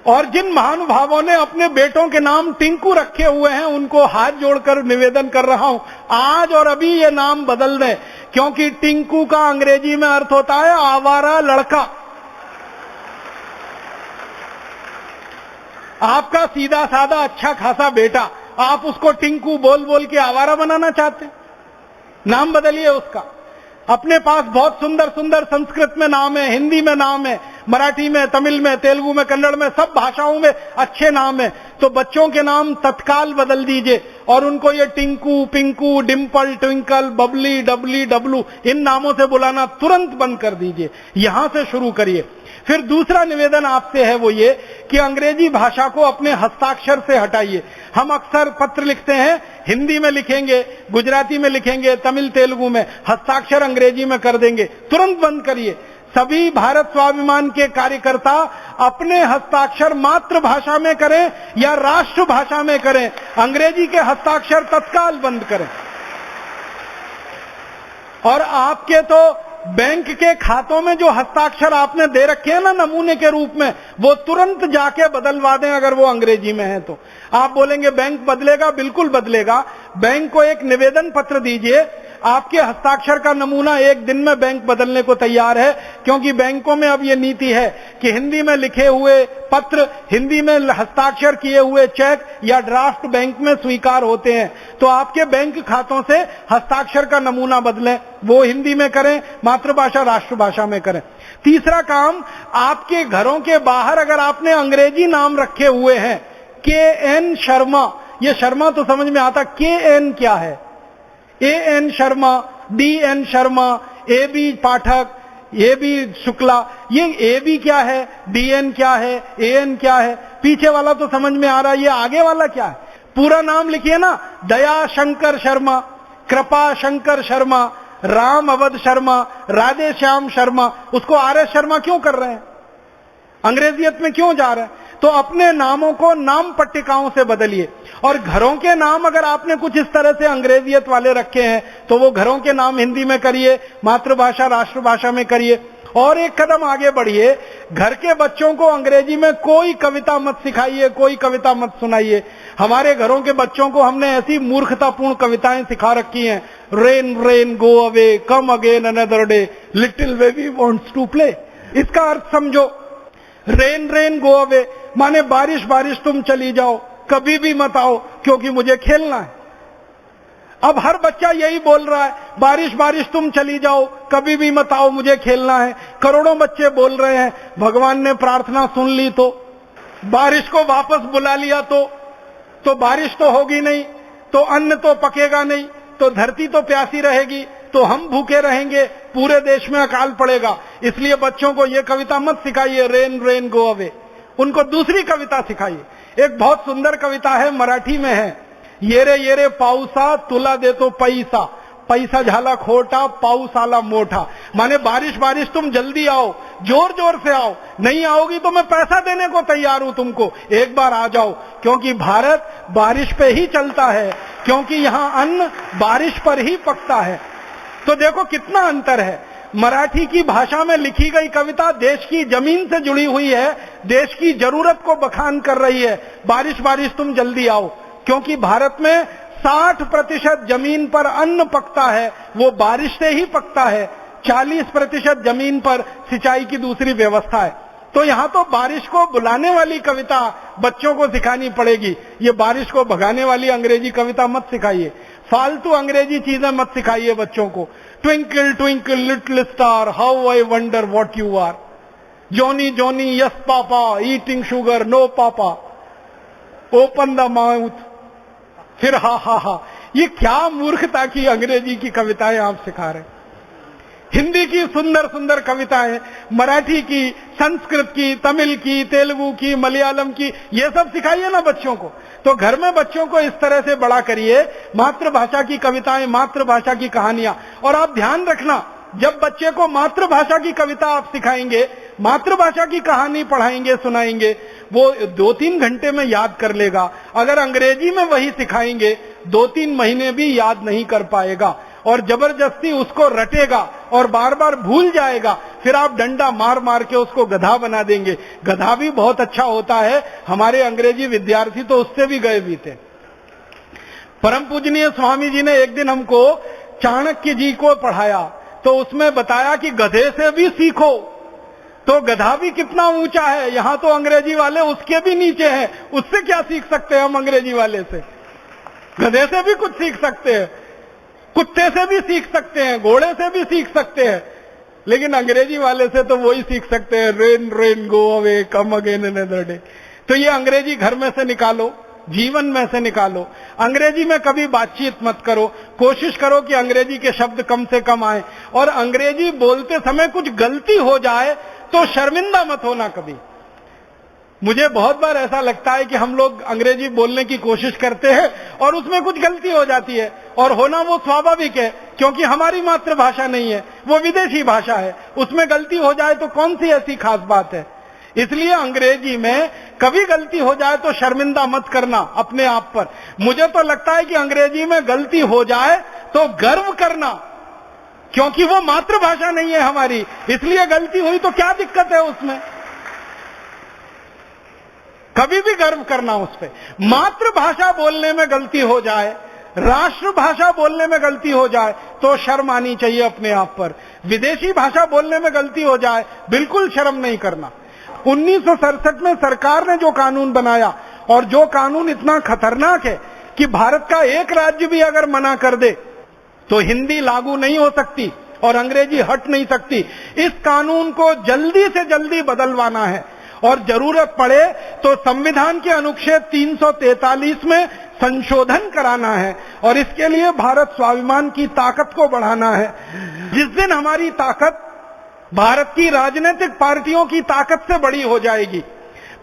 [SPEAKER 1] और जिन महानुभावों ने अपने बेटों के नाम टिंकू रखे हुए हैं, उनको हाथ जोड़कर निवेदन कर रहा हूं, आज और अभी ये नाम बदल दें, क्योंकि टिंकू का अंग्रेजी में अर्थ होता है आवारा लड़का। आपका सीधा साधा अच्छा खासा बेटा, आप उसको टिंकू बोल बोल के आवारा बनाना चाहते हैं? नाम बदलिए उसका। अपने पास बहुत सुंदर सुंदर संस्कृत में नाम है, हिंदी में नाम है, मराठी में, तमिल में, तेलुगु में, कन्नड़ में, सब भाषाओं में अच्छे नाम है। तो बच्चों के नाम तत्काल बदल दीजिए और उनको ये टिंकू, पिंकू, डिम्पल, ट्विंकल, बबली, डबली, डबलू इन नामों से बुलाना तुरंत बंद कर दीजिए। यहां से शुरू करिए। फिर दूसरा निवेदन आपसे है वो ये कि अंग्रेजी भाषा को अपने हस्ताक्षर से हटाइए। हम अक्सर पत्र लिखते हैं, हिंदी में लिखेंगे, गुजराती में लिखेंगे, तमिल तेलुगु में, हस्ताक्षर अंग्रेजी में कर देंगे। तुरंत बंद करिए। सभी भारत स्वाभिमान के कार्यकर्ता अपने हस्ताक्षर मातृभाषा में करें या राष्ट्रभाषा में करें, अंग्रेजी के हस्ताक्षर तत्काल बंद करें। और आपके तो बैंक के खातों में जो हस्ताक्षर आपने दे रखे हैं ना नमूने के रूप में, वो तुरंत जाके बदलवा दें अगर वो अंग्रेजी में है तो। आप बोलेंगे बैंक बदलेगा, बिल्कुल बदलेगा। बैंक को एक निवेदन पत्र दीजिए, आपके हस्ताक्षर का नमूना एक दिन में बैंक बदलने को तैयार है, क्योंकि बैंकों में अब ये नीति है कि हिंदी में लिखे हुए पत्र, हिंदी में हस्ताक्षर किए हुए चेक या ड्राफ्ट बैंक में स्वीकार होते हैं। तो आपके बैंक खातों से हस्ताक्षर का नमूना बदलें, वो हिंदी में करें, मातृभाषा राष्ट्रभाषा में करें। तीसरा काम, आपके घरों के बाहर अगर आपने अंग्रेजी नाम रखे हुए हैं, KN शर्मा, ये शर्मा तो समझ में आता, KN क्या है? AN Sharma, DN Sharma, AB Pathak, AB Shukla, ये AB क्या है, DN क्या है, AN क्या है? पीछे वाला तो समझ में आ रहा है, ये आगे वाला क्या है? पूरा नाम लिखिए ना, दया शंकर शर्मा, कृपा शंकर शर्मा, राम अवध शर्मा, राधे श्याम शर्मा। उसको RS शर्मा क्यों कर रहे हैं? अंग्रेजियत में क्यों जा रहे हैं? तो अपने नामों को नाम पट्टिकाओं से बदलिए। और घरों के नाम अगर आपने कुछ इस तरह से अंग्रेजियत वाले रखे हैं तो वो घरों के नाम हिंदी में करिए, मातृभाषा राष्ट्रभाषा में करिए। और एक कदम आगे बढ़िए, घर के बच्चों को अंग्रेजी में कोई कविता मत सिखाइए, कोई कविता मत सुनाइए। हमारे घरों के बच्चों को हमने ऐसी मूर्खतापूर्ण कविताएं सिखा रखी हैं, rain rain go away, come again another day, little baby wants to play. इसका अर्थ समझो, रेन रेन गो अवे माने बारिश बारिश तुम चली जाओ, कभी भी मत आओ क्योंकि मुझे खेलना है। अब हर बच्चा यही बोल रहा है, बारिश बारिश तुम चली जाओ, कभी भी मत आओ, मुझे खेलना है। करोड़ों बच्चे बोल रहे हैं, भगवान ने प्रार्थना सुन ली तो, बारिश को वापस बुला लिया तो बारिश तो होगी नहीं, तो अन्न तो पकेगा नहीं, तो धरती तो प्यासी रहेगी, तो हम भूखे रहेंगे, पूरे देश में अकाल पड़ेगा। इसलिए बच्चों को यह कविता मत सिखाइए, रेन रेन गो अवे। उनको दूसरी कविता सिखाइए। एक बहुत सुंदर कविता है, मराठी में है, ये रे पाऊसा तुला देतो पैसा, पैसा झाला खोटा पाऊस आला मोठा। माने बारिश बारिश तुम जल्दी आओ, जोर जोर से आओ, नहीं आओगी तो मैं पैसा देने को तैयार हूं तुमको, एक बार आ जाओ। क्योंकि भारत बारिश पे ही चलता है, क्योंकि यहां अन्न बारिश पर ही पकता है। तो देखो कितना अंतर है। मराठी की भाषा में लिखी गई कविता देश की जमीन से जुड़ी हुई है, देश की जरूरत को बखान कर रही है, बारिश बारिश तुम जल्दी आओ। क्योंकि भारत में 60% जमीन पर अन्न पकता है, वो बारिश से ही पकता है। 40% जमीन पर सिंचाई की दूसरी व्यवस्था है। तो यहाँ तो बारिश को बुलाने वाली कविता बच्चों को सिखानी पड़ेगी, ये बारिश को भगाने वाली अंग्रेजी कविता मत सिखाइए, फालतू अंग्रेजी चीजें मत सिखाइए बच्चों को। Twinkle twinkle little star how I wonder what you are, Johnny Johnny yes papa eating sugar no papa, open the mouth, फिर हा हा हा। ये क्या मूर्खता की अंग्रेजी की कविताएं आप सिखा रहे हैं। हिंदी की सुंदर सुंदर कविताएं, मराठी की, संस्कृत की, तमिल की, तेलुगु की, मलयालम की, ये सब सिखाइए ना बच्चों को। तो घर में बच्चों को इस तरह से बड़ा करिए, मातृभाषा की कविताएं, मातृभाषा की कहानियां। और आप ध्यान रखना, जब बच्चे को मातृभाषा की कविता आप सिखाएंगे, मातृभाषा की कहानी पढ़ाएंगे, सुनाएंगे, वो 2-3 घंटे में याद कर लेगा। अगर अंग्रेजी में वही सिखाएंगे 2-3 महीने भी याद नहीं कर पाएगा और जबरदस्ती उसको रटेगा और बार बार भूल जाएगा। फिर आप डंडा मार मार के उसको गधा बना देंगे। गधा भी बहुत अच्छा होता है, हमारे अंग्रेजी विद्यार्थी तो उससे भी गए भी थे। परम पूजनीय स्वामी जी ने एक दिन हमको चाणक्य जी को पढ़ाया, तो उसमें बताया कि गधे से भी सीखो। तो गधा भी कितना ऊंचा है, यहां तो अंग्रेजी वाले उसके भी नीचे हैं। उससे क्या सीख सकते हैं हम अंग्रेजी वाले से? गधे से भी कुछ सीख सकते हैं, कुत्ते से भी सीख सकते हैं, घोड़े से भी सीख सकते हैं, लेकिन अंग्रेजी वाले से तो वही सीख सकते हैं, rain rain go away come again another day. तो ये अंग्रेजी घर में से निकालो, जीवन में से निकालो। अंग्रेजी में कभी बातचीत मत करो, कोशिश करो कि अंग्रेजी के शब्द कम से कम आए, और अंग्रेजी बोलते समय कुछ गलती हो जाए तो शर्मिंदा मत होना कभी। मुझे बहुत बार ऐसा लगता है कि हम लोग अंग्रेजी बोलने की कोशिश करते हैं और उसमें कुछ गलती हो जाती है, और होना वो स्वाभाविक है, क्योंकि हमारी मातृभाषा नहीं है, वो विदेशी भाषा है। उसमें गलती हो जाए तो कौन सी ऐसी खास बात है। इसलिए अंग्रेजी में कभी गलती हो जाए तो शर्मिंदा मत करना अपने आप पर। मुझे तो लगता है कि अंग्रेजी में गलती हो जाए तो गर्व करना, क्योंकि वो मातृभाषा नहीं है हमारी, इसलिए गलती हुई तो क्या दिक्कत है उसमें। कभी भी गर्व करना उस पे। मातृभाषा बोलने में गलती हो जाए, राष्ट्रभाषा बोलने में गलती हो जाए तो शर्म आनी चाहिए अपने आप पर। विदेशी भाषा बोलने में गलती हो जाए बिल्कुल शर्म नहीं करना। 1967 में सरकार ने जो कानून बनाया, और जो कानून इतना खतरनाक है कि भारत का एक राज्य भी अगर मना कर दे तो हिंदी लागू नहीं हो सकती और अंग्रेजी हट नहीं सकती। इस कानून को जल्दी से जल्दी बदलवाना है, और जरूरत पड़े तो संविधान के अनुच्छेद 343 में संशोधन कराना है, और इसके लिए भारत स्वाभिमान की ताकत को बढ़ाना है। जिस दिन हमारी ताकत भारत की राजनीतिक पार्टियों की ताकत से बड़ी हो जाएगी,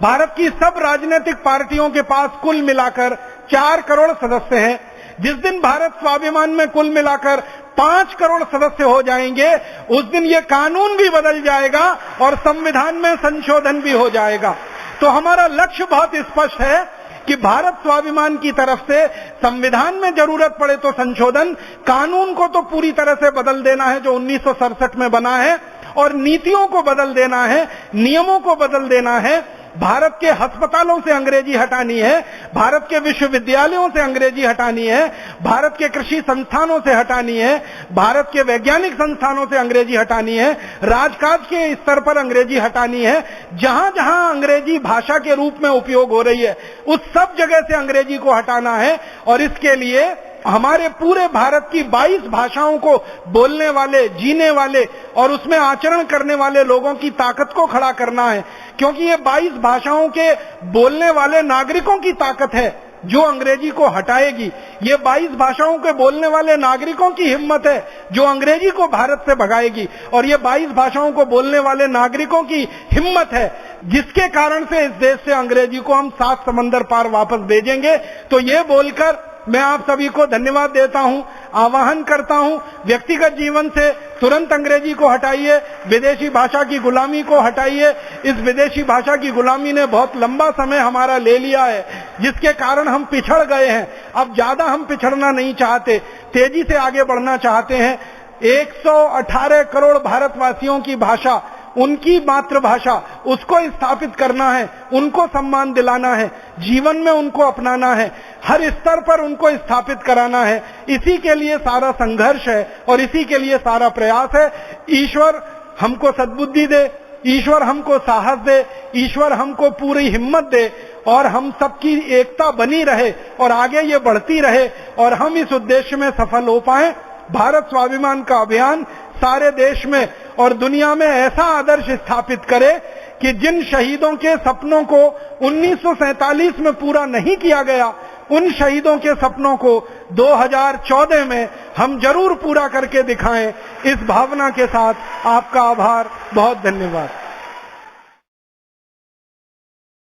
[SPEAKER 1] भारत की सब राजनीतिक पार्टियों के पास कुल मिलाकर 4 करोड़ सदस्य हैं, जिस दिन भारत स्वाभिमान में कुल मिलाकर 5 करोड़ सदस्य हो जाएंगे, उस दिन ये कानून भी बदल जाएगा और संविधान में संशोधन भी हो जाएगा। तो हमारा लक्ष्य बहुत स्पष्ट है कि भारत स्वाभिमान की तरफ से संविधान में जरूरत पड़े तो संशोधन, कानून को तो पूरी तरह से बदल देना है जो 1967 में बना है, और नीतियों को बदल देना है, नियमों को बदल देना है। भारत के अस्पतालों से अंग्रेजी हटानी है, भारत के विश्वविद्यालयों से अंग्रेजी हटानी है, भारत के कृषि संस्थानों से हटानी है, भारत के वैज्ञानिक संस्थानों से अंग्रेजी हटानी है, राजकाज के स्तर पर अंग्रेजी हटानी है। जहां जहां अंग्रेजी भाषा के रूप में उपयोग हो रही है उस सब जगह से अंग्रेजी को हटाना है, और इसके लिए हमारे पूरे भारत की 22 भाषाओं को बोलने वाले, जीने वाले और उसमें आचरण करने वाले लोगों की ताकत को खड़ा करना है, क्योंकि ये 22 भाषाओं के बोलने वाले नागरिकों की ताकत है जो अंग्रेजी को हटाएगी। ये 22 भाषाओं के बोलने वाले नागरिकों की हिम्मत है जो अंग्रेजी को भारत से भगाएगी, और ये 22 भाषाओं को बोलने वाले नागरिकों की हिम्मत है जिसके कारण से इस देश से अंग्रेजी को हम 7 समंदर पार वापस भेजेंगे। तो ये बोलकर मैं आप सभी को धन्यवाद देता हूं, आह्वान करता हूं, व्यक्तिगत जीवन से तुरंत अंग्रेजी को हटाइए, विदेशी भाषा की गुलामी को हटाइए। इस विदेशी भाषा की गुलामी ने बहुत लंबा समय हमारा ले लिया है, जिसके कारण हम पिछड़ गए हैं। अब ज्यादा हम पिछड़ना नहीं चाहते, तेजी से आगे बढ़ना चाहते हैं। 118 करोड़ भारतवासियों की भाषा, उनकी मातृभाषा, उसको स्थापित करना है, उनको सम्मान दिलाना है, जीवन में उनको अपनाना है, हर स्तर पर उनको स्थापित कराना है। इसी के लिए सारा संघर्ष है और इसी के लिए सारा प्रयास है। ईश्वर हमको सद्बुद्धि दे, ईश्वर हमको साहस दे, ईश्वर हमको पूरी हिम्मत दे और हम सबकी एकता बनी रहे और आगे ये बढ़ती रहे और हम इस उद्देश्य में सफल हो पाए। भारत स्वाभिमान का अभियान सारे देश में और दुनिया में ऐसा आदर्श स्थापित करे कि जिन शहीदों के सपनों को 1947 में पूरा नहीं किया गया, उन शहीदों के सपनों को 2014 में हम जरूर पूरा करके दिखाएं। इस भावना के साथ आपका आभार, बहुत धन्यवाद।